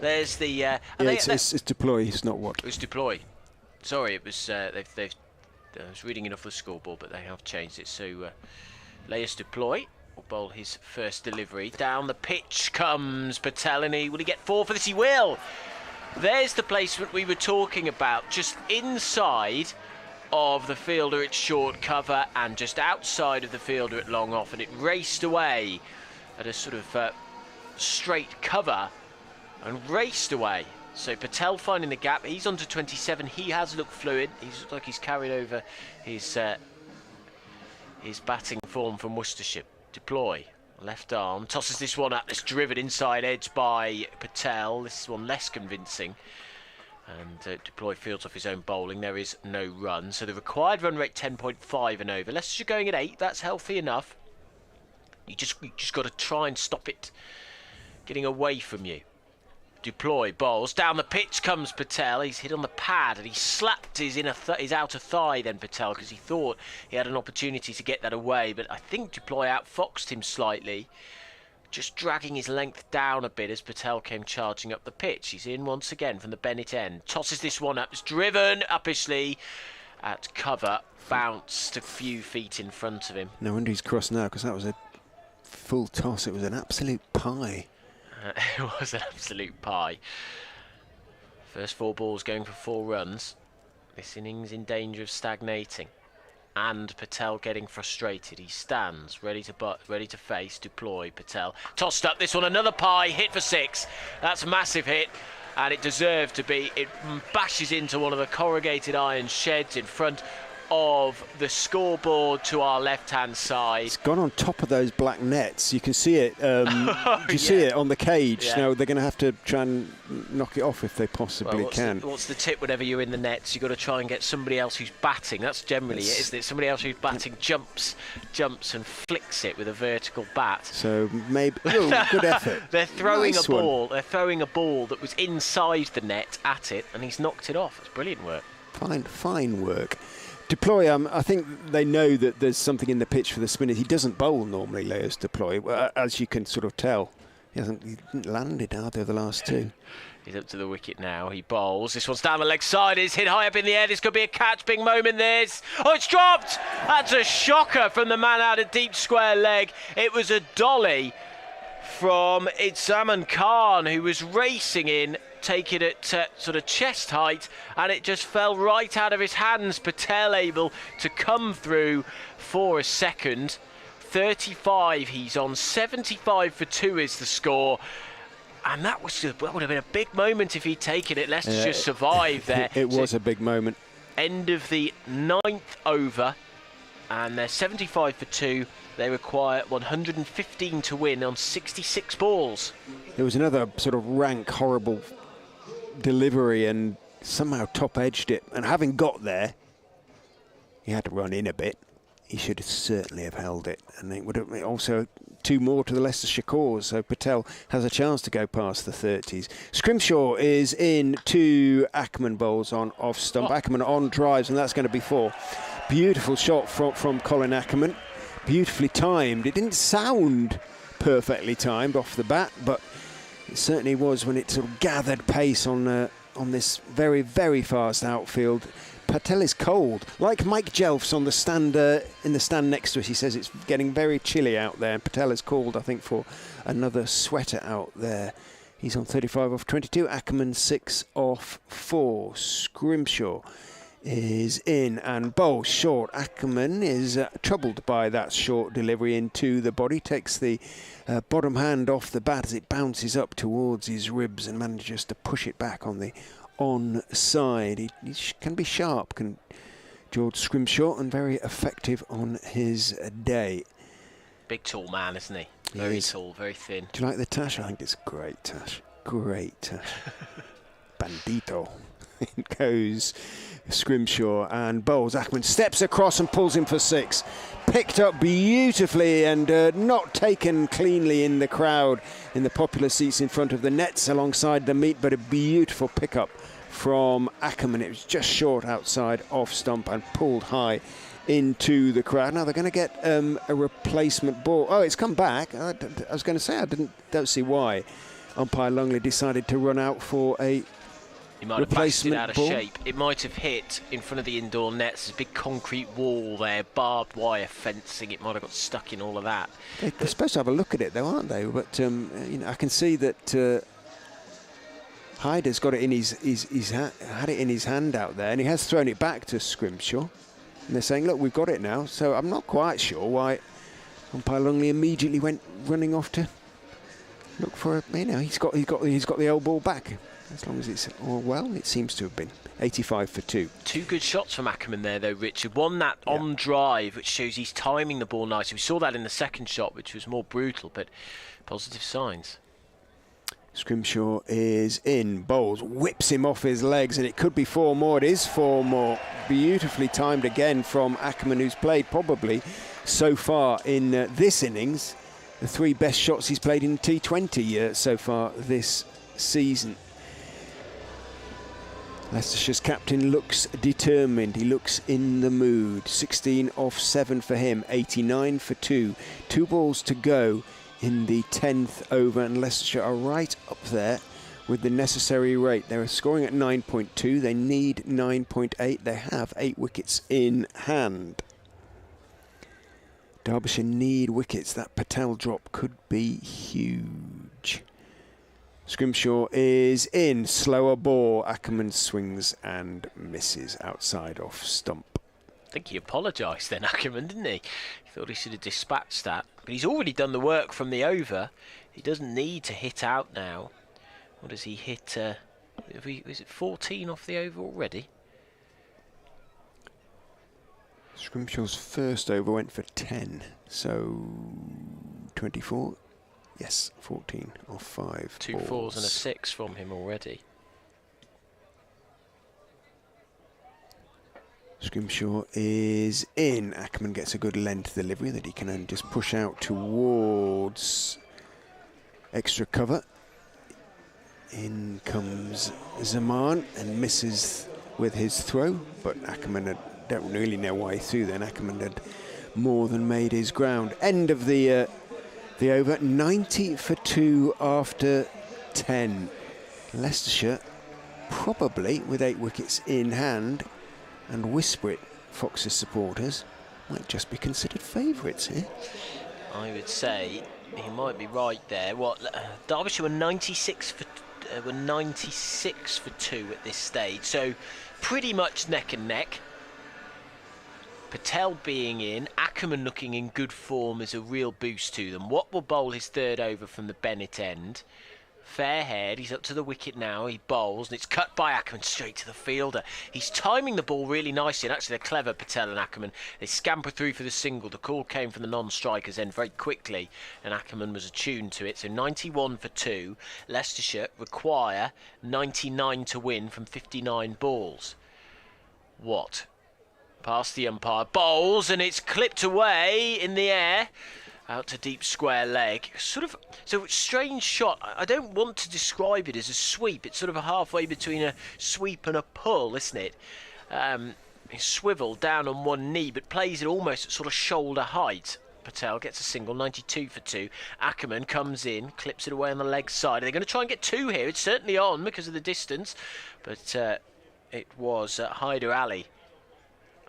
There's the. It's deploy. It's not Watt. It was deploy. Sorry, it was. They've. I was reading it off the scoreboard, but they have changed it. So Leicester's deploy will bowl his first delivery. Down the pitch comes Patel, and will he get 4 for this? He will. There's the placement we were talking about, just inside of the fielder at short cover and just outside of the fielder at long off, and it raced away at a sort of straight cover and raced away. So Patel finding the gap. He's on to 27. He has looked fluid. He's looked like he's carried over his batting form from Worcestershire. Deploy. Left arm. Tosses this one up. It's driven inside edge by Patel. This one less convincing. And Deploy fields off his own bowling. There is no run. So the required run rate 10.5 and over. Leicestershire going at 8. That's healthy enough. You just got to try and stop it getting away from you. Deploy bowls. Down the pitch comes Patel. He's hit on the pad and he slapped his outer thigh then, Patel, because he thought he had an opportunity to get that away, but I think Deploy outfoxed him slightly, just dragging his length down a bit as Patel came charging up the pitch. He's in once again from the Bennett end. Tosses this one up. It's driven uppishly at cover. Bounced a few feet in front of him. No wonder he's cross now, because that was a full toss. It was an absolute pie. It was an absolute pie. First 4 balls going for 4 runs. This innings in danger of stagnating. And Patel getting frustrated. He stands ready to face. Deploy. Patel tossed up. This one another pie. Hit for 6. That's a massive hit, and it deserved to be. It bashes into one of the corrugated iron sheds in front. of the scoreboard to our left-hand side. It's gone on top of those black nets. You can see it. You see it on the cage. Now they're going to have to try and knock it off if they possibly can. What's the tip whenever you're in the nets? You've got to try and get somebody else who's batting. That's generally it, isn't it? Somebody else who's batting jumps and flicks it with a vertical bat. So maybe good effort. They're throwing Nice a ball. one. They're throwing a ball that was inside the net at it, and he's knocked it off. It's brilliant work. Fine work. Deploy, I think they know that there's something in the pitch for the spinner. He doesn't bowl normally, Leos Deploy, as you can sort of tell. He didn't landed either of the last two. He's up to the wicket now. He bowls. This one's down the leg side. It's hit high up in the air. This could be a catch. Big moment, this. Oh, it's dropped. That's a shocker from the man out of deep square leg. It was a dolly from Itzaman Khan, who was racing in, taking it to sort of chest height, and it just fell right out of his hands. Patel able to come through for a second. 35 he's on, 75 for 2 is the score. And that would have been a big moment if he'd taken it. Leicestershire survived there. It was a big moment. End of the 9th over, and they're 75 for 2. They require 115 to win on 66 balls. There was another sort of rank, horrible delivery, and somehow top-edged it. And having got there, he had to run in a bit. He should certainly have held it. And it would have also 2 more to the Leicestershire cause. So Patel has a chance to go past the 30s. Scrimshaw is in 2 Ackerman bowls on off stump. Ackerman on drives, and that's going to be 4. Beautiful shot from Colin Ackerman. Beautifully timed. It didn't sound perfectly timed off the bat, but it certainly was when it sort of gathered pace on this very, very fast outfield. Patel is cold, like Mike Jelfs on the stand in the stand next to us. He says it's getting very chilly out there. Patel is called, I think, for another sweater out there. He's on 35 off 22. Ackerman 6 off 4. Scrimshaw is in and bowls short. Ackerman is troubled by that short delivery into the body. Takes the bottom hand off the bat as it bounces up towards his ribs and manages to push it back on the onside. He can be sharp, can George Scrimshaw, and very effective on his day. Big tall man, isn't he? Very tall, very thin. Do you like the tash? I think it's a great tash. Great tash. Bandito. It goes Scrimshaw and bowls. Ackerman steps across and pulls him for 6. Picked up beautifully and not taken cleanly in the crowd in the popular seats in front of the nets alongside the meet, but a beautiful pickup from Ackerman. It was just short outside off stump and pulled high into the crowd. Now they're going to get a replacement ball. Oh, it's come back. I was going to say don't see why umpire Lungley decided to run out for a He might have bashed it out of ball. shape. It might have hit in front of the indoor nets. There's a big concrete wall there, barbed wire fencing. It might have got stuck in all of that. They're supposed to have a look at it, though, aren't they? But I can see that Hyder's got it in had it in his hand out there, and he has thrown it back to Scrimshaw. And they're saying, "Look, we've got it now." So I'm not quite sure why umpire Lungley immediately went running off to look for a. He's got the old ball back. As long as it's all well, it seems to have been 85 for 2. 2 good shots from Ackerman there, though, Richard. One that on drive, which shows he's timing the ball nicely. We saw that in the second shot, which was more brutal, but positive signs. Scrimshaw is in, bowls, whips him off his legs, and it could be 4 more. It is 4 more. Beautifully timed again from Ackerman, who's played probably so far in this innings the 3 best shots he's played in T20 so far this season. Leicestershire's captain looks determined. He looks in the mood. 16 off 7 for him. 89 for 2. 2 balls to go in the 10th over, and Leicestershire are right up there with the necessary rate. They're scoring at 9.2. They need 9.8. They have 8 wickets in hand. Derbyshire need wickets. That Patel drop could be huge. Scrimshaw is in, slower ball. Ackerman swings and misses outside off stump. I think he apologised then, Ackerman, didn't he? He thought he should have dispatched that. But he's already done the work from the over. He doesn't need to hit out now. What does he hit? Is it 14 off the over already? Scrimshaw's first over went for 10, so 24. Yes, 14 off 5 Two balls. 4s and a 6 from him already. Scrimshaw is in. Ackerman gets a good length delivery that he can then just push out towards extra cover. In comes Zaman and misses with his throw, but Ackerman don't really know why he threw then. Ackerman had more than made his ground. End of the over, 90 for 2 after 10. Leicestershire probably with 8 wickets in hand, and whisper it, Fox's supporters might just be considered favourites here. I would say he might be right there. What, Derbyshire were 96 for 2 at this stage, so pretty much neck and neck. Patel being in, Ackerman looking in good form is a real boost to them. Watt will bowl his third over from the Bennett end. Fairhead, he's up to the wicket now, he bowls, and it's cut by Ackerman straight to the fielder. He's timing the ball really nicely, and actually they're clever, Patel and Ackerman. They scamper through for the single. The call came from the non-strikers end very quickly, and Ackerman was attuned to it. So 91 for 2. Leicestershire require 99 to win from 59 balls. Watt, past the umpire, bowls, and it's clipped away in the air. Out to deep square leg. Sort of, so strange shot. I don't want to describe it as a sweep. It's sort of a halfway between a sweep and a pull, isn't it? He swiveled down on one knee, but plays it almost at sort of shoulder height. Patel gets a single, 92 for 2. Ackerman comes in, clips it away on the leg side. They're going to try and get 2 here. It's certainly on because of the distance, but it was Hyder Ali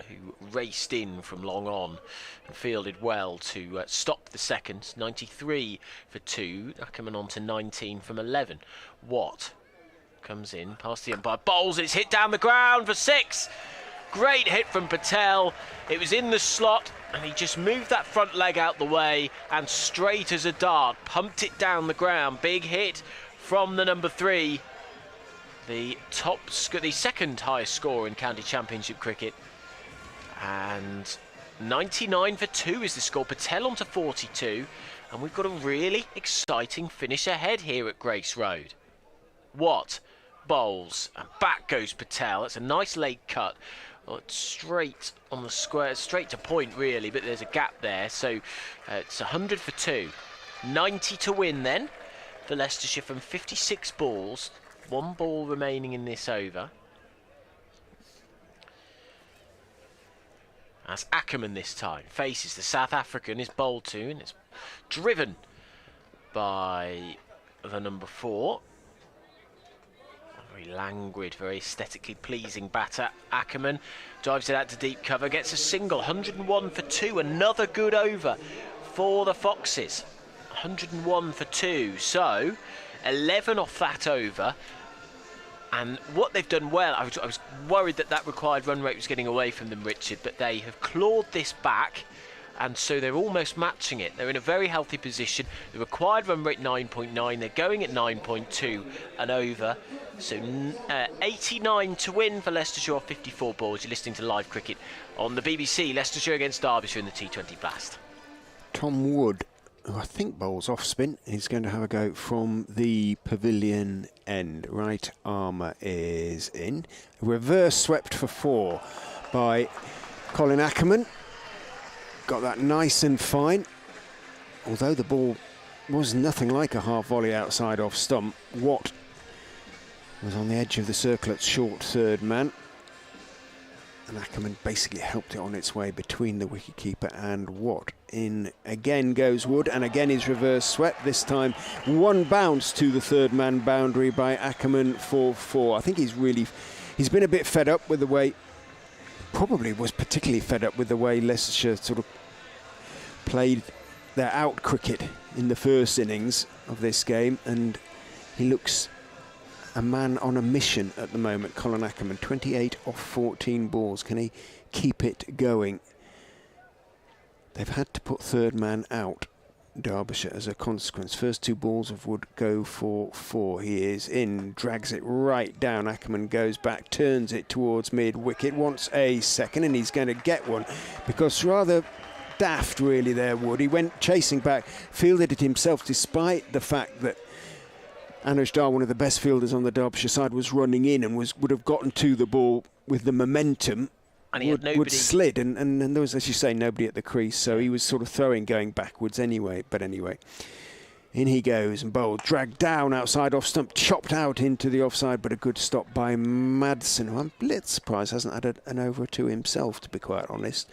who raced in from long on and fielded well to stop the second. 93 for 2. Ackerman on to 19 from 11. Watt comes in past the umpire, bowls, it's hit down the ground for 6. Great hit from Patel. It was in the slot and he just moved that front leg out the way and straight as a dart pumped it down the ground. Big hit from the number 3, the second highest scorer in county championship cricket. And 99 for 2 is the score. Patel on to 42, and we've got a really exciting finish ahead here at Grace Road. Watt bowls, and back goes Patel. That's a nice late cut. Well, it's straight on the square, straight to point really, but there's a gap there. So it's 100 for 2. 90 to win then for Leicestershire from 56 balls. 1 ball remaining in this over. As Ackerman this time faces the South African, is bowled to, and it's driven by the number 4. A very languid, very aesthetically pleasing batter. Ackerman drives it out to deep cover, gets a single, 101 for 2. Another good over for the Foxes. 101 for 2, so 11 off that over. And what they've done well, I was worried that required run rate was getting away from them, Richard, but they have clawed this back, and so they're almost matching it. They're in a very healthy position. The required run rate 9.9, they're going at 9.2 and over. So 89 to win for Leicestershire off 54 balls. You're listening to live cricket on the BBC. Leicestershire against Derbyshire in the T20 Blast. Tom Wood, who I think bowls off spin, is going to have a go from the pavilion end. Right armour is in. Reverse swept for 4 by Colin Ackerman. Got that nice and fine. Although the ball was nothing like a half volley outside off stump, Watt was on the edge of the circle at short third man. And Ackerman basically helped it on its way between the wicketkeeper and Watt. In again goes Wood, and again is reverse swept. This time 1 bounce to the third man boundary by Ackerman for 4. I think he's been a bit fed up with the way, probably was particularly fed up with the way Leicestershire sort of played their out cricket in the first innings of this game, and he looks a man on a mission at the moment. Colin Ackerman, 28 off 14 balls. Can he keep it going? They've had to put third man out Derbyshire as a consequence. First 2 balls of Wood go for 4. He is in, drags it right down. Ackerman goes back, turns it towards mid-wicket, wants a second, and he's going to get one, because rather daft really there, Wood. He went chasing back, fielded it himself, despite the fact that Anuj Dar, one of the best fielders on the Derbyshire side, was running in and would have gotten to the ball with the momentum. And he had nobody. Wood slid, and there was, as you say, nobody at the crease, so he was sort of throwing going backwards anyway. But anyway, in he goes and bowled, dragged down outside off stump, chopped out into the offside, but a good stop by Madsen, who I'm a little surprised hasn't had an over or 2 himself, to be quite honest.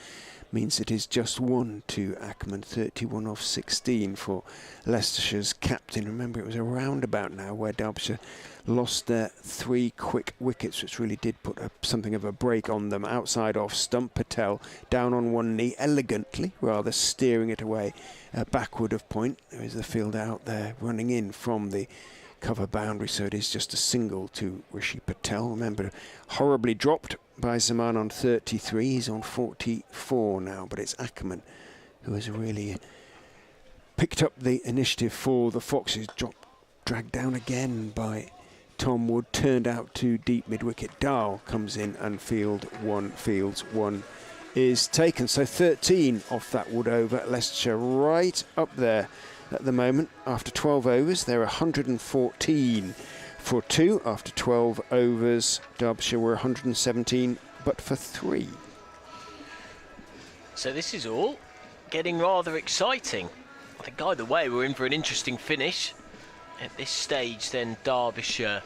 Means it is just 1 to Ackerman, 31 off 16 for Leicestershire's captain. Remember, it was a roundabout now where Derbyshire lost their 3 quick wickets, which really did put something of a break on them. Outside off stump, Patel down on one knee, elegantly, rather steering it away backward of point. There is the fielder out there running in from the cover boundary, so it is just a single to Rishi Patel. Remember, horribly dropped by Zaman on 33. He's on 44 now, but it's Ackerman who has really picked up the initiative for the Foxes. Dragged down again by Tom Wood, turned out to deep mid-wicket. Dahl comes in and fields 1 is taken. So 13 off that Wood over. Leicestershire right up there at the moment. After 12 overs, they're 114 for 2. After 12 overs, Derbyshire were 117, but for 3. So this is all getting rather exciting. I think either way, we're in for an interesting finish. At this stage, then, Derbyshire,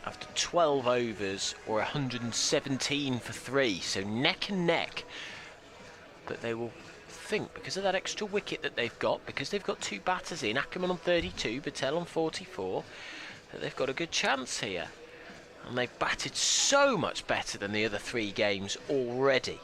after 12 overs, were 117 for 3. So neck and neck. But they will think, because of that extra wicket that they've got, because they've got 2 batters in, Ackerman on 32, Patel on 44, that they've got a good chance here. And they've batted so much better than the other 3 games already.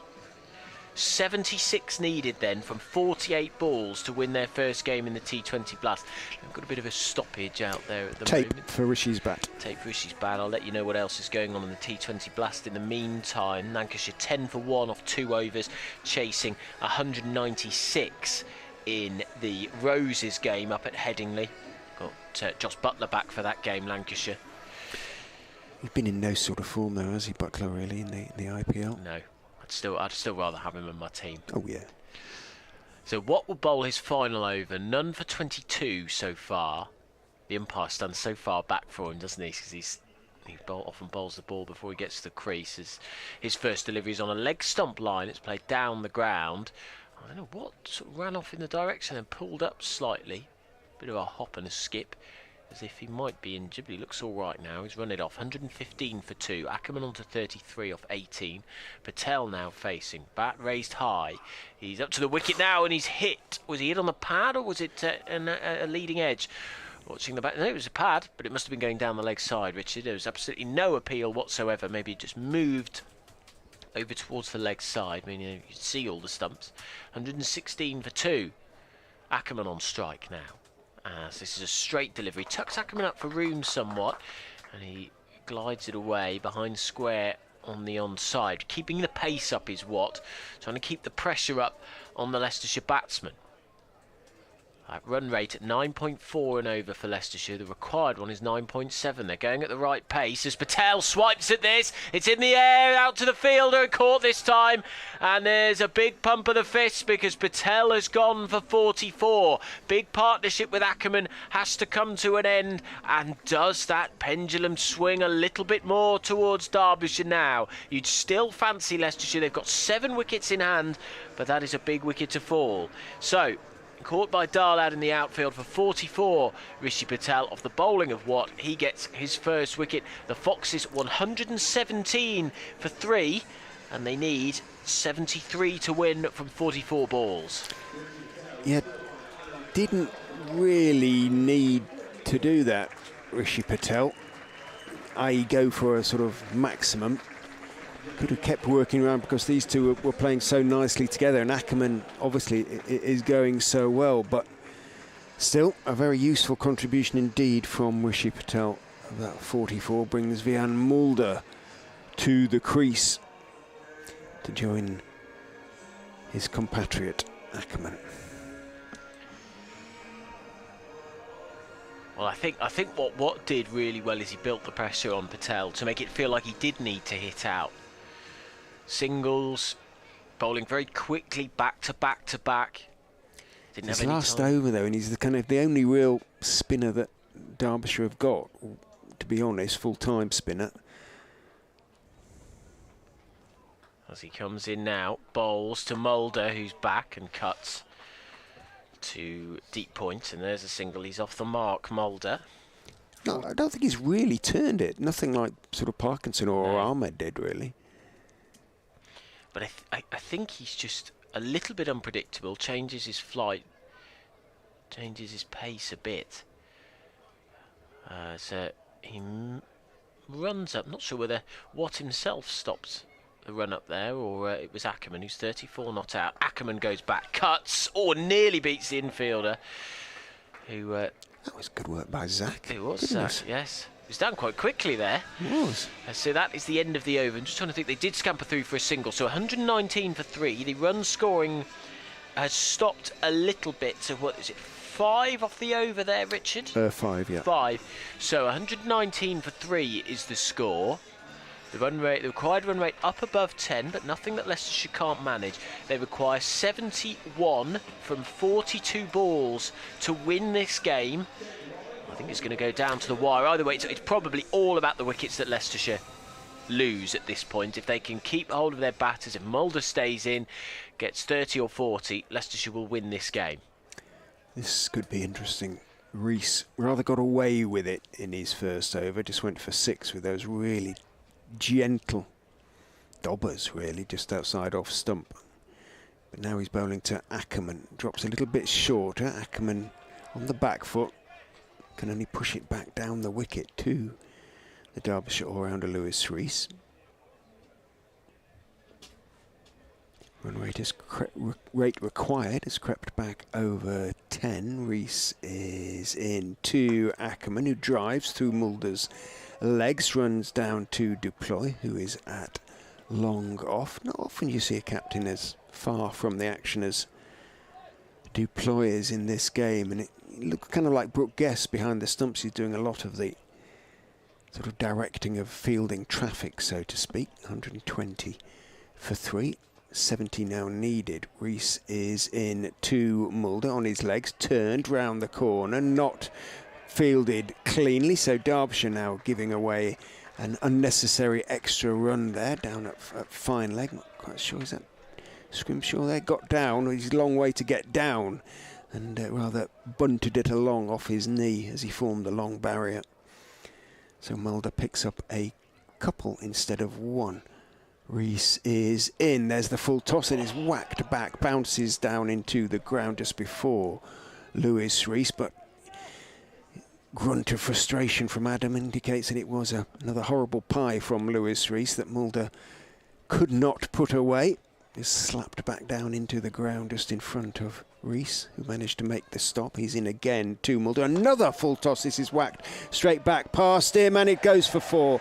76 needed then from 48 balls to win their first game in the T20 Blast. They've got a bit of a stoppage out there at the moment. Tape for Rishi's bat. Tape for Rishi's bat. I'll let you know what else is going on in the T20 Blast in the meantime. Lancashire 10 for 1 off 2 overs, chasing 196 in the Roses game up at Headingley. Got Josh Butler back for that game, Lancashire. He's been in no sort of form though, has he, Butler, really, in the IPL? No. I'd still rather have him in my team. Oh yeah. So what will bowl his final over? None for 22 so far. The umpire stands so far back for him, doesn't he? Because he often bowls the ball before he gets to the crease. His first delivery is on a leg stump line. It's played down the ground. I don't know what sort of ran off in the direction and pulled up slightly. Bit of a hop and a skip, as if he might be injured, but he looks all right now. He's run it off. 115 for 2. Ackerman on to 33 off 18. Patel now facing. Bat raised high. He's up to the wicket now, and he's hit. Was he hit on the pad, or was it a leading edge? Watching the bat. No, it was a pad, but it must have been going down the leg side, Richard. There was absolutely no appeal whatsoever. Maybe it just moved over towards the leg side. I mean, you could see all the stumps. 116 for 2. Ackerman on strike now. As this is a straight delivery, tucks Ackerman up for room somewhat, and he glides it away behind square on the onside. Keeping the pace up is what, trying to keep the pressure up on the Leicestershire batsman. Run rate at 9.4 and over for Leicestershire. The required one is 9.7. They're going at the right pace as Patel swipes at this. It's in the air, out to the fielder, and caught this time. And there's a big pump of the fist because Patel has gone for 44. Big partnership with Ackerman has to come to an end. And does that pendulum swing a little bit more towards Derbyshire now? You'd still fancy Leicestershire. They've got 7 wickets in hand, but that is a big wicket to fall. So, caught by Dahl out in the outfield for 44. Rishi Patel off the bowling of Watt. He gets his first wicket. The Foxes 117 for 3, and they need 73 to win from 44 balls. Yeah, didn't really need to do that, Rishi Patel. I.e. go for a sort of maximum. Could have kept working around because these two were playing so nicely together, and Ackerman obviously is going so well, but still a very useful contribution indeed from Rishi Patel. That 44 brings Vian Mulder to the crease to join his compatriot Ackerman. Well, I think what did really well is he built the pressure on Patel to make it feel like he did need to hit out. Singles, bowling very quickly, back to back to back. Didn't have His any last time. over though, and he's the only real spinner that Derbyshire have got, to be honest, full-time spinner. As he comes in now, bowls to Mulder, who's back and cuts to deep point, and there's a single. He's off the mark, Mulder. No, I don't think he's really turned it. Nothing like sort of Parkinson or Ahmed did, really. But I think he's just a little bit unpredictable, changes his flight, changes his pace a bit. So he runs up, not sure whether Watt himself stopped the run up there, or it was Ackerman, who's 34 not out. Ackerman goes back, cuts, nearly beats the infielder, who... that was good work by Zach. It was Zach, yes. He was down quite quickly there. It was. So that is the end of the over. I'm just trying to think, they did scamper through for a single, so 119 for 3. The run scoring has stopped a little bit, so what is it, 5 off the over there, Richard? 5, yeah. 5. So 119 for 3 is the score. The run rate, the required run rate up above 10, but nothing that Leicestershire can't manage. They require 71 from 42 balls to win this game. I think it's going to go down to the wire. Either way, it's probably all about the wickets that Leicestershire lose at this point. If they can keep hold of their batters, if Mulder stays in, gets 30 or 40, Leicestershire will win this game. This could be interesting. Rees rather got away with it in his first over, just went for 6 with those really gentle dobbers, really, just outside off stump. But now he's bowling to Ackerman. Drops a little bit shorter. Ackerman on the back foot can only push it back down the wicket to the Derbyshire all-rounder Lewis Rees. Run rate required has crept back over 10. Rees is in to Ackerman, who drives through Mulder's legs, runs down to Duploy, who is at long off. Not often you see a captain as far from the action as Duploy is in this game, and it looks kind of like Brooke Guest behind the stumps. He's doing a lot of the sort of directing of fielding traffic, so to speak. 120 for 3. 70 now needed. Rees is in to Mulder on his legs, turned round the corner, not fielded cleanly, so Derbyshire now giving away an unnecessary extra run there, down at fine leg. Not quite sure, is that Scrimshaw there? Got down, he's a long way to get down, and rather bunted it along off his knee as he formed the long barrier. So Mulder picks up a couple instead of 1. Rees is in, there's the full toss, it is whacked back, bounces down into the ground just before Lewis Rees, but grunt of frustration from Adam indicates that it was another horrible pie from Lewis Rees that Mulder could not put away. Is slapped back down into the ground just in front of Rees, who managed to make the stop. He's in again to Mulder. Another full toss. This is whacked straight back past him, and it goes for 4.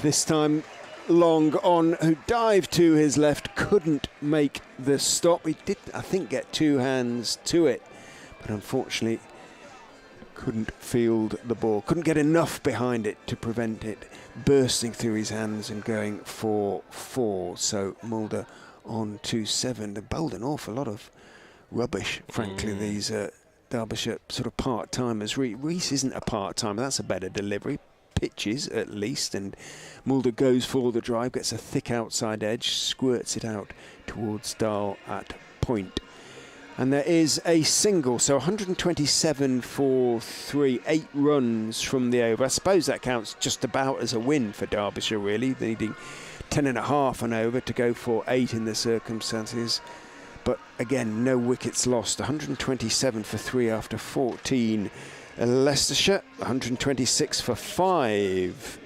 This time Long on, who dived to his left, couldn't make the stop. He did, I think, get 2 hands to it, but unfortunately couldn't field the ball, couldn't get enough behind it to prevent it bursting through his hands and going for 4. So Mulder on 2-7. They bowled an awful lot of rubbish, frankly, these Derbyshire sort of part-timers. Rees isn't a part-timer, that's a better delivery. Pitches at least, and Mulder goes for the drive, gets a thick outside edge, squirts it out towards Dahl at point. And there is a single, so 127 for 3, 8 runs from the over. I suppose that counts just about as a win for Derbyshire, really, needing 10.5 and over to go for 8 in the circumstances. But again, no wickets lost. 127 for 3 after 14. Leicestershire, 126 for 5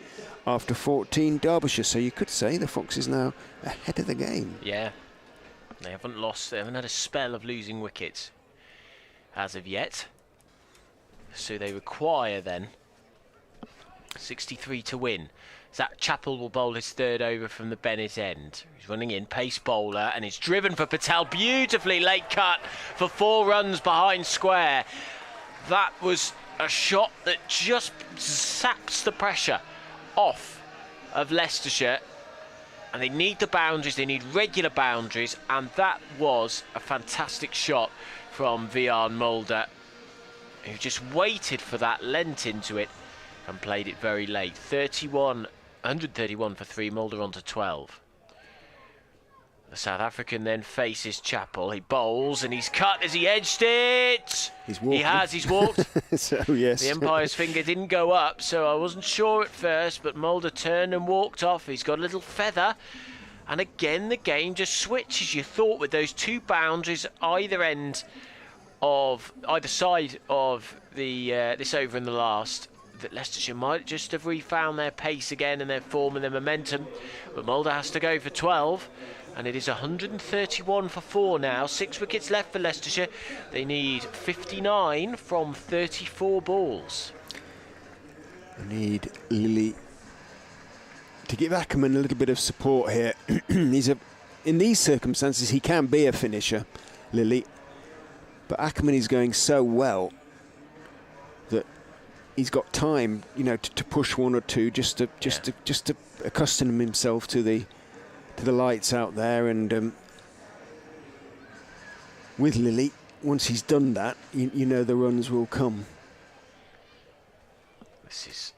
after 14. Derbyshire, so you could say the Foxes now ahead of the game. Yeah, they haven't lost, they haven't had a spell of losing wickets as of yet. So they require then 63 to win. Zach Chappell will bowl his 3rd over from the Bennett end. He's running in, pace bowler, and it's driven for Patel. Beautifully late cut for 4 runs behind square. That was a shot that just saps the pressure off of Leicestershire. And they need the boundaries, they need regular boundaries, and that was a fantastic shot from Vian Mulder, who just waited for that, leant into it, and played it very late. 131 for 3, Mulder on to 12. The South African then faces Chappell. He bowls and he's cut as he edged it. He's walked. He's walked. So, yes. The umpire's finger didn't go up, so I wasn't sure at first, but Mulder turned and walked off. He's got a little feather. And again, the game just switches. You thought with those two boundaries either side of the this over in the last, that Leicestershire might just have refound their pace again and their form and their momentum. But Mulder has to go for 12. And it is 131 for 4 now. 6 wickets left for Leicestershire. They need 59 from 34 balls. I need Lilly to give Ackerman a little bit of support here. In these circumstances, he can be a finisher, Lilly. But Ackerman is going so well that he's got time, to push one or two, just to accustom himself to the lights out there. And with Lilly, once he's done that, the runs will come. This is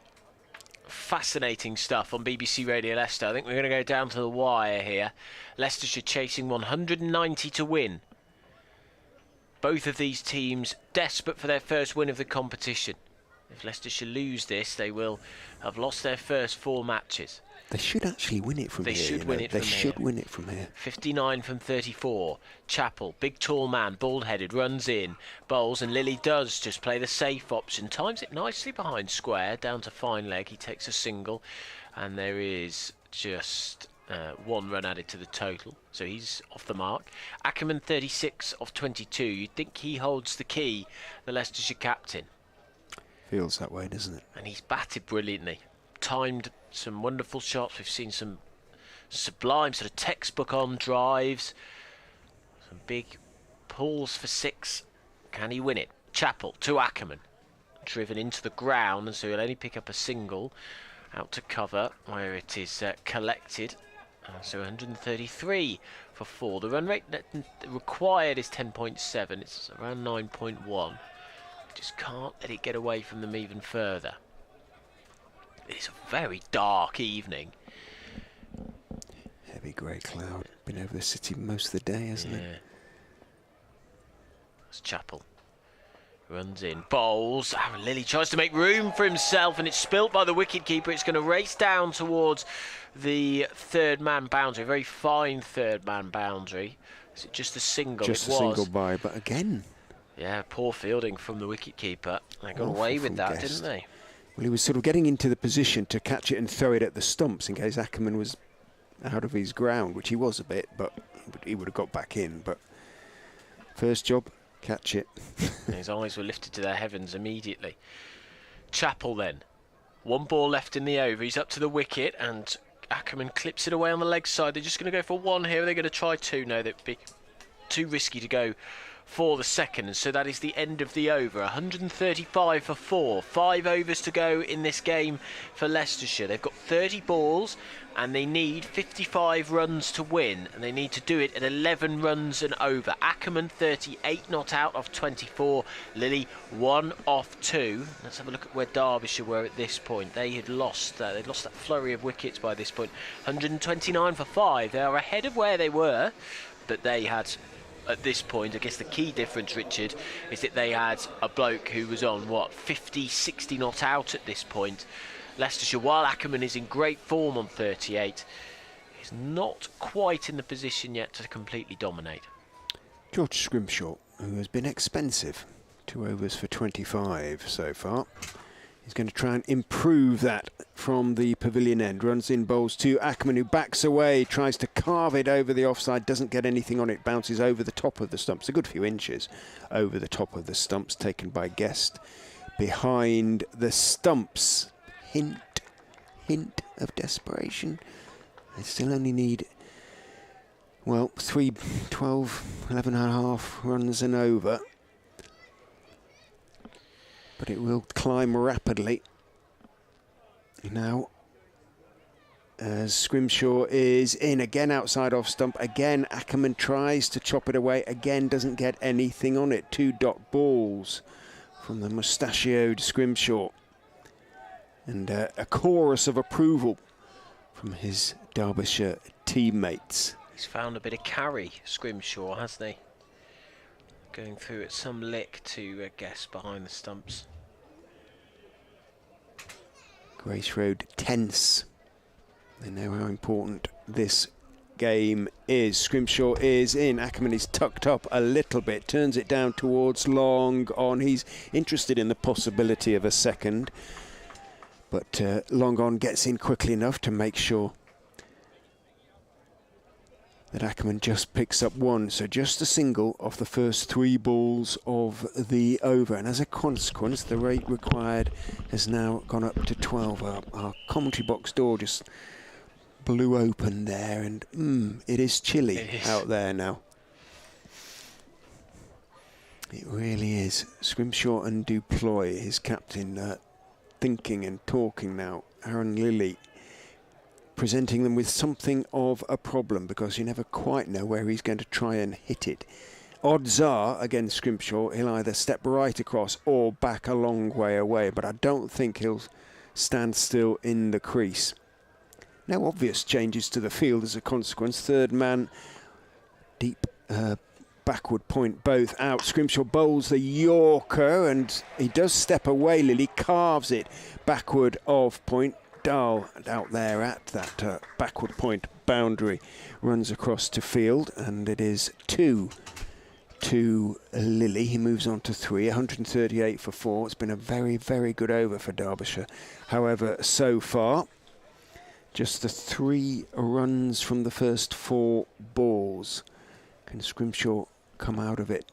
fascinating stuff on BBC Radio Leicester. I think we're going to go down to the wire here. Leicestershire chasing 190 to win. Both of these teams desperate for their first win of the competition. If Leicestershire lose this, they will have lost their first 4 matches. They should actually win it from here. They should win it from here. 59 from 34. Chappell, big tall man, bald-headed, runs in, bowls, and Lilly does just play the safe option. Times it nicely behind square, down to fine leg. He takes a single, and there is just 1 run added to the total. So he's off the mark. Ackerman, 36 of 22. You'd think he holds the key, the Leicestershire captain. Feels that way, doesn't it? And he's batted brilliantly. Timed some wonderful shots. We've seen some sublime sort of textbook on drives, some big pulls for 6. Can he win it? Chappell to Ackerman, driven into the ground, and so he'll only pick up a single out to cover where it is collected. So 133 for 4. The run rate required is 10.7. It's around 9.1. Just can't let it get away from them even further. It's a very dark evening. Heavy grey cloud. Been over the city most of the day, hasn't it? That's Chappell. Runs in, bowls. Lilly tries to make room for himself, and it's spilt by the wicketkeeper. It's going to race down towards the third-man boundary. A very fine third-man boundary. Is it just a single? Just a single by, but again. Yeah, poor fielding from the wicketkeeper. They got away with that, didn't they? Well, he was sort of getting into the position to catch it and throw it at the stumps in case Ackerman was out of his ground, which he was a bit, but he would have got back in. But first job, catch it. His eyes were lifted to their heavens immediately. Chappell then. 1 ball left in the over. He's up to the wicket, and Ackerman clips it away on the leg side. They're just going to go for 1 here. They're going to try 2. No, that'd be too risky to go for the second, and so that is the end of the over. 135 for 4. 5 overs to go in this game for Leicestershire. They've got 30 balls and they need 55 runs to win, and they need to do it at 11 runs and over. Ackerman 38 not out of 24. Lilly 1 off 2. Let's have a look at where Derbyshire were at this point. They had lost they'd lost that flurry of wickets by this point. 129 for 5. They are ahead of where they were, but they had, at this point, I guess the key difference, Richard, is that they had a bloke who was on, 50, 60 not out at this point. Leicestershire, while Ackerman is in great form on 38, is not quite in the position yet to completely dominate. George Scrimshaw, who has been expensive, 2 overs for 25 so far. He's going to try and improve that from the pavilion end. Runs in, bowls to Ackerman, who backs away, tries to carve it over the offside, doesn't get anything on it, bounces over the top of the stumps, a good few inches over the top of the stumps, taken by Guest behind the stumps. Hint of desperation. They still only need, 11 and a half runs and over. but it will climb rapidly. Now, as Scrimshaw is in again outside off stump, again Ackerman tries to chop it away, again doesn't get anything on it. 2-dot balls from the mustachioed Scrimshaw. And a chorus of approval from his Derbyshire teammates. He's found a bit of carry, Scrimshaw, hasn't he? Going through at some lick to guess behind the stumps. Grace Road tense. They know how important this game is. Scrimshaw is in. Ackerman is tucked up a little bit. Turns it down towards long on. He's interested in the possibility of a second. But long on gets in quickly enough to make sure that Ackerman just picks up one. So just a single off the first 3 balls of the over. And as a consequence, the rate required has now gone up to 12. Our commentary box door just blew open there, and it is chilly out there now. It really is. Scrimshaw and Duploy, his captain, thinking and talking now. Aaron Lilly presenting them with something of a problem, because you never quite know where he's going to try and hit it. Odds are, against Scrimshaw, he'll either step right across or back a long way away, but I don't think he'll stand still in the crease. No obvious changes to the field as a consequence. Third man, deep backward point, both out. Scrimshaw bowls the Yorker, and he does step away. Lilly carves it backward of point. Dahl out there at that backward point boundary, runs across to field, and it is 2 to Lilly. He moves on to 3, 138 for 4. It's been a very, very good over for Derbyshire. However, so far, just the 3 runs from the first 4 balls. Can Scrimshaw come out of it?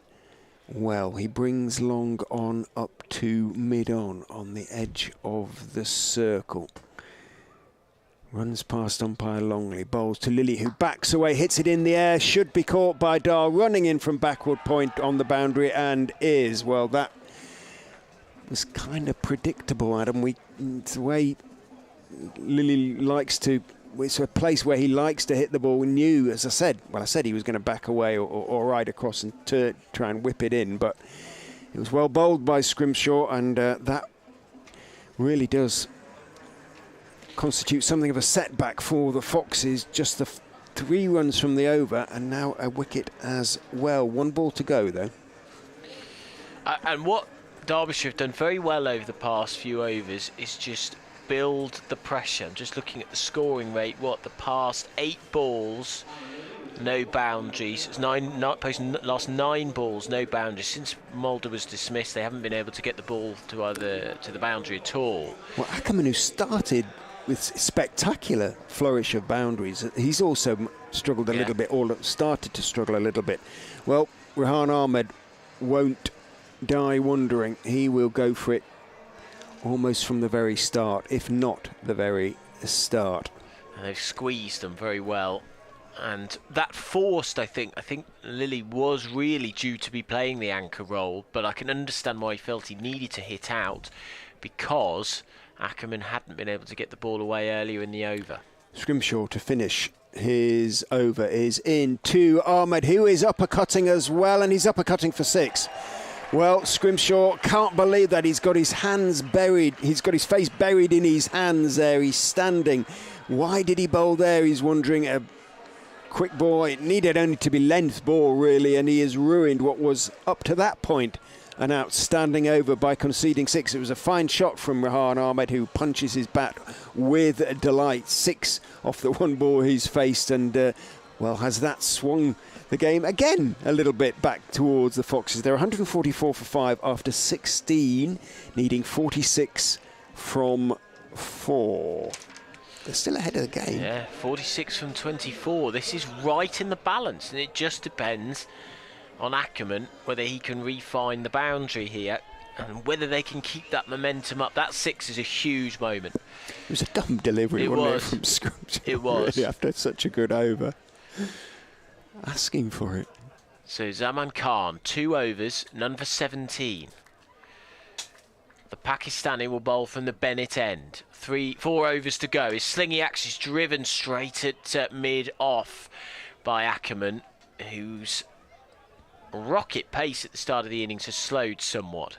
Well, he brings long on up to mid-on the edge of the circle. Runs past umpire Longley, bowls to Lilly, who backs away, hits it in the air, should be caught by Dahl, running in from backward point on the boundary, and is. Well, that was kind of predictable, Adam. It's the way Lilly likes to, it's a place where he likes to hit the ball. We knew, as I said, he was going to back away or ride across and try and whip it in, but it was well bowled by Scrimshaw, and that really does constitute something of a setback for the Foxes. Just the 3 runs from the over, and now a wicket as well. 1 ball to go, though. And what Derbyshire have done very well over the past few overs is just build the pressure. I'm just looking at the scoring rate. The past 8 balls, no boundaries. It's last 9 balls, no boundaries. Since Mulder was dismissed, they haven't been able to get the ball to the boundary at all. Well, Ackerman, who started with spectacular flourish of boundaries, he's also struggled a little bit, or started to struggle a little bit. Well, Rehan Ahmed won't die wondering. He will go for it almost from the very start, if not the very start. And they've squeezed them very well, and that forced, I think Lilly was really due to be playing the anchor role, but I can understand why he felt he needed to hit out, because Ackerman hadn't been able to get the ball away earlier in the over. Scrimshaw to finish his over is in to Ahmed, who is uppercutting as well, and he's uppercutting for 6. Well, Scrimshaw can't believe that. He's got his hands buried. He's got his face buried in his hands there. He's standing. Why did he bowl there? He's wondering. A quick ball. It needed only to be length ball, really, and he has ruined what was, up to that point, an outstanding over by conceding 6. It was a fine shot from Rehan Ahmed, who punches his bat with delight. 6 off the 1 ball he's faced, and well, has that swung the game again a little bit back towards the Foxes. They're 144 for 5 after 16, needing 46 from 4. They're still ahead of the game. Yeah, 46 from 24. This is right in the balance, and it just depends on Ackerman whether he can refine the boundary here and whether they can keep that momentum up. That 6 is a huge moment. It was a dumb delivery, wasn't it, from Scrimshaw? It was. Really, after such a good over. Asking for it. So Zaman Khan, 2 overs, none for 17. The Pakistani will bowl from the Bennett end. 4 overs to go. His slingy axe is driven straight at mid-off by Ackerman, whose rocket pace at the start of the innings has slowed somewhat.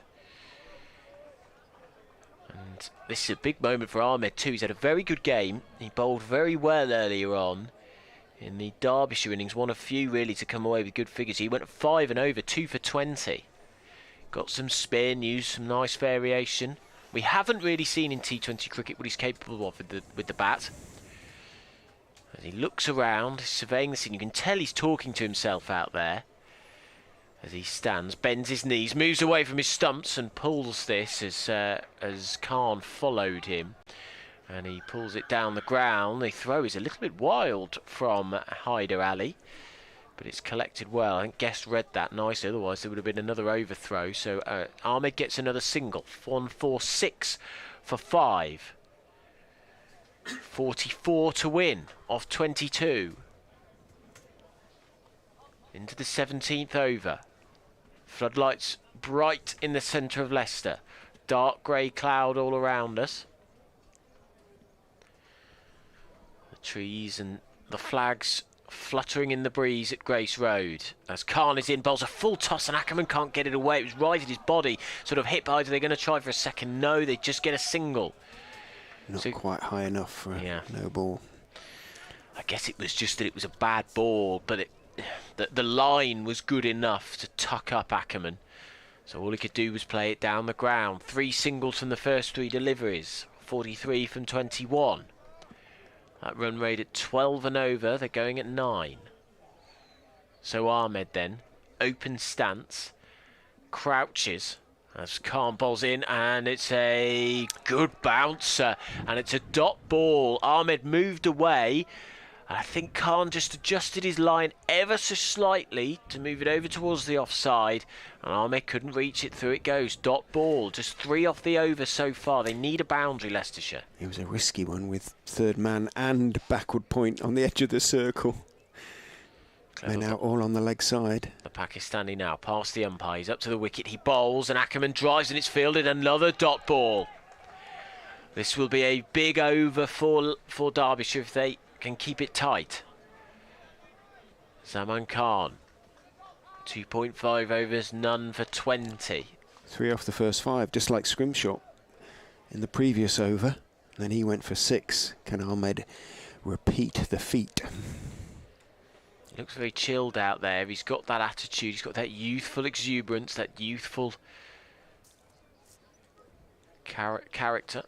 And this is a big moment for Ahmed too. He's had a very good game. He bowled very well earlier on in the Derbyshire innings. One of few really to come away with good figures. He went 5 and over, 2 for 20. Got some spin, used some nice variation. We haven't really seen in T20 cricket what he's capable of with the bat. As he looks around, surveying the scene, you can tell he's talking to himself out there. As he stands, bends his knees, moves away from his stumps and pulls this as Khan followed him. And he pulls it down the ground. The throw is a little bit wild from Hyder Ali, but it's collected well. I think Guest read that nicely, otherwise there would have been another overthrow. So Ahmed gets another single. 1-4-6 for 5. 44 to win off 22. Into the 17th over. Floodlights bright in the centre of Leicester. Dark grey cloud all around us. The trees and the flags fluttering in the breeze at Grace Road. As Khan is in, bowls a full toss and Ackerman can't get it away. It was right at his body, sort of hit by. Are they going to try for a second? No, they just get a single. Not quite high enough for a no ball. I guess it was just that it was a bad ball, but the line was good enough to tuck up Ackerman. So all he could do was play it down the ground. 3 singles from the first 3 deliveries. 43 from 21. That run rate at 12 and over. They're going at 9. So Ahmed then, open stance, crouches as Khan bowls in, and it's a good bouncer, and it's a dot ball. Ahmed moved away. I think Khan just adjusted his line ever so slightly to move it over towards the offside, and Ahmed couldn't reach it. Through it goes. Dot ball. Just 3 off the over so far. They need a boundary, Leicestershire. It was a risky one with third man and backward point on the edge of the circle. They're now all on the leg side. The Pakistani now past the umpire. He's up to the wicket. He bowls, and Ackerman drives, and it's fielded. Another dot ball. This will be a big over for Derbyshire if they can keep it tight. Zaman Khan, 2.5 overs, none for 20. 3 off the first 5, just like Scrimshaw in the previous over. Then he went for 6. Can Ahmed repeat the feat? He looks very chilled out there. He's got that attitude. He's got that youthful exuberance, that youthful character.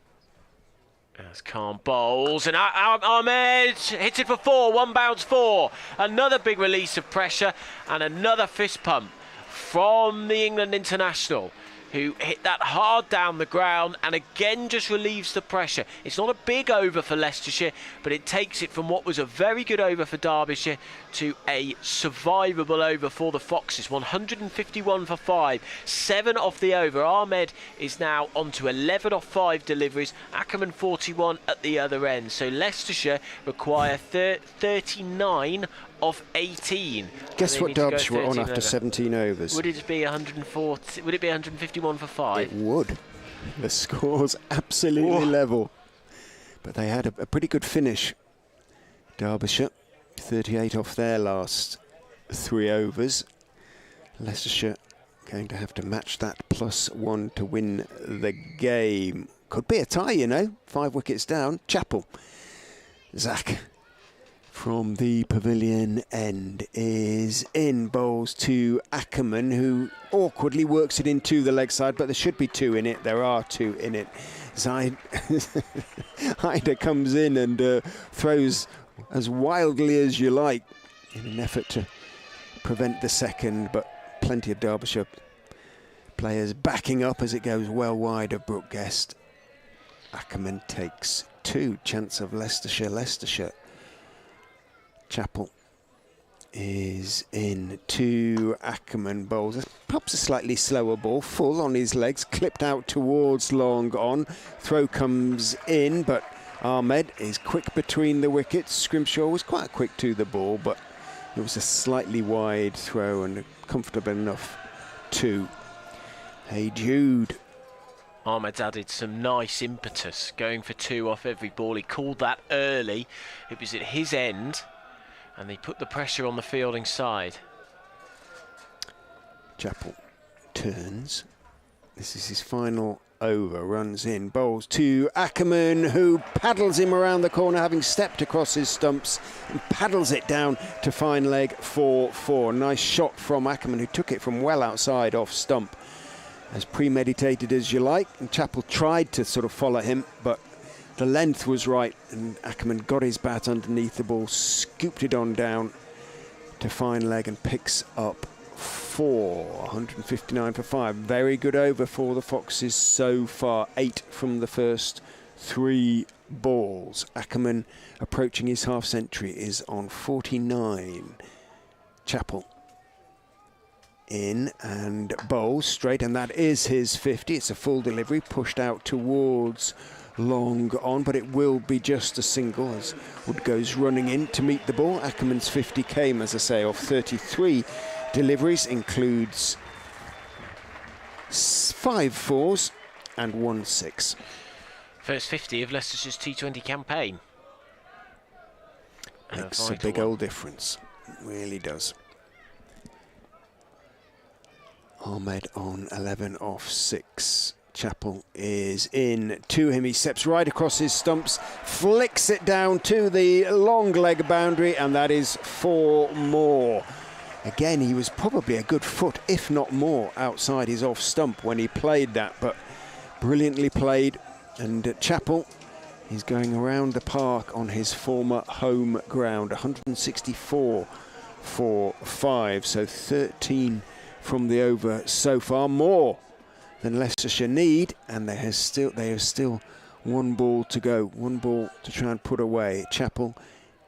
As Khan bowls, and Ahmed hits it for 4. 1 bounce 4. Another big release of pressure, and another fist pump from the England international, who hit that hard down the ground and again just relieves the pressure. It's not a big over for Leicestershire, but it takes it from what was a very good over for Derbyshire to a survivable over for the Foxes. 151 for 5, 7 off the over. Ahmed is now on to 11 off 5 deliveries. Ackerman 41 at the other end. So Leicestershire require 39 of 18. Guess what Derbyshire were on after 17 overs? Would it be 140? Would it be 151 for 5? It would. The score's absolutely level. But they had a pretty good finish. Derbyshire, 38 off their last 3 overs. Leicestershire going to have to match that +1 to win the game. Could be a tie, you know. 5 wickets down. Chappell. Zach from the pavilion end is in, bowls to Ackerman, who awkwardly works it into the leg side, but there should be 2 in it. There are 2 in it. Hyder comes in and throws as wildly as you like in an effort to prevent the second, but plenty of Derbyshire players backing up as it goes well wide of Brooke Guest. Ackerman takes 2. Chance of Leicestershire. Chappell is in to Ackerman, bowls. Perhaps a slightly slower ball, full on his legs, clipped out towards long on. Throw comes in, but Ahmed is quick between the wickets. Scrimshaw was quite quick to the ball, but it was a slightly wide throw and comfortable enough to Hey Jude Ahmed's added some nice impetus, going for 2 off every ball. He called that early. It was at his end, and they put the pressure on the fielding side. Chappell turns. This is his final over, runs in, bowls to Ackerman, who paddles him around the corner, having stepped across his stumps, and paddles it down to fine leg for 4. Nice shot from Ackerman, who took it from well outside off stump. As premeditated as you like, and Chappell tried to sort of follow him, but the length was right, and Ackerman got his bat underneath the ball, scooped it on down to fine leg and picks up 4, 159 for 5. Very good over for the Foxes so far. 8 from the first 3 balls. Ackerman, approaching his half century, is on 49. Chappell in and bowls straight, and that is his 50. It's a full delivery, pushed out towards long on, but it will be just a single as Wood goes running in to meet the ball. Ackerman's 50 came, as I say, off 33 deliveries, includes 5 4s and 1 6. First 50 of Leicestershire's T20 campaign. Makes a big old difference. It really does. Ahmed on 11 off 6. Chappell is in to him. He steps right across his stumps, flicks it down to the long leg boundary, and that is 4 more. Again, he was probably a good foot, if not more, outside his off stump when he played that, but brilliantly played. And Chappell is going around the park on his former home ground. 164 for 5, so 13 from the over so far, more than Leicestershire need, and they have still 1 ball to go, 1 ball to try and put away. Chappell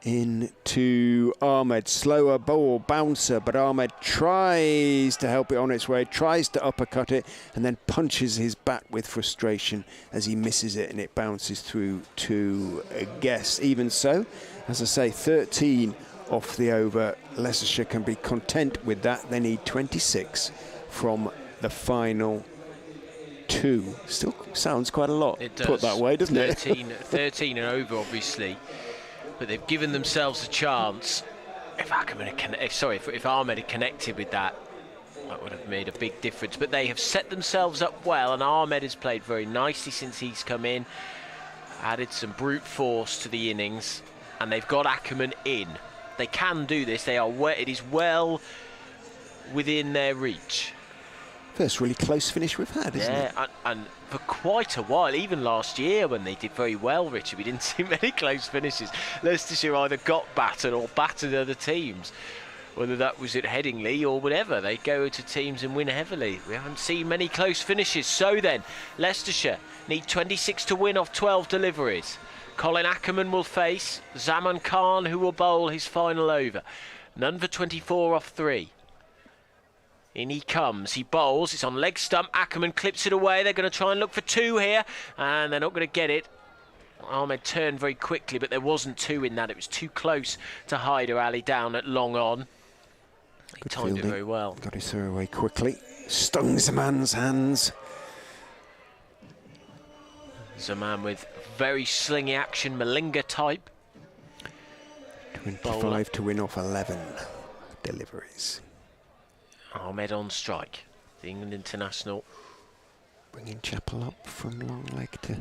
in to Ahmed, slower ball bouncer, but Ahmed tries to help it on its way, tries to uppercut it, and then punches his bat with frustration as he misses it, and it bounces through to Guest. Even so, as I say, 13 off the over. Leicestershire can be content with that. They need 26 from the final 2. Still sounds quite a lot, it does. Put that way, doesn't 13 and over, obviously, but they've given themselves a chance. If Ahmed had connected with that, that would have made a big difference. But they have set themselves up well, and Ahmed has played very nicely since he's come in, added some brute force to the innings, and they've got Ackerman in. They can do this. It is well within their reach. First really close finish we've had, isn't it? Yeah, and for quite a while, even last year when they did very well, Richard, we didn't see many close finishes. Leicestershire either got battered or battered other teams, whether that was at Headingley or whatever. They go to teams and win heavily. We haven't seen many close finishes. So then, Leicestershire need 26 to win off 12 deliveries. Colin Ackerman will face Zaman Khan, who will bowl his final over. None for 24 off 3. In he comes, he bowls, it's on leg stump, Ackerman clips it away. They're going to try and look for 2 here, and they're not going to get it. Ahmed turned very quickly, but there wasn't 2 in that. It was too close to Hyder Ali down at long on. He timed it very well. Got his throw away quickly. Stung Zaman's hands. Zaman with very slingy action, Malinga type. 25 bowler. to win off 11 deliveries. Ahmed on strike, the England international. Bringing Chappell up from long leg to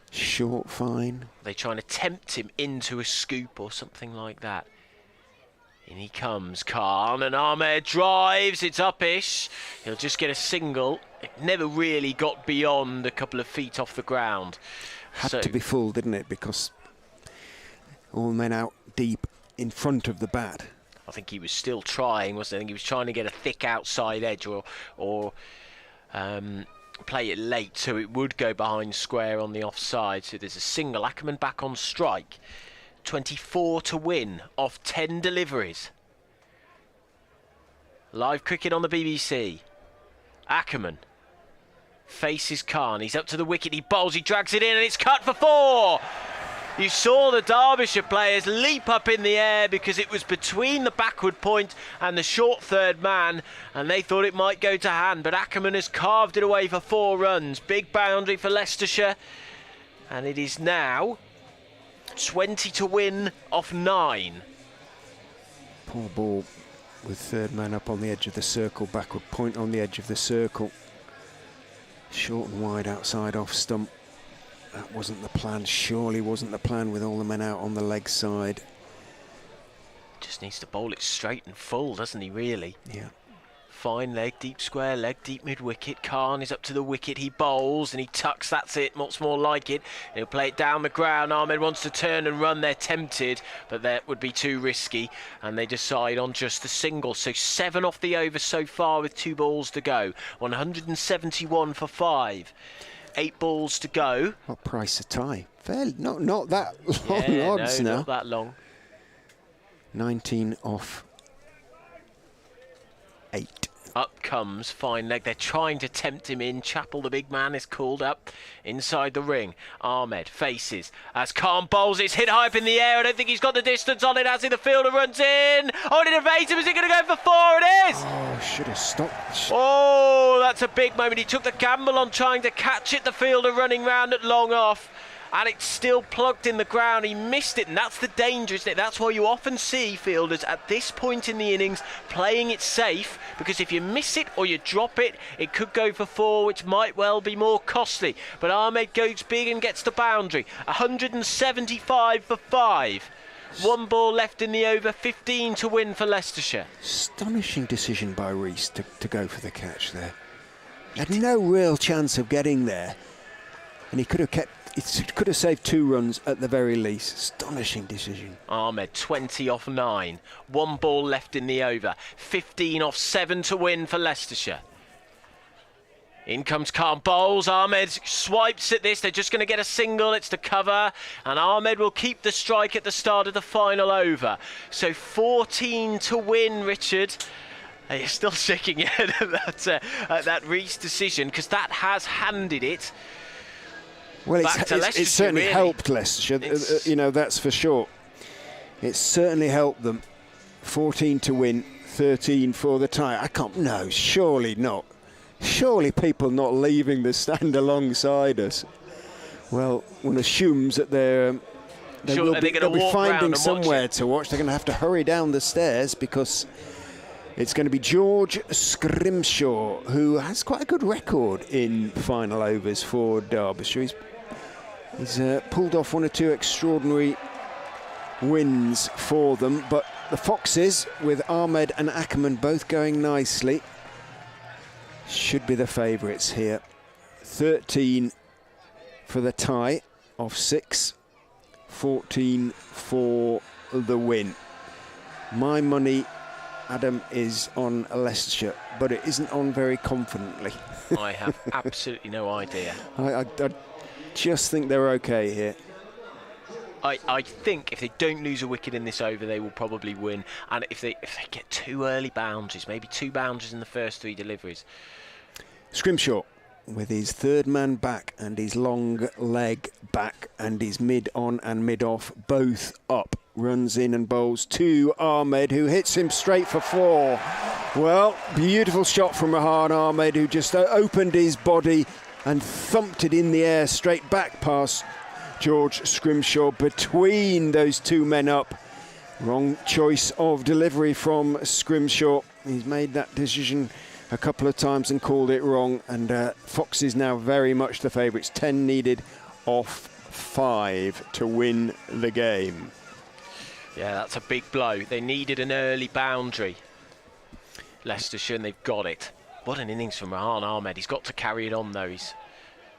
short fine. They trying to tempt him into a scoop or something like that. In he comes, Khan, and Ahmed drives, it's up-ish. He'll just get a single. It never really got beyond a couple of feet off the ground. Had to be full, didn't it? Because all men out deep in front of the bat. I think he was still trying, wasn't he? I think he was trying to get a thick outside edge or play it late so it would go behind square on the offside. So there's a single. Ackerman back on strike. 24 to win off 10 deliveries. Live cricket on the BBC. Ackerman faces Khan. He's up to the wicket. He bowls. He drags it in, and it's cut for 4. You saw the Derbyshire players leap up in the air because it was between the backward point and the short third man, and they thought it might go to hand, but Ackerman has carved it away for 4 runs. Big boundary for Leicestershire, and it is now 20 to win off 9. Poor ball with third man up on the edge of the circle, backward point on the edge of the circle. Short and wide outside off stump. That wasn't the plan, surely wasn't the plan with all the men out on the leg side. Just needs to bowl it straight and full, doesn't he, really? Yeah. Fine leg, deep square leg, deep mid-wicket. Khan is up to the wicket, he bowls and he tucks, that's it, what's more like it. He'll play it down the ground. Ahmed wants to turn and run, they're tempted, but that would be too risky, and they decide on just a single. So 7 off the over so far with 2 balls to go. 171 for 5. 8 balls to go. What price a tie? Fairly, not that long odds no, now. Not that long. 19 off 8. Up comes fine leg. They're trying to tempt him in. Chappell, the big man, is called up inside the ring. Ahmed faces as Khan bowls. It's hit high up in the air. I don't think he's got the distance on it. As he, the fielder runs in. Oh, it evades him. Is he going to go for 4? It is. Oh, should have stopped. Oh, that's a big moment. He took the gamble on trying to catch it. The fielder running round at long off. And it's still plugged in the ground. He missed it, and that's the danger, isn't it? That's why you often see fielders at this point in the innings playing it safe, because if you miss it or you drop it, it could go for 4, which might well be more costly. But Ahmed goes big and gets the boundary. 175 for 5. 1 ball left in the over, 15 to win for Leicestershire. Astonishing decision by Rees to go for the catch there. He had no real chance of getting there, and he could have saved 2 runs at the very least. Astonishing decision. Ahmed 20 off 9. 1 ball left in the over. 15 off 7 to win for Leicestershire. In comes Khan, bowls. Ahmed swipes at this. They're just going to get a single. It's to cover. And Ahmed will keep the strike at the start of the final over. So 14 to win, Richard. You're still shaking your head at that Rees decision, because that has handed it. Well, it's certainly really helped Leicestershire, you know, that's for sure. It's certainly helped them. 14 to win, 13 for the tie. No, surely not. Surely people not leaving the stand alongside us. Well, one assumes that they'll be finding somewhere to watch. They're going to have to hurry down the stairs, because it's going to be George Scrimshaw, who has quite a good record in final overs for Derbyshire. He's pulled off 1 or 2 extraordinary wins for them, but the Foxes, with Ahmed and Ackerman both going nicely, should be the favourites here. 13 for the tie of 6, 14 for the win. My money, Adam, is on Leicestershire, but it isn't on very confidently. I have absolutely no idea. I just think they're okay here. I think if they don't lose a wicket in this over, they will probably win. And if they get 2 early boundaries, maybe 2 boundaries in the first 3 deliveries. Scrimshaw, with his third man back and his long leg back and his mid on and mid off both up, runs in and bowls to Ahmed, who hits him straight for 4. Well, beautiful shot from Rahan Ahmed, who just opened his body and thumped it in the air straight back past George Scrimshaw, between those 2 men up. Wrong choice of delivery from Scrimshaw. He's made that decision a couple of times and called it wrong, and Fox is now very much the favourites. 10 needed off 5 to win the game. Yeah, that's a big blow. They needed an early boundary, Leicestershire, and they've got it. What an innings from Rahan Ahmed. He's got to carry it on, though. He's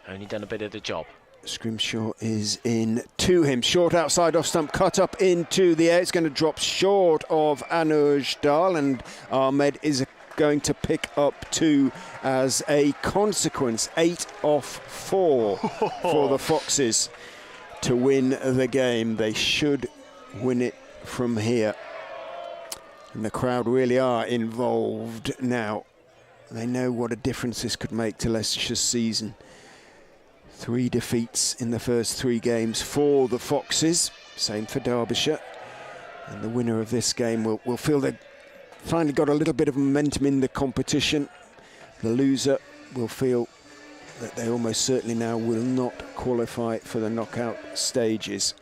only done a bit of the job. Scrimshaw is in to him. Short outside off stump, cut up into the air. It's going to drop short of Anuj Dal, and Ahmed is going to pick up 2 as a consequence. 8 off 4 for the Foxes to win the game. They should win it from here. And the crowd really are involved now. They know what a difference this could make to Leicestershire's season. 3 defeats in the first 3 games for the Foxes. Same for Derbyshire. And the winner of this game will feel they've finally got a little bit of momentum in the competition. The loser will feel that they almost certainly now will not qualify for the knockout stages.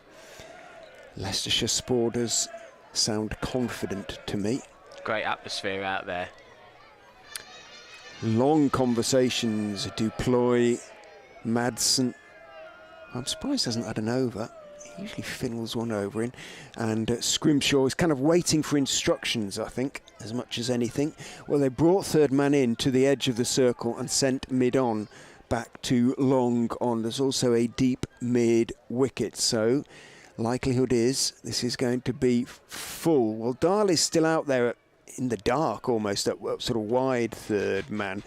Leicestershire supporters sound confident to me. Great atmosphere out there. Long conversations, Duploy, Madsen. I'm surprised he hasn't had an over. He usually fiddles one over in. And Scrimshaw is kind of waiting for instructions, I think, as much as anything. Well, they brought third man in to the edge of the circle and sent mid-on back to long on. There's also a deep mid wicket, so likelihood is this is going to be full. Well, Dahl is still out there in the dark almost, at sort of wide third man.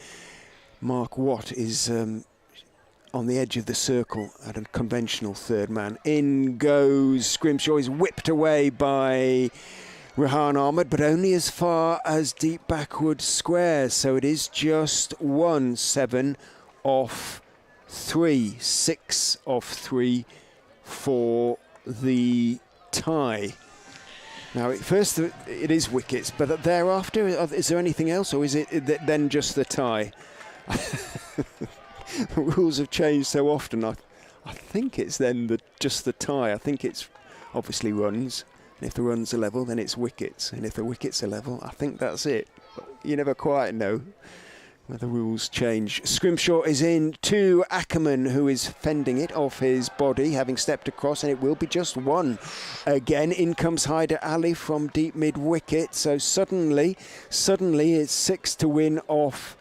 Mark Watt is on the edge of the circle at a conventional third man. In goes Scrimshaw, is whipped away by Rehan Ahmed, but only as far as deep backward square, so it is just 7 off 3, 6 off 3 for the tie. Now, at first it is wickets, but thereafter, is there anything else, or is it then just the tie? The rules have changed so often. I think it's then just the tie. I think it's obviously runs. And if the runs are level, then it's wickets. And if the wickets are level, I think that's it. But you never quite know where the rules change. Scrimshaw is in to Ackerman, who is fending it off his body, having stepped across, and it will be just 1 again. In comes Hyder Ali from deep mid wicket. So suddenly it's 6 to win off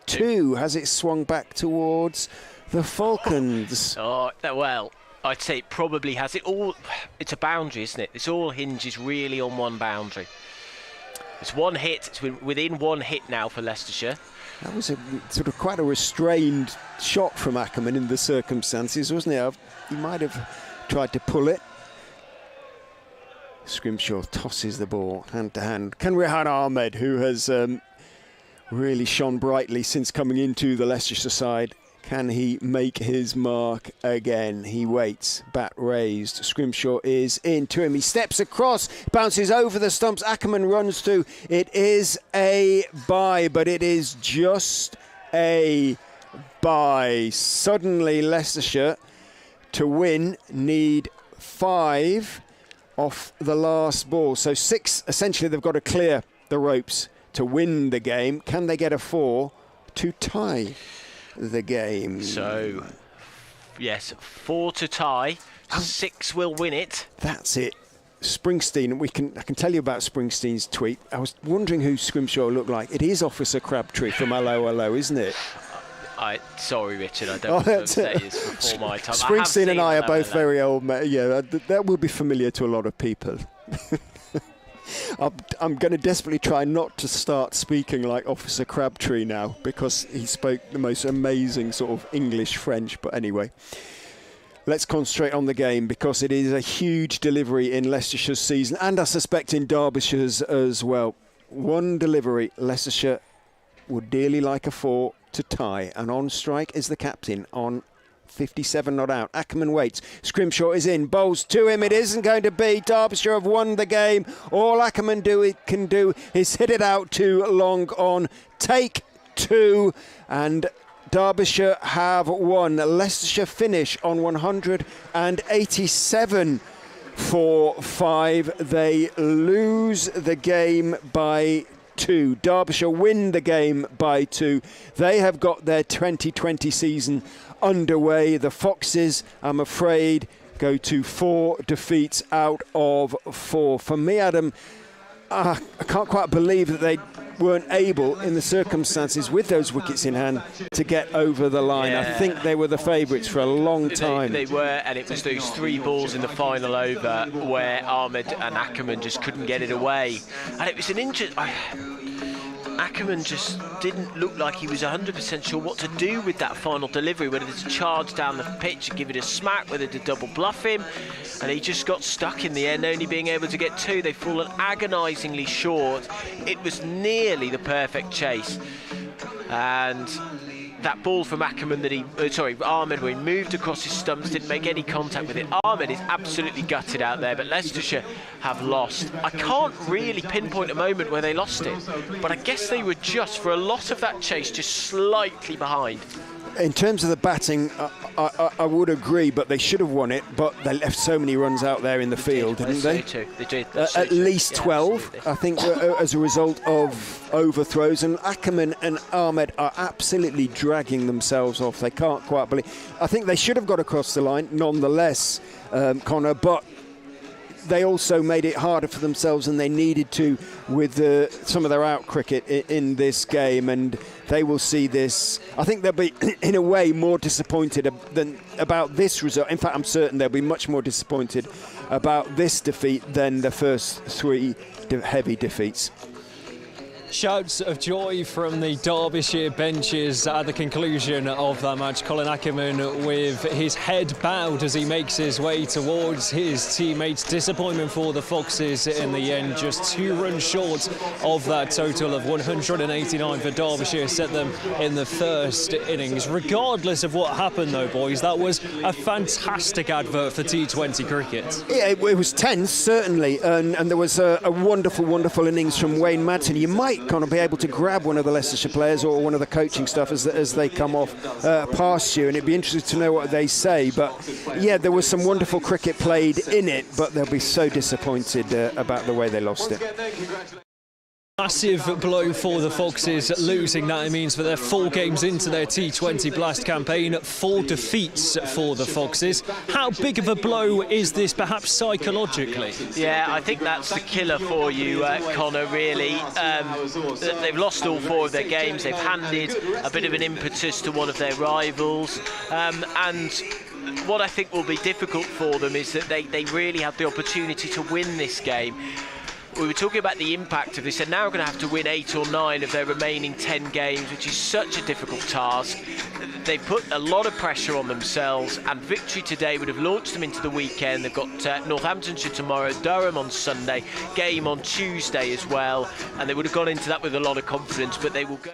2. Has it swung back towards the Falcons? Oh, well, I'd say it probably has. It's a boundary, isn't it? This all hinges really on one boundary. It's 1 hit. It's within 1 hit now for Leicestershire. That was a sort of quite a restrained shot from Ackerman in the circumstances, wasn't it? He might have tried to pull it. Scrimshaw tosses the ball hand to hand. Can Rehan Ahmed, who has really shone brightly since coming into the Leicestershire side, can he make his mark again? He waits, bat raised. Scrimshaw is in to him. He steps across, bounces over the stumps. Ackerman runs through. It is a bye, but it is just a bye. Suddenly, Leicestershire, to win, need 5 off the last ball. So 6, essentially, they've got to clear the ropes to win the game. Can they get a 4 to tie the game? So, yes, 4 to tie, 6 will win it. That's it. Springsteen, I can tell you about Springsteen's tweet. I was wondering who Scrimshaw looked like. It is Officer Crabtree from Hello Hello, isn't it? Sorry, Richard, I don't want to say it's before my time. Springsteen and I are both very old. Yeah, that will be familiar to a lot of people. I'm going to desperately try not to start speaking like Officer Crabtree now, because he spoke the most amazing sort of English French. But anyway, let's concentrate on the game, because it is a huge delivery in Leicestershire's season, and I suspect in Derbyshire's as well. 1 delivery. Leicestershire would dearly like a 4 to tie, and on strike is the captain on 57 not out. Ackerman waits. Scrimshaw is in. Bowls to him. It isn't going to be. Derbyshire have won the game. All Ackerman can do is hit it out to long on. Take 2. And Derbyshire have won. Leicestershire finish on 187 for 5. They lose the game by 2. Derbyshire win the game by 2. They have got their 2020 season underway. The Foxes, I'm afraid, go to 4 defeats out of 4. For me, Adam, I can't quite believe that they weren't able, in the circumstances with those wickets in hand, to get over the line. I think they were the favourites for a long time. They were, and it was those 3 balls in the final over where Ahmed and Ackerman just couldn't get it away. And it was an Ackerman just didn't look like he was 100% sure what to do with that final delivery, whether to charge down the pitch and give it a smack, whether to double bluff him, and he just got stuck in the end, only being able to get 2. They've fallen agonisingly short. It was nearly the perfect chase, and that ball from Ahmed where he moved across his stumps, didn't make any contact with it. Ahmed is absolutely gutted out there, but Leicestershire have lost. I can't really pinpoint a moment where they lost it, but I guess they were just, for a lot of that chase, just slightly behind. In terms of the batting, I would agree, but they should have won it. But they left so many runs out there in the field, didn't they? They did. At least 12, I think, as a result of overthrows. And Ackerman and Ahmed are absolutely dragging themselves off. They can't quite believe. I think they should have got across the line, nonetheless, Connor. But they also made it harder for themselves than they needed to with some of their out cricket in this game, and they will see this. I think they'll be, in a way, more disappointed about this result. In fact, I'm certain they'll be much more disappointed about this defeat than the first three heavy defeats. Shouts of joy from the Derbyshire benches at the conclusion of that match. Colin Ackerman with his head bowed as he makes his way towards his teammates. Disappointment for the Foxes in the end, just 2 runs short of that total of 189 for Derbyshire set them in the first innings. Regardless of what happened though, boys, that was a fantastic advert for T20 cricket. Yeah, it was tense, certainly, and there was a wonderful innings from Wayne Madsen. You might kind of be able to grab one of the Leicestershire players or one of the coaching staff as they come off past you, and it'd be interesting to know what they say. But yeah, there was some wonderful cricket played in it, but they'll be so disappointed about the way they lost it. Massive blow for the Foxes, losing that. It means that they're 4 games into their T20 Blast campaign, 4 defeats for the Foxes. How big of a blow is this, perhaps psychologically? Yeah, I think that's the killer for you, Connor, really. They've lost all 4 of their games. They've handed a bit of an impetus to one of their rivals. And what I think will be difficult for them is that they really have the opportunity to win this game. We were talking about the impact of this. They're now going to have to win 8 or 9 of their remaining 10 games, which is such a difficult task. They put a lot of pressure on themselves, and victory today would have launched them into the weekend. They've got Northamptonshire tomorrow, Durham on Sunday, game on Tuesday as well, and they would have gone into that with a lot of confidence, but they will go